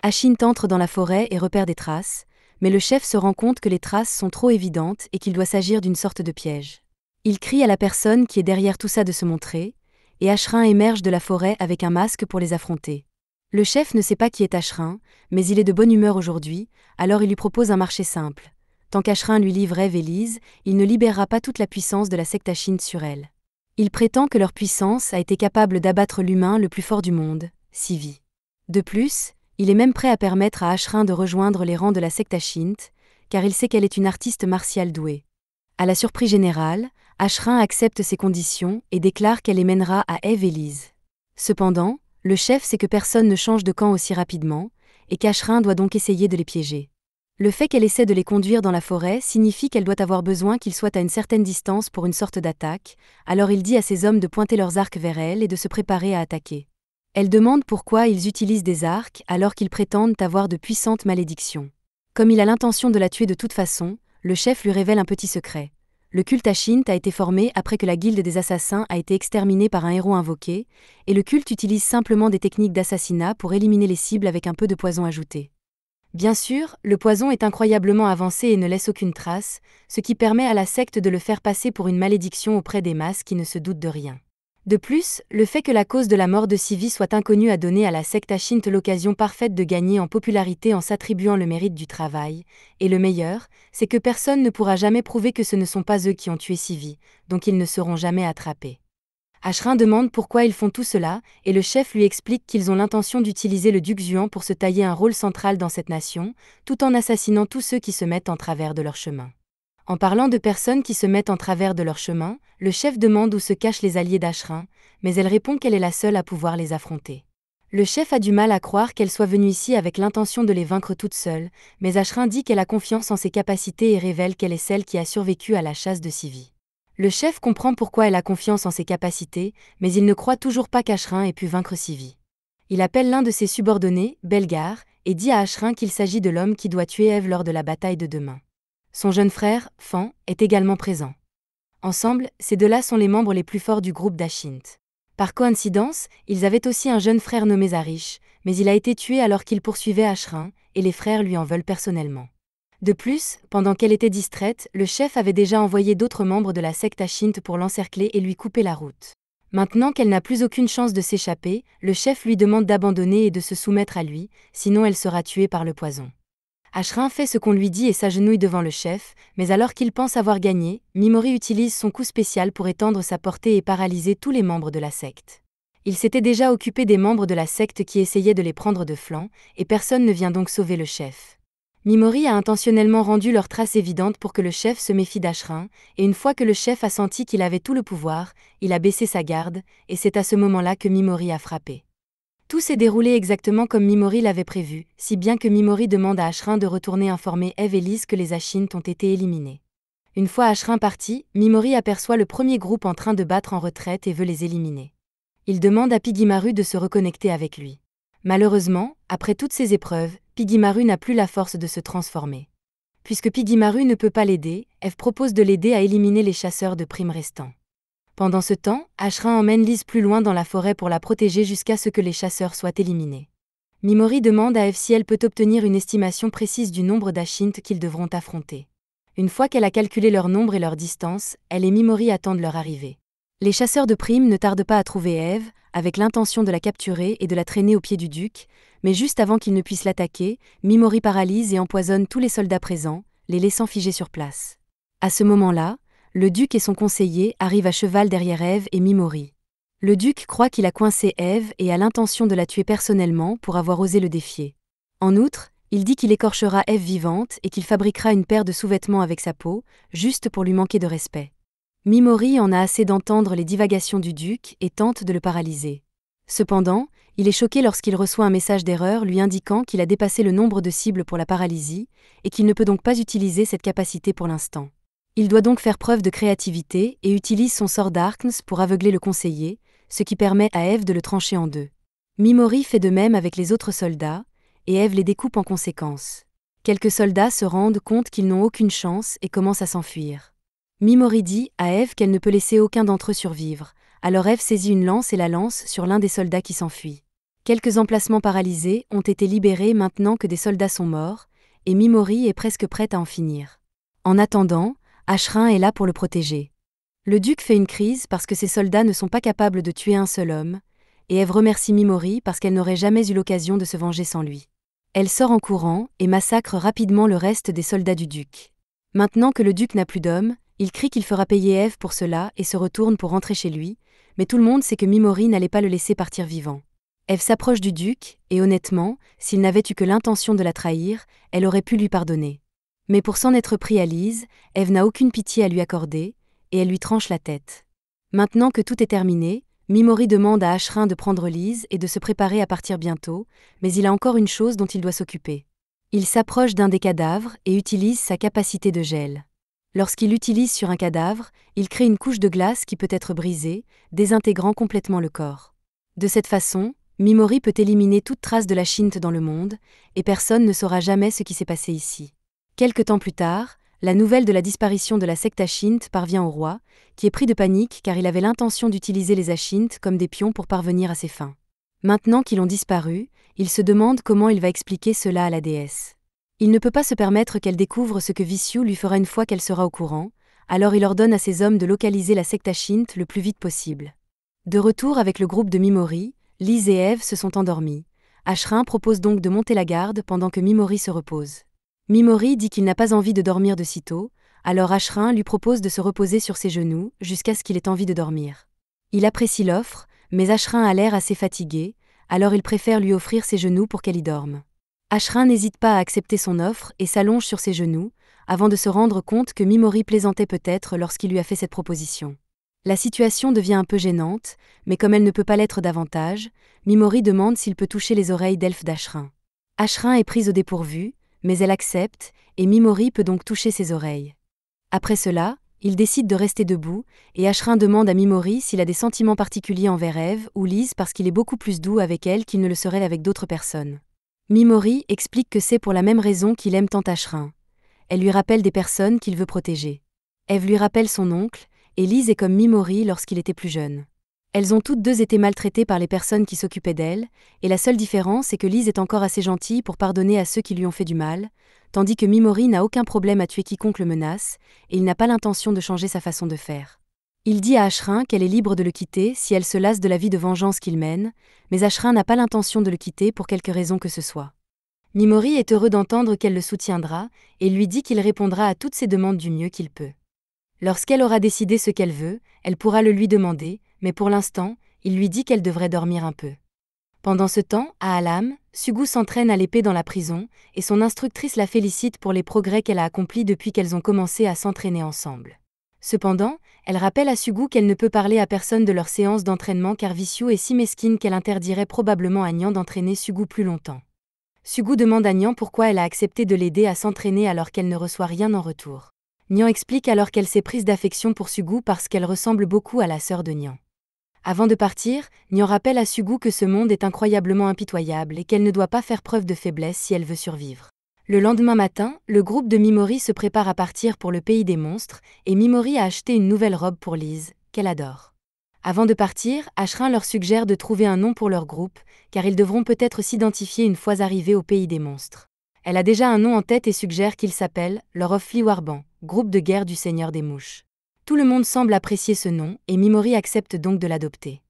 Ashint entre dans la forêt et repère des traces, mais le chef se rend compte que les traces sont trop évidentes et qu'il doit s'agir d'une sorte de piège. Il crie à la personne qui est derrière tout ça de se montrer, et Ashrin émerge de la forêt avec un masque pour les affronter. Le chef ne sait pas qui est Ashrin, mais il est de bonne humeur aujourd'hui, alors il lui propose un marché simple. Tant qu'Ashrin lui livre Eve et Lise, il ne libérera pas toute la puissance de la secte Ashint sur elle. Il prétend que leur puissance a été capable d'abattre l'humain le plus fort du monde, Sivi. De plus, il est même prêt à permettre à Ashrin de rejoindre les rangs de la secte Ashint, car il sait qu'elle est une artiste martiale douée. À la surprise générale, Ashrin accepte ses conditions et déclare qu'elle les mènera à Eve et Lise. Cependant, le chef sait que personne ne change de camp aussi rapidement, et qu'Ashrin doit donc essayer de les piéger. Le fait qu'elle essaie de les conduire dans la forêt signifie qu'elle doit avoir besoin qu'ils soient à une certaine distance pour une sorte d'attaque, alors il dit à ses hommes de pointer leurs arcs vers elle et de se préparer à attaquer. Elle demande pourquoi ils utilisent des arcs alors qu'ils prétendent avoir de puissantes malédictions. Comme il a l'intention de la tuer de toute façon, le chef lui révèle un petit secret. Le culte Ashint a été formé après que la guilde des assassins a été exterminée par un héros invoqué, et le culte utilise simplement des techniques d'assassinat pour éliminer les cibles avec un peu de poison ajouté. Bien sûr, le poison est incroyablement avancé et ne laisse aucune trace, ce qui permet à la secte de le faire passer pour une malédiction auprès des masses qui ne se doutent de rien. De plus, le fait que la cause de la mort de Sivi soit inconnue a donné à la secte Ashint l'occasion parfaite de gagner en popularité en s'attribuant le mérite du travail, et le meilleur, c'est que personne ne pourra jamais prouver que ce ne sont pas eux qui ont tué Sivi, donc ils ne seront jamais attrapés. Ashrin demande pourquoi ils font tout cela, et le chef lui explique qu'ils ont l'intention d'utiliser le duc Xuan pour se tailler un rôle central dans cette nation, tout en assassinant tous ceux qui se mettent en travers de leur chemin. En parlant de personnes qui se mettent en travers de leur chemin, le chef demande où se cachent les alliés d'Ashrin, mais elle répond qu'elle est la seule à pouvoir les affronter. Le chef a du mal à croire qu'elle soit venue ici avec l'intention de les vaincre toute seule, mais Ashrin dit qu'elle a confiance en ses capacités et révèle qu'elle est celle qui a survécu à la chasse de Sivi. Le chef comprend pourquoi elle a confiance en ses capacités, mais il ne croit toujours pas qu'Ashrin ait pu vaincre Sivi. Il appelle l'un de ses subordonnés, Belgar, et dit à Ashrin qu'il s'agit de l'homme qui doit tuer Eve lors de la bataille de demain. Son jeune frère, Fan, est également présent. Ensemble, ces deux-là sont les membres les plus forts du groupe d'Ashint. Par coïncidence, ils avaient aussi un jeune frère nommé Zarish, mais il a été tué alors qu'il poursuivait Ashrin, et les frères lui en veulent personnellement. De plus, pendant qu'elle était distraite, le chef avait déjà envoyé d'autres membres de la secte Ashint pour l'encercler et lui couper la route. Maintenant qu'elle n'a plus aucune chance de s'échapper, le chef lui demande d'abandonner et de se soumettre à lui, sinon elle sera tuée par le poison. Ashrin fait ce qu'on lui dit et s'agenouille devant le chef, mais alors qu'il pense avoir gagné, Mimori utilise son coup spécial pour étendre sa portée et paralyser tous les membres de la secte. Il s'était déjà occupé des membres de la secte qui essayaient de les prendre de flanc, et personne ne vient donc sauver le chef. Mimori a intentionnellement rendu leurs traces évidentes pour que le chef se méfie d'Ashrin, et une fois que le chef a senti qu'il avait tout le pouvoir, il a baissé sa garde, et c'est à ce moment-là que Mimori a frappé. Tout s'est déroulé exactement comme Mimori l'avait prévu, si bien que Mimori demande à Ashrin de retourner informer Eve et Lise que les Ashint ont été éliminés. Une fois Ashrin parti, Mimori aperçoit le premier groupe en train de battre en retraite et veut les éliminer. Il demande à Pigimaru de se reconnecter avec lui. Malheureusement, après toutes ces épreuves, Pigimaru n'a plus la force de se transformer. Puisque Pigimaru ne peut pas l'aider, Eve propose de l'aider à éliminer les chasseurs de primes restants. Pendant ce temps, Ashrin emmène Lise plus loin dans la forêt pour la protéger jusqu'à ce que les chasseurs soient éliminés. Mimori demande à Eve si elle peut obtenir une estimation précise du nombre d'Ashint qu'ils devront affronter. Une fois qu'elle a calculé leur nombre et leur distance, elle et Mimori attendent leur arrivée. Les chasseurs de primes ne tardent pas à trouver Eve, avec l'intention de la capturer et de la traîner au pied du duc, mais juste avant qu'ils ne puissent l'attaquer, Mimori paralyse et empoisonne tous les soldats présents, les laissant figés sur place. À ce moment-là, le duc et son conseiller arrivent à cheval derrière Eve et Mimori. Le duc croit qu'il a coincé Eve et a l'intention de la tuer personnellement pour avoir osé le défier. En outre, il dit qu'il écorchera Eve vivante et qu'il fabriquera une paire de sous-vêtements avec sa peau, juste pour lui manquer de respect. Mimori en a assez d'entendre les divagations du duc et tente de le paralyser. Cependant, il est choqué lorsqu'il reçoit un message d'erreur lui indiquant qu'il a dépassé le nombre de cibles pour la paralysie et qu'il ne peut donc pas utiliser cette capacité pour l'instant. Il doit donc faire preuve de créativité et utilise son sort Darkness pour aveugler le conseiller, ce qui permet à Eve de le trancher en deux. Mimori fait de même avec les autres soldats, et Eve les découpe en conséquence. Quelques soldats se rendent compte qu'ils n'ont aucune chance et commencent à s'enfuir. Mimori dit à Eve qu'elle ne peut laisser aucun d'entre eux survivre, alors Eve saisit une lance et la lance sur l'un des soldats qui s'enfuit. Quelques emplacements paralysés ont été libérés maintenant que des soldats sont morts, et Mimori est presque prête à en finir. En attendant, Ashrin est là pour le protéger. Le duc fait une crise parce que ses soldats ne sont pas capables de tuer un seul homme, et Eve remercie Mimori parce qu'elle n'aurait jamais eu l'occasion de se venger sans lui. Elle sort en courant et massacre rapidement le reste des soldats du duc. Maintenant que le duc n'a plus d'hommes, il crie qu'il fera payer Eve pour cela et se retourne pour rentrer chez lui, mais tout le monde sait que Mimori n'allait pas le laisser partir vivant. Eve s'approche du duc, et honnêtement, s'il n'avait eu que l'intention de la trahir, elle aurait pu lui pardonner. Mais pour s'en être pris à Lise, Eve n'a aucune pitié à lui accorder, et elle lui tranche la tête. Maintenant que tout est terminé, Mimori demande à Ashrin de prendre Lise et de se préparer à partir bientôt, mais il a encore une chose dont il doit s'occuper. Il s'approche d'un des cadavres et utilise sa capacité de gel. Lorsqu'il l'utilise sur un cadavre, il crée une couche de glace qui peut être brisée, désintégrant complètement le corps. De cette façon, Mimori peut éliminer toute trace de la Shint dans le monde, et personne ne saura jamais ce qui s'est passé ici. Quelque temps plus tard, la nouvelle de la disparition de la secte Ashint parvient au roi, qui est pris de panique car il avait l'intention d'utiliser les Ashint comme des pions pour parvenir à ses fins. Maintenant qu'ils ont disparu, il se demande comment il va expliquer cela à la déesse. Il ne peut pas se permettre qu'elle découvre ce que Vishyu lui fera une fois qu'elle sera au courant, alors il ordonne à ses hommes de localiser la secte Ashint le plus vite possible. De retour avec le groupe de Mimori, Lise et Eve se sont endormis. Ashrin propose donc de monter la garde pendant que Mimori se repose. Mimori dit qu'il n'a pas envie de dormir de sitôt, alors Ashrin lui propose de se reposer sur ses genoux jusqu'à ce qu'il ait envie de dormir. Il apprécie l'offre, mais Ashrin a l'air assez fatigué, alors il préfère lui offrir ses genoux pour qu'elle y dorme. Ashrin n'hésite pas à accepter son offre et s'allonge sur ses genoux, avant de se rendre compte que Mimori plaisantait peut-être lorsqu'il lui a fait cette proposition. La situation devient un peu gênante, mais comme elle ne peut pas l'être davantage, Mimori demande s'il peut toucher les oreilles d'elfe d'Ashrin. Ashrin est prise au dépourvu, mais elle accepte, et Mimori peut donc toucher ses oreilles. Après cela, il décide de rester debout, et Ashrin demande à Mimori s'il a des sentiments particuliers envers Eve ou Lise parce qu'il est beaucoup plus doux avec elle qu'il ne le serait avec d'autres personnes. Mimori explique que c'est pour la même raison qu'il aime tant Ashrin. Elle lui rappelle des personnes qu'il veut protéger. Eve lui rappelle son oncle, et Lise est comme Mimori lorsqu'il était plus jeune. Elles ont toutes deux été maltraitées par les personnes qui s'occupaient d'elle, et la seule différence est que Lise est encore assez gentille pour pardonner à ceux qui lui ont fait du mal, tandis que Mimori n'a aucun problème à tuer quiconque le menace, et il n'a pas l'intention de changer sa façon de faire. Il dit à Ashrin qu'elle est libre de le quitter si elle se lasse de la vie de vengeance qu'il mène, mais Ashrin n'a pas l'intention de le quitter pour quelque raison que ce soit. Mimori est heureux d'entendre qu'elle le soutiendra, et lui dit qu'il répondra à toutes ses demandes du mieux qu'il peut. Lorsqu'elle aura décidé ce qu'elle veut, elle pourra le lui demander, mais pour l'instant, il lui dit qu'elle devrait dormir un peu. Pendant ce temps, à Alam, Sugu s'entraîne à l'épée dans la prison, et son instructrice la félicite pour les progrès qu'elle a accomplis depuis qu'elles ont commencé à s'entraîner ensemble. Cependant, elle rappelle à Sugu qu'elle ne peut parler à personne de leur séance d'entraînement car Vishyu est si mesquine qu'elle interdirait probablement à Nyan d'entraîner Sugu plus longtemps. Sugu demande à Nyan pourquoi elle a accepté de l'aider à s'entraîner alors qu'elle ne reçoit rien en retour. Nyan explique alors qu'elle s'est prise d'affection pour Sugu parce qu'elle ressemble beaucoup à la sœur de Nyan. Avant de partir, Nyan rappelle à Sugu que ce monde est incroyablement impitoyable et qu'elle ne doit pas faire preuve de faiblesse si elle veut survivre. Le lendemain matin, le groupe de Mimori se prépare à partir pour le pays des monstres, et Mimori a acheté une nouvelle robe pour Lise, qu'elle adore. Avant de partir, Ashrin leur suggère de trouver un nom pour leur groupe, car ils devront peut-être s'identifier une fois arrivés au pays des monstres. Elle a déjà un nom en tête et suggère qu'il s'appelle Lord of Fliwarban, groupe de guerre du Seigneur des Mouches. Tout le monde semble apprécier ce nom, et Mimori accepte donc de l'adopter.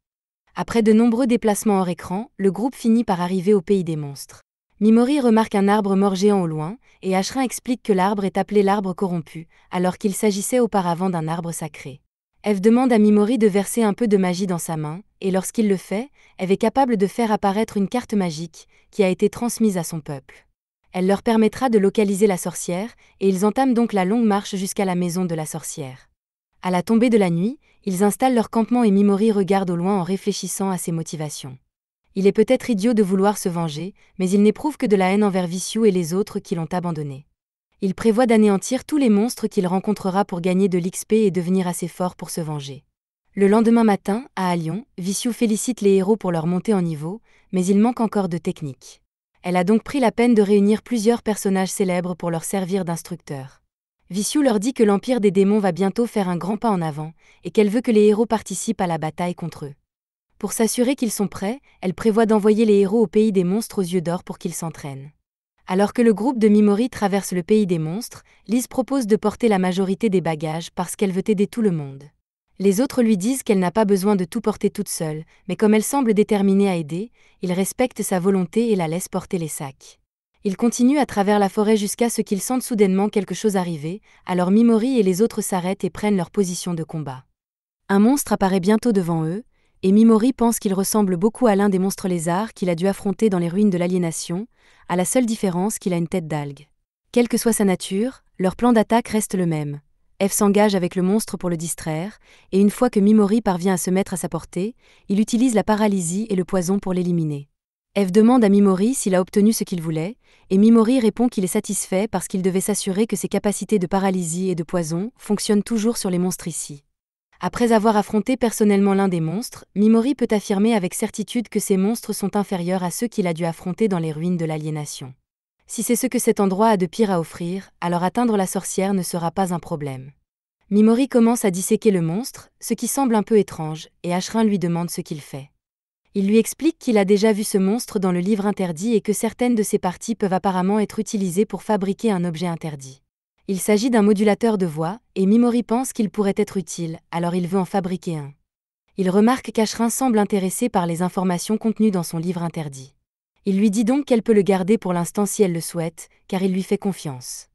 Après de nombreux déplacements hors écran, le groupe finit par arriver au pays des monstres. Mimori remarque un arbre mort géant au loin, et Ashrin explique que l'arbre est appelé l'arbre corrompu, alors qu'il s'agissait auparavant d'un arbre sacré. Eve demande à Mimori de verser un peu de magie dans sa main, et lorsqu'il le fait, Eve est capable de faire apparaître une carte magique, qui a été transmise à son peuple. Elle leur permettra de localiser la sorcière, et ils entament donc la longue marche jusqu'à la maison de la sorcière. À la tombée de la nuit, ils installent leur campement et Mimori regarde au loin en réfléchissant à ses motivations. Il est peut-être idiot de vouloir se venger, mais il n'éprouve que de la haine envers Vicious et les autres qui l'ont abandonné. Il prévoit d'anéantir tous les monstres qu'il rencontrera pour gagner de l'XP et devenir assez fort pour se venger. Le lendemain matin, à Alion, Vicious félicite les héros pour leur montée en niveau, mais il manque encore de technique. Elle a donc pris la peine de réunir plusieurs personnages célèbres pour leur servir d'instructeurs. Vicious leur dit que l'Empire des démons va bientôt faire un grand pas en avant, et qu'elle veut que les héros participent à la bataille contre eux. Pour s'assurer qu'ils sont prêts, elle prévoit d'envoyer les héros au pays des monstres aux yeux d'or pour qu'ils s'entraînent. Alors que le groupe de Mimori traverse le pays des monstres, Lise propose de porter la majorité des bagages parce qu'elle veut aider tout le monde. Les autres lui disent qu'elle n'a pas besoin de tout porter toute seule, mais comme elle semble déterminée à aider, ils respectent sa volonté et la laissent porter les sacs. Ils continuent à travers la forêt jusqu'à ce qu'ils sentent soudainement quelque chose arriver, alors Mimori et les autres s'arrêtent et prennent leur position de combat. Un monstre apparaît bientôt devant eux, et Mimori pense qu'il ressemble beaucoup à l'un des monstres lézards qu'il a dû affronter dans les ruines de l'aliénation, à la seule différence qu'il a une tête d'algue. Quelle que soit sa nature, leur plan d'attaque reste le même. Eve s'engage avec le monstre pour le distraire, et une fois que Mimori parvient à se mettre à sa portée, il utilise la paralysie et le poison pour l'éliminer. Eve demande à Mimori s'il a obtenu ce qu'il voulait, et Mimori répond qu'il est satisfait parce qu'il devait s'assurer que ses capacités de paralysie et de poison fonctionnent toujours sur les monstres ici. Après avoir affronté personnellement l'un des monstres, Mimori peut affirmer avec certitude que ces monstres sont inférieurs à ceux qu'il a dû affronter dans les ruines de l'aliénation. Si c'est ce que cet endroit a de pire à offrir, alors atteindre la sorcière ne sera pas un problème. Mimori commence à disséquer le monstre, ce qui semble un peu étrange, et Ashrin lui demande ce qu'il fait. Il lui explique qu'il a déjà vu ce monstre dans le livre interdit et que certaines de ses parties peuvent apparemment être utilisées pour fabriquer un objet interdit. Il s'agit d'un modulateur de voix, et Mimori pense qu'il pourrait être utile, alors il veut en fabriquer un. Il remarque qu'Ashrin semble intéressé par les informations contenues dans son livre interdit. Il lui dit donc qu'elle peut le garder pour l'instant si elle le souhaite, car il lui fait confiance.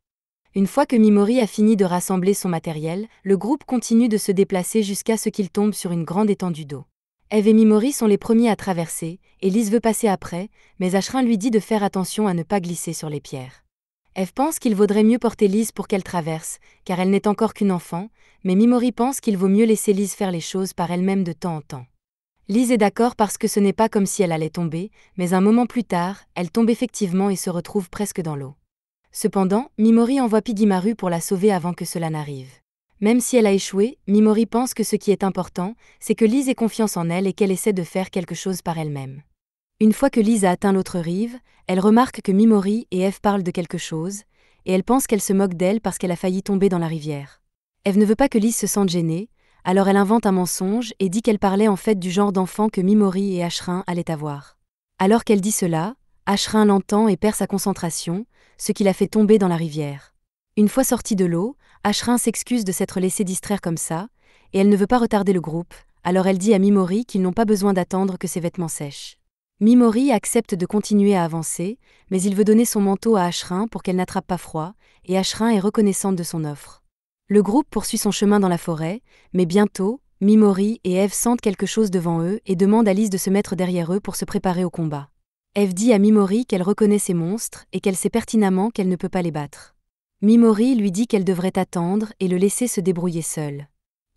Une fois que Mimori a fini de rassembler son matériel, le groupe continue de se déplacer jusqu'à ce qu'il tombe sur une grande étendue d'eau. Eve et Mimori sont les premiers à traverser, et Lise veut passer après, mais Ashrin lui dit de faire attention à ne pas glisser sur les pierres. Eve pense qu'il vaudrait mieux porter Lise pour qu'elle traverse, car elle n'est encore qu'une enfant, mais Mimori pense qu'il vaut mieux laisser Lise faire les choses par elle-même de temps en temps. Lise est d'accord parce que ce n'est pas comme si elle allait tomber, mais un moment plus tard, elle tombe effectivement et se retrouve presque dans l'eau. Cependant, Mimori envoie Pigimaru pour la sauver avant que cela n'arrive. Même si elle a échoué, Mimori pense que ce qui est important, c'est que Lise ait confiance en elle et qu'elle essaie de faire quelque chose par elle-même. Une fois que Lise a atteint l'autre rive, elle remarque que Mimori et Eve parlent de quelque chose, et elle pense qu'elle se moque d'elle parce qu'elle a failli tomber dans la rivière. Eve ne veut pas que Lise se sente gênée, alors elle invente un mensonge et dit qu'elle parlait en fait du genre d'enfant que Mimori et Ashrin allaient avoir. Alors qu'elle dit cela, Ashrin l'entend et perd sa concentration, ce qui la fait tomber dans la rivière. Une fois sortie de l'eau, Ashrin s'excuse de s'être laissée distraire comme ça, et elle ne veut pas retarder le groupe, alors elle dit à Mimori qu'ils n'ont pas besoin d'attendre que ses vêtements sèchent. Mimori accepte de continuer à avancer, mais il veut donner son manteau à Ashrin pour qu'elle n'attrape pas froid, et Ashrin est reconnaissante de son offre. Le groupe poursuit son chemin dans la forêt, mais bientôt, Mimori et Eve sentent quelque chose devant eux et demandent à Lise de se mettre derrière eux pour se préparer au combat. Eve dit à Mimori qu'elle reconnaît ces monstres et qu'elle sait pertinemment qu'elle ne peut pas les battre. Mimori lui dit qu'elle devrait attendre et le laisser se débrouiller seul.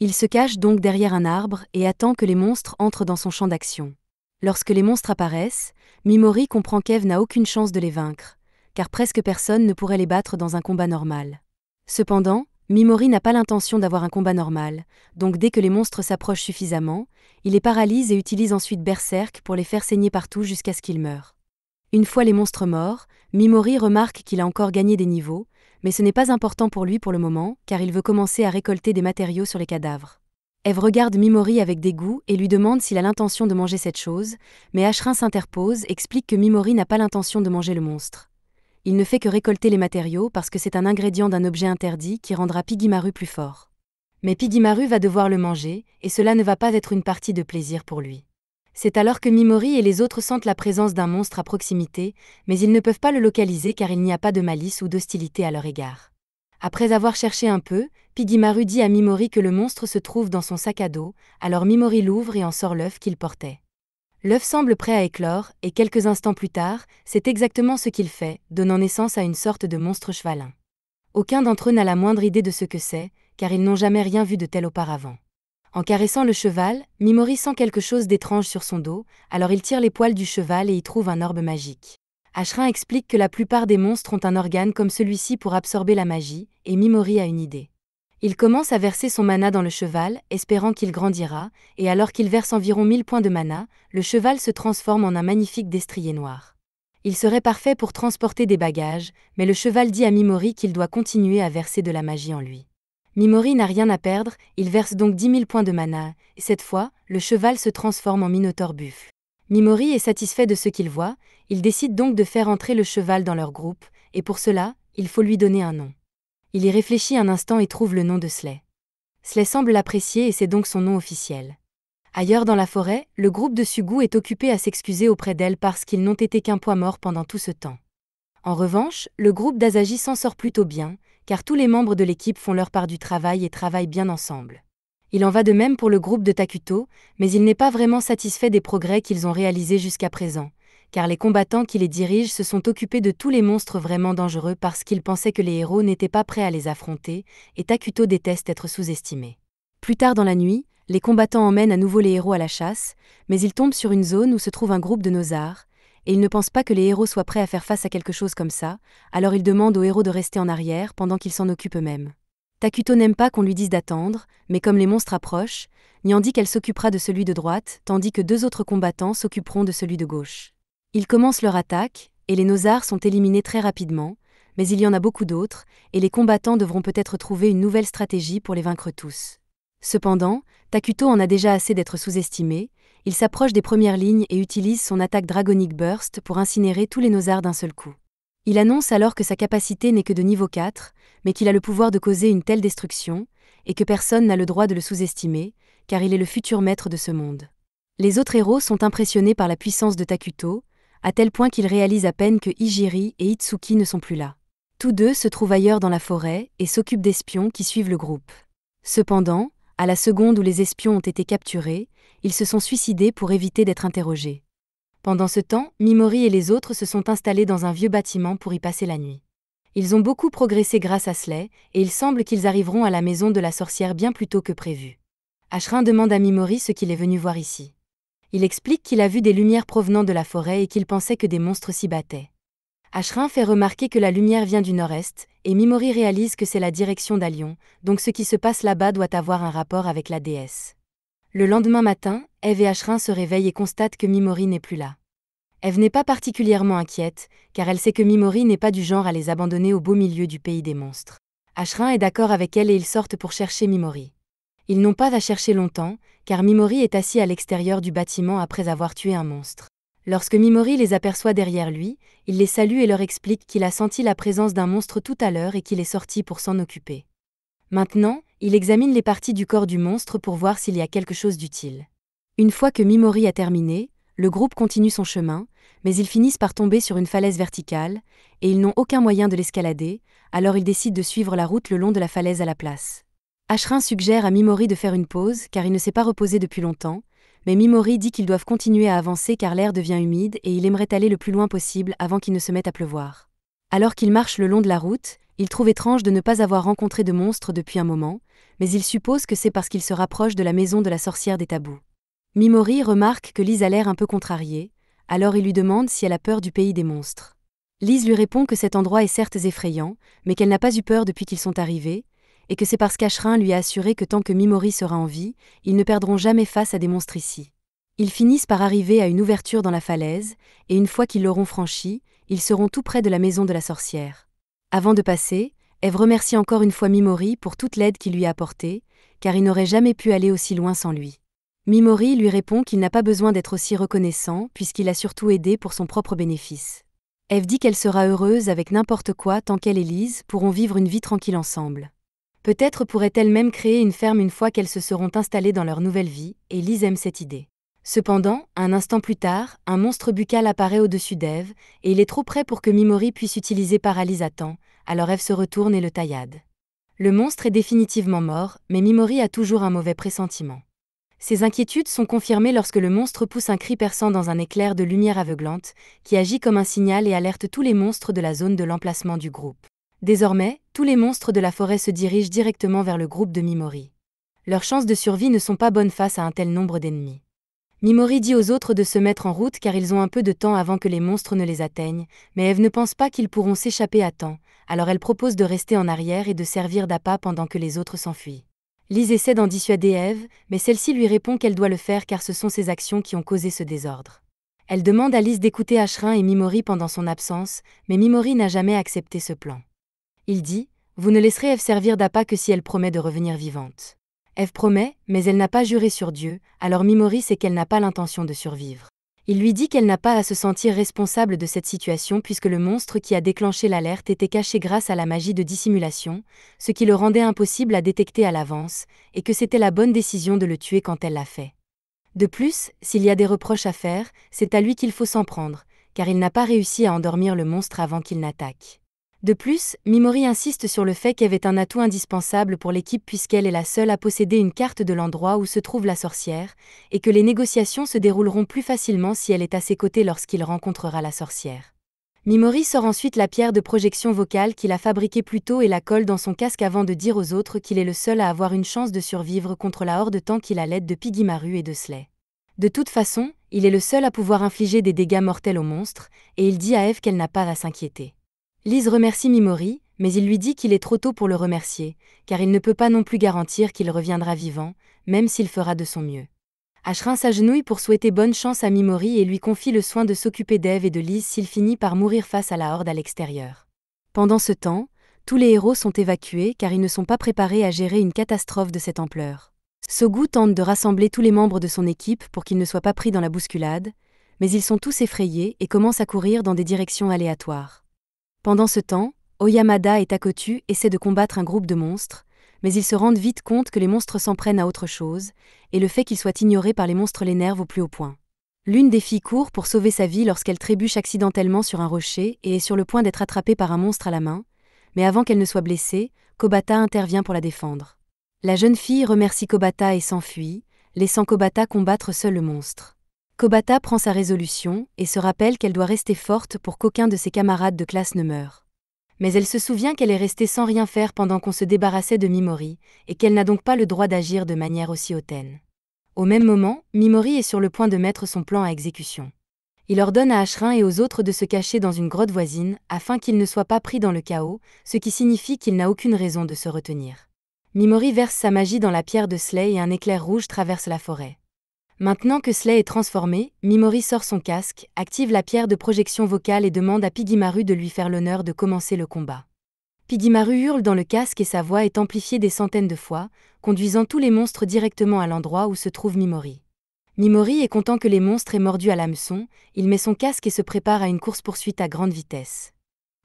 Il se cache donc derrière un arbre et attend que les monstres entrent dans son champ d'action. Lorsque les monstres apparaissent, Mimori comprend qu'Eve n'a aucune chance de les vaincre, car presque personne ne pourrait les battre dans un combat normal. Cependant, Mimori n'a pas l'intention d'avoir un combat normal, donc dès que les monstres s'approchent suffisamment, il les paralyse et utilise ensuite Berserk pour les faire saigner partout jusqu'à ce qu'ils meurent. Une fois les monstres morts, Mimori remarque qu'il a encore gagné des niveaux, mais ce n'est pas important pour lui pour le moment, car il veut commencer à récolter des matériaux sur les cadavres. Eve regarde Mimori avec dégoût et lui demande s'il a l'intention de manger cette chose, mais Ashrin s'interpose, explique que Mimori n'a pas l'intention de manger le monstre. Il ne fait que récolter les matériaux parce que c'est un ingrédient d'un objet interdit qui rendra Pigimaru plus fort. Mais Pigimaru va devoir le manger, et cela ne va pas être une partie de plaisir pour lui. C'est alors que Mimori et les autres sentent la présence d'un monstre à proximité, mais ils ne peuvent pas le localiser car il n'y a pas de malice ou d'hostilité à leur égard. Après avoir cherché un peu, Pigimaru dit à Mimori que le monstre se trouve dans son sac à dos, alors Mimori l'ouvre et en sort l'œuf qu'il portait. L'œuf semble prêt à éclore, et quelques instants plus tard, c'est exactement ce qu'il fait, donnant naissance à une sorte de monstre chevalin. Aucun d'entre eux n'a la moindre idée de ce que c'est, car ils n'ont jamais rien vu de tel auparavant. En caressant le cheval, Mimori sent quelque chose d'étrange sur son dos, alors il tire les poils du cheval et y trouve un orbe magique. Ashrin explique que la plupart des monstres ont un organe comme celui-ci pour absorber la magie, et Mimori a une idée. Il commence à verser son mana dans le cheval, espérant qu'il grandira, et alors qu'il verse environ 1000 points de mana, le cheval se transforme en un magnifique destrier noir. Il serait parfait pour transporter des bagages, mais le cheval dit à Mimori qu'il doit continuer à verser de la magie en lui. Mimori n'a rien à perdre, il verse donc 10 000 points de mana, et cette fois, le cheval se transforme en minotaure buffle. Mimori est satisfait de ce qu'il voit, il décide donc de faire entrer le cheval dans leur groupe, et pour cela, il faut lui donner un nom. Il y réfléchit un instant et trouve le nom de Slay. Slay semble l'apprécier et c'est donc son nom officiel. Ailleurs dans la forêt, le groupe de Sugu est occupé à s'excuser auprès d'elle parce qu'ils n'ont été qu'un poids mort pendant tout ce temps. En revanche, le groupe d'Asahi s'en sort plutôt bien, car tous les membres de l'équipe font leur part du travail et travaillent bien ensemble. Il en va de même pour le groupe de Takuto, mais il n'est pas vraiment satisfait des progrès qu'ils ont réalisés jusqu'à présent, car les combattants qui les dirigent se sont occupés de tous les monstres vraiment dangereux parce qu'ils pensaient que les héros n'étaient pas prêts à les affronter, et Takuto déteste être sous-estimé. Plus tard dans la nuit, les combattants emmènent à nouveau les héros à la chasse, mais ils tombent sur une zone où se trouve un groupe de nosards, et ils ne pensent pas que les héros soient prêts à faire face à quelque chose comme ça, alors ils demandent aux héros de rester en arrière pendant qu'ils s'en occupent eux-mêmes. Takuto n'aime pas qu'on lui dise d'attendre, mais comme les monstres approchent, Nyan dit qu'elle s'occupera de celui de droite, tandis que 2 autres combattants s'occuperont de celui de gauche. Ils commencent leur attaque, et les nosards sont éliminés très rapidement, mais il y en a beaucoup d'autres, et les combattants devront peut-être trouver une nouvelle stratégie pour les vaincre tous. Cependant, Takuto en a déjà assez d'être sous-estimé, il s'approche des premières lignes et utilise son attaque Dragonic Burst pour incinérer tous les nosards d'un seul coup. Il annonce alors que sa capacité n'est que de niveau 4, mais qu'il a le pouvoir de causer une telle destruction, et que personne n'a le droit de le sous-estimer, car il est le futur maître de ce monde. Les autres héros sont impressionnés par la puissance de Takuto, à tel point qu'ils réalisent à peine que Hijiri et Itsuki ne sont plus là. Tous deux se trouvent ailleurs dans la forêt et s'occupent d'espions qui suivent le groupe. Cependant, à la seconde où les espions ont été capturés, ils se sont suicidés pour éviter d'être interrogés. Pendant ce temps, Mimori et les autres se sont installés dans un vieux bâtiment pour y passer la nuit. Ils ont beaucoup progressé grâce à Slay, et il semble qu'ils arriveront à la maison de la sorcière bien plus tôt que prévu. Ashrin demande à Mimori ce qu'il est venu voir ici. Il explique qu'il a vu des lumières provenant de la forêt et qu'il pensait que des monstres s'y battaient. Ashrin fait remarquer que la lumière vient du nord-est, et Mimori réalise que c'est la direction d'Alion, donc ce qui se passe là-bas doit avoir un rapport avec la déesse. Le lendemain matin, Eve et Ashrin se réveillent et constatent que Mimori n'est plus là. Eve n'est pas particulièrement inquiète, car elle sait que Mimori n'est pas du genre à les abandonner au beau milieu du pays des monstres. Ashrin est d'accord avec elle et ils sortent pour chercher Mimori. Ils n'ont pas à chercher longtemps, car Mimori est assis à l'extérieur du bâtiment après avoir tué un monstre. Lorsque Mimori les aperçoit derrière lui, il les salue et leur explique qu'il a senti la présence d'un monstre tout à l'heure et qu'il est sorti pour s'en occuper. Maintenant, il examine les parties du corps du monstre pour voir s'il y a quelque chose d'utile. Une fois que Mimori a terminé, le groupe continue son chemin, mais ils finissent par tomber sur une falaise verticale, et ils n'ont aucun moyen de l'escalader, alors ils décident de suivre la route le long de la falaise à la place. Ashrin suggère à Mimori de faire une pause car il ne s'est pas reposé depuis longtemps, mais Mimori dit qu'ils doivent continuer à avancer car l'air devient humide et il aimerait aller le plus loin possible avant qu'il ne se mette à pleuvoir. Alors qu'ils marchent le long de la route, il trouve étrange de ne pas avoir rencontré de monstre depuis un moment, mais il suppose que c'est parce qu'il se rapproche de la maison de la sorcière des tabous. Mimori remarque que Lise a l'air un peu contrariée, alors il lui demande si elle a peur du pays des monstres. Lise lui répond que cet endroit est certes effrayant, mais qu'elle n'a pas eu peur depuis qu'ils sont arrivés, et que c'est parce qu'Ashrin lui a assuré que tant que Mimori sera en vie, ils ne perdront jamais face à des monstres ici. Ils finissent par arriver à une ouverture dans la falaise, et une fois qu'ils l'auront franchie, ils seront tout près de la maison de la sorcière. Avant de passer, Eve remercie encore une fois Mimori pour toute l'aide qu'il lui a apportée, car il n'aurait jamais pu aller aussi loin sans lui. Mimori lui répond qu'il n'a pas besoin d'être aussi reconnaissant puisqu'il a surtout aidé pour son propre bénéfice. Eve dit qu'elle sera heureuse avec n'importe quoi tant qu'elle et Lise pourront vivre une vie tranquille ensemble. Peut-être pourrait-elle même créer une ferme une fois qu'elles se seront installées dans leur nouvelle vie, et Lise aime cette idée. Cependant, un instant plus tard, un monstre buccal apparaît au-dessus d'Eve, et il est trop près pour que Mimori puisse utiliser Paralyse à temps, alors Eve se retourne et le taillade. Le monstre est définitivement mort, mais Mimori a toujours un mauvais pressentiment. Ses inquiétudes sont confirmées lorsque le monstre pousse un cri perçant dans un éclair de lumière aveuglante, qui agit comme un signal et alerte tous les monstres de la zone de l'emplacement du groupe. Désormais, tous les monstres de la forêt se dirigent directement vers le groupe de Mimori. Leurs chances de survie ne sont pas bonnes face à un tel nombre d'ennemis. Mimori dit aux autres de se mettre en route car ils ont un peu de temps avant que les monstres ne les atteignent, mais Eve ne pense pas qu'ils pourront s'échapper à temps, alors elle propose de rester en arrière et de servir d'appât pendant que les autres s'enfuient. Lise essaie d'en dissuader Eve, mais celle-ci lui répond qu'elle doit le faire car ce sont ses actions qui ont causé ce désordre. Elle demande à Lise d'écouter Ashrin et Mimori pendant son absence, mais Mimori n'a jamais accepté ce plan. Il dit « Vous ne laisserez Eve servir d'appât que si elle promet de revenir vivante. » Eve promet, mais elle n'a pas juré sur Dieu, alors Mimori sait qu'elle n'a pas l'intention de survivre. Il lui dit qu'elle n'a pas à se sentir responsable de cette situation puisque le monstre qui a déclenché l'alerte était caché grâce à la magie de dissimulation, ce qui le rendait impossible à détecter à l'avance, et que c'était la bonne décision de le tuer quand elle l'a fait. De plus, s'il y a des reproches à faire, c'est à lui qu'il faut s'en prendre, car il n'a pas réussi à endormir le monstre avant qu'il n'attaque. De plus, Mimori insiste sur le fait qu'Eve est un atout indispensable pour l'équipe puisqu'elle est la seule à posséder une carte de l'endroit où se trouve la sorcière, et que les négociations se dérouleront plus facilement si elle est à ses côtés lorsqu'il rencontrera la sorcière. Mimori sort ensuite la pierre de projection vocale qu'il a fabriquée plus tôt et la colle dans son casque avant de dire aux autres qu'il est le seul à avoir une chance de survivre contre la horde tant qu'il a l'aide de Piggymaru et de Slay. De toute façon, il est le seul à pouvoir infliger des dégâts mortels aux monstres, et il dit à Eve qu'elle n'a pas à s'inquiéter. Lise remercie Mimori, mais il lui dit qu'il est trop tôt pour le remercier, car il ne peut pas non plus garantir qu'il reviendra vivant, même s'il fera de son mieux. Ashrin s'agenouille pour souhaiter bonne chance à Mimori et lui confie le soin de s'occuper d'Eve et de Lise s'il finit par mourir face à la horde à l'extérieur. Pendant ce temps, tous les héros sont évacués car ils ne sont pas préparés à gérer une catastrophe de cette ampleur. Sogu tente de rassembler tous les membres de son équipe pour qu'ils ne soient pas pris dans la bousculade, mais ils sont tous effrayés et commencent à courir dans des directions aléatoires. Pendant ce temps, Oyamada et Takotu essaient de combattre un groupe de monstres, mais ils se rendent vite compte que les monstres s'en prennent à autre chose, et le fait qu'ils soient ignorés par les monstres l'énerve au plus haut point. L'une des filles court pour sauver sa vie lorsqu'elle trébuche accidentellement sur un rocher et est sur le point d'être attrapée par un monstre à la main, mais avant qu'elle ne soit blessée, Kobata intervient pour la défendre. La jeune fille remercie Kobata et s'enfuit, laissant Kobata combattre seul le monstre. Kobata prend sa résolution et se rappelle qu'elle doit rester forte pour qu'aucun de ses camarades de classe ne meure. Mais elle se souvient qu'elle est restée sans rien faire pendant qu'on se débarrassait de Mimori, et qu'elle n'a donc pas le droit d'agir de manière aussi hautaine. Au même moment, Mimori est sur le point de mettre son plan à exécution. Il ordonne à Ashrin et aux autres de se cacher dans une grotte voisine, afin qu'ils ne soient pas pris dans le chaos, ce qui signifie qu'il n'a aucune raison de se retenir. Mimori verse sa magie dans la pierre de Slay et un éclair rouge traverse la forêt. Maintenant que Slay est transformé, Mimori sort son casque, active la pierre de projection vocale et demande à Piggymaru de lui faire l'honneur de commencer le combat. Piggymaru hurle dans le casque et sa voix est amplifiée des centaines de fois, conduisant tous les monstres directement à l'endroit où se trouve Mimori. Mimori est content que les monstres aient mordu à l'hameçon, il met son casque et se prépare à une course-poursuite à grande vitesse.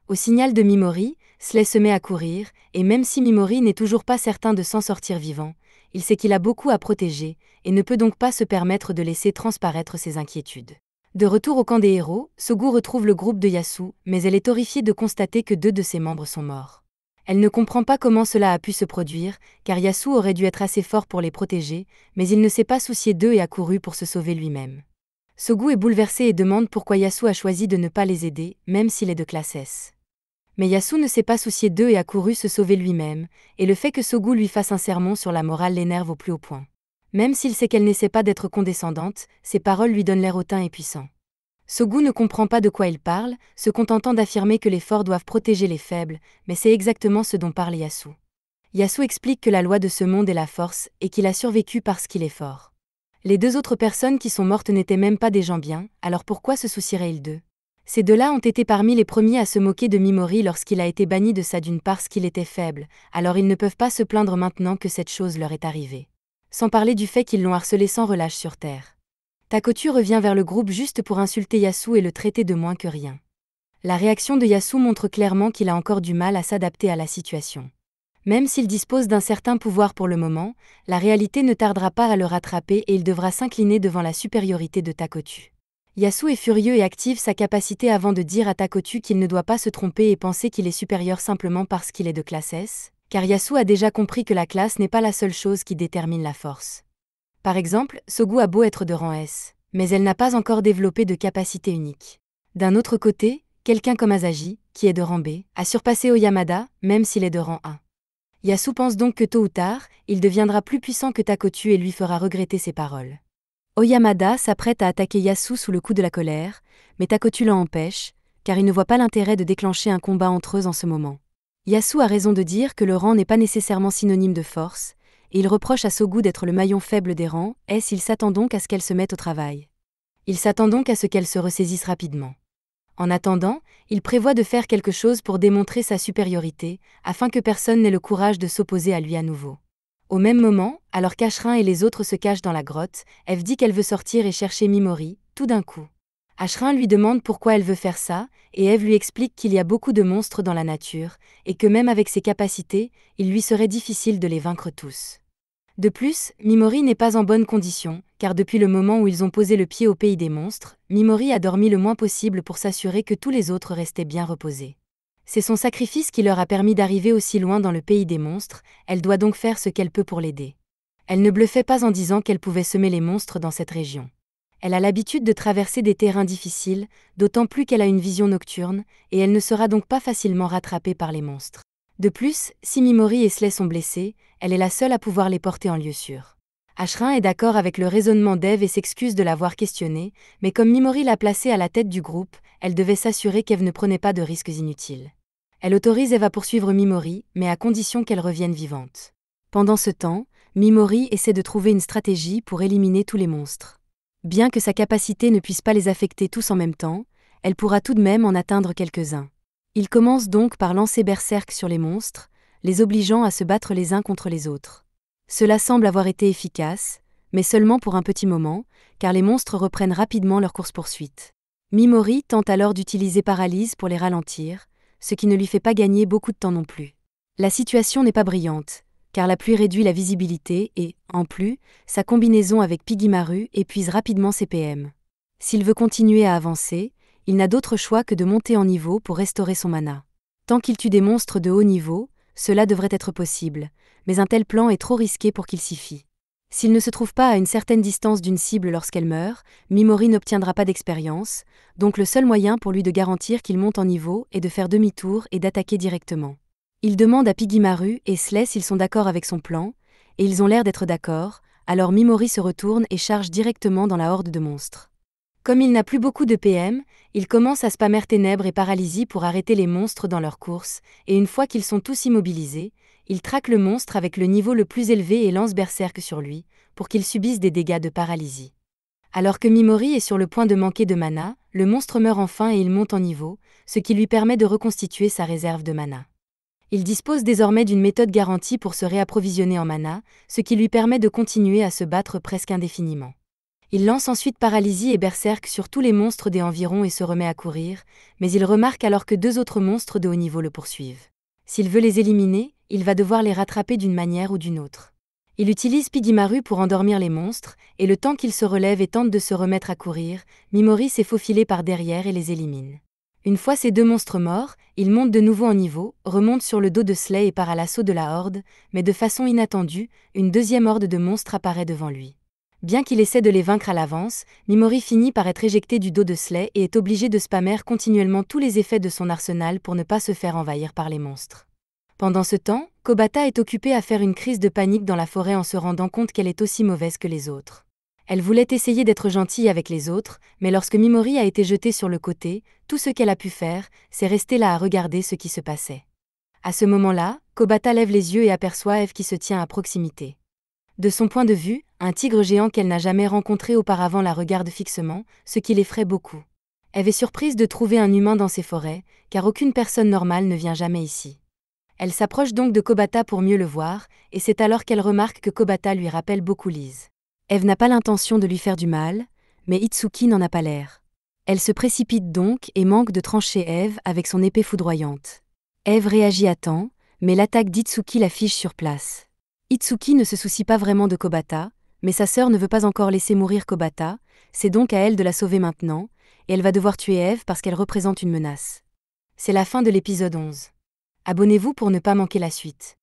Au signal de Mimori, Slay se met à courir, et même si Mimori n'est toujours pas certain de s'en sortir vivant, il sait qu'il a beaucoup à protéger, et ne peut donc pas se permettre de laisser transparaître ses inquiétudes. De retour au camp des héros, Sogu retrouve le groupe de Yasu, mais elle est horrifiée de constater que 2 de ses membres sont morts. Elle ne comprend pas comment cela a pu se produire, car Yasu aurait dû être assez fort pour les protéger, mais il ne s'est pas soucié d'eux et a couru pour se sauver lui-même. Sogu est bouleversé et demande pourquoi Yasu a choisi de ne pas les aider, même s'il est de classe S. Mais Yasu ne s'est pas soucié d'eux et a couru se sauver lui-même, et le fait que Sogu lui fasse un sermon sur la morale l'énerve au plus haut point. Même s'il sait qu'elle n'essaie pas d'être condescendante, ses paroles lui donnent l'air hautain et puissant. Sogu ne comprend pas de quoi il parle, se contentant d'affirmer que les forts doivent protéger les faibles, mais c'est exactement ce dont parle Yasu. Yasu explique que la loi de ce monde est la force et qu'il a survécu parce qu'il est fort. Les deux autres personnes qui sont mortes n'étaient même pas des gens bien, alors pourquoi se soucieraient-ils d'eux? Ces deux-là ont été parmi les premiers à se moquer de Mimori lorsqu'il a été banni de sa dune parce qu'il était faible, alors ils ne peuvent pas se plaindre maintenant que cette chose leur est arrivée. Sans parler du fait qu'ils l'ont harcelé sans relâche sur Terre. Takotu revient vers le groupe juste pour insulter Yasu et le traiter de moins que rien. La réaction de Yasu montre clairement qu'il a encore du mal à s'adapter à la situation. Même s'il dispose d'un certain pouvoir pour le moment, la réalité ne tardera pas à le rattraper et il devra s'incliner devant la supériorité de Takotu. Yasu est furieux et active sa capacité avant de dire à Takotu qu'il ne doit pas se tromper et penser qu'il est supérieur simplement parce qu'il est de classe S, car Yasu a déjà compris que la classe n'est pas la seule chose qui détermine la force. Par exemple, Sogu a beau être de rang S, mais elle n'a pas encore développé de capacité unique. D'un autre côté, quelqu'un comme Asahi, qui est de rang B, a surpassé Oyamada, même s'il est de rang A. Yasu pense donc que tôt ou tard, il deviendra plus puissant que Takotu et lui fera regretter ses paroles. Oyamada s'apprête à attaquer Yasu sous le coup de la colère, mais Takotu l'en empêche, car il ne voit pas l'intérêt de déclencher un combat entre eux en ce moment. Yasu a raison de dire que le rang n'est pas nécessairement synonyme de force, et il reproche à Sogu d'être le maillon faible des rangs, il s'attend donc à ce qu'elle se mette au travail. Il s'attend donc à ce qu'elle se ressaisisse rapidement. En attendant, il prévoit de faire quelque chose pour démontrer sa supériorité, afin que personne n'ait le courage de s'opposer à lui à nouveau. Au même moment, alors qu'Ashrin et les autres se cachent dans la grotte, Eve dit qu'elle veut sortir et chercher Mimori, tout d'un coup. Ashrin lui demande pourquoi elle veut faire ça, et Eve lui explique qu'il y a beaucoup de monstres dans la nature, et que même avec ses capacités, il lui serait difficile de les vaincre tous. De plus, Mimori n'est pas en bonne condition, car depuis le moment où ils ont posé le pied au pays des monstres, Mimori a dormi le moins possible pour s'assurer que tous les autres restaient bien reposés. C'est son sacrifice qui leur a permis d'arriver aussi loin dans le pays des monstres, elle doit donc faire ce qu'elle peut pour l'aider. Elle ne bluffait pas en disant qu'elle pouvait semer les monstres dans cette région. Elle a l'habitude de traverser des terrains difficiles, d'autant plus qu'elle a une vision nocturne, et elle ne sera donc pas facilement rattrapée par les monstres. De plus, si Mimori et Slay sont blessés, elle est la seule à pouvoir les porter en lieu sûr. Ashrin est d'accord avec le raisonnement d'Eve et s'excuse de l'avoir questionnée, mais comme Mimori l'a placée à la tête du groupe, elle devait s'assurer qu'Eve ne prenait pas de risques inutiles. Elle autorise Eve à poursuivre Mimori, mais à condition qu'elle revienne vivante. Pendant ce temps, Mimori essaie de trouver une stratégie pour éliminer tous les monstres. Bien que sa capacité ne puisse pas les affecter tous en même temps, elle pourra tout de même en atteindre quelques-uns. Il commence donc par lancer Berserk sur les monstres, les obligeant à se battre les uns contre les autres. Cela semble avoir été efficace, mais seulement pour un petit moment, car les monstres reprennent rapidement leur course-poursuite. Mimori tente alors d'utiliser Paralyse pour les ralentir, ce qui ne lui fait pas gagner beaucoup de temps non plus. La situation n'est pas brillante, car la pluie réduit la visibilité et, en plus, sa combinaison avec Pigimaru épuise rapidement ses PM. S'il veut continuer à avancer, il n'a d'autre choix que de monter en niveau pour restaurer son mana. Tant qu'il tue des monstres de haut niveau, cela devrait être possible, mais un tel plan est trop risqué pour qu'il s'y fie. S'il ne se trouve pas à une certaine distance d'une cible lorsqu'elle meurt, Mimori n'obtiendra pas d'expérience, donc le seul moyen pour lui de garantir qu'il monte en niveau est de faire demi-tour et d'attaquer directement. Il demande à Pigimaru et Slay s'ils sont d'accord avec son plan, et ils ont l'air d'être d'accord, alors Mimori se retourne et charge directement dans la horde de monstres. Comme il n'a plus beaucoup de PM, il commence à spammer ténèbres et paralysie pour arrêter les monstres dans leur course, et une fois qu'ils sont tous immobilisés, il traque le monstre avec le niveau le plus élevé et lance Berserk sur lui, pour qu'il subisse des dégâts de paralysie. Alors que Mimori est sur le point de manquer de mana, le monstre meurt enfin et il monte en niveau, ce qui lui permet de reconstituer sa réserve de mana. Il dispose désormais d'une méthode garantie pour se réapprovisionner en mana, ce qui lui permet de continuer à se battre presque indéfiniment. Il lance ensuite Paralysie et Berserk sur tous les monstres des environs et se remet à courir, mais il remarque alors que deux autres monstres de haut niveau le poursuivent. S'il veut les éliminer, il va devoir les rattraper d'une manière ou d'une autre. Il utilise Pigimaru pour endormir les monstres, et le temps qu'il se relève et tente de se remettre à courir, Mimori s'est faufilé par derrière et les élimine. Une fois ces deux monstres morts, il monte de nouveau en niveau, remonte sur le dos de Slay et part à l'assaut de la horde, mais de façon inattendue, une deuxième horde de monstres apparaît devant lui. Bien qu'il essaie de les vaincre à l'avance, Mimori finit par être éjecté du dos de Slay et est obligé de spammer continuellement tous les effets de son arsenal pour ne pas se faire envahir par les monstres. Pendant ce temps, Kobata est occupée à faire une crise de panique dans la forêt en se rendant compte qu'elle est aussi mauvaise que les autres. Elle voulait essayer d'être gentille avec les autres, mais lorsque Mimori a été jetée sur le côté, tout ce qu'elle a pu faire, c'est rester là à regarder ce qui se passait. À ce moment-là, Kobata lève les yeux et aperçoit Eve qui se tient à proximité. De son point de vue, un tigre géant qu'elle n'a jamais rencontré auparavant la regarde fixement, ce qui l'effraie beaucoup. Eve est surprise de trouver un humain dans ces forêts, car aucune personne normale ne vient jamais ici. Elle s'approche donc de Kobata pour mieux le voir, et c'est alors qu'elle remarque que Kobata lui rappelle beaucoup Lise. Eve n'a pas l'intention de lui faire du mal, mais Itsuki n'en a pas l'air. Elle se précipite donc et manque de trancher Eve avec son épée foudroyante. Eve réagit à temps, mais l'attaque d'Itsuki la fige sur place. Itsuki ne se soucie pas vraiment de Kobata, mais sa sœur ne veut pas encore laisser mourir Kobata, c'est donc à elle de la sauver maintenant, et elle va devoir tuer Eve parce qu'elle représente une menace. C'est la fin de l'épisode 11. Abonnez-vous pour ne pas manquer la suite.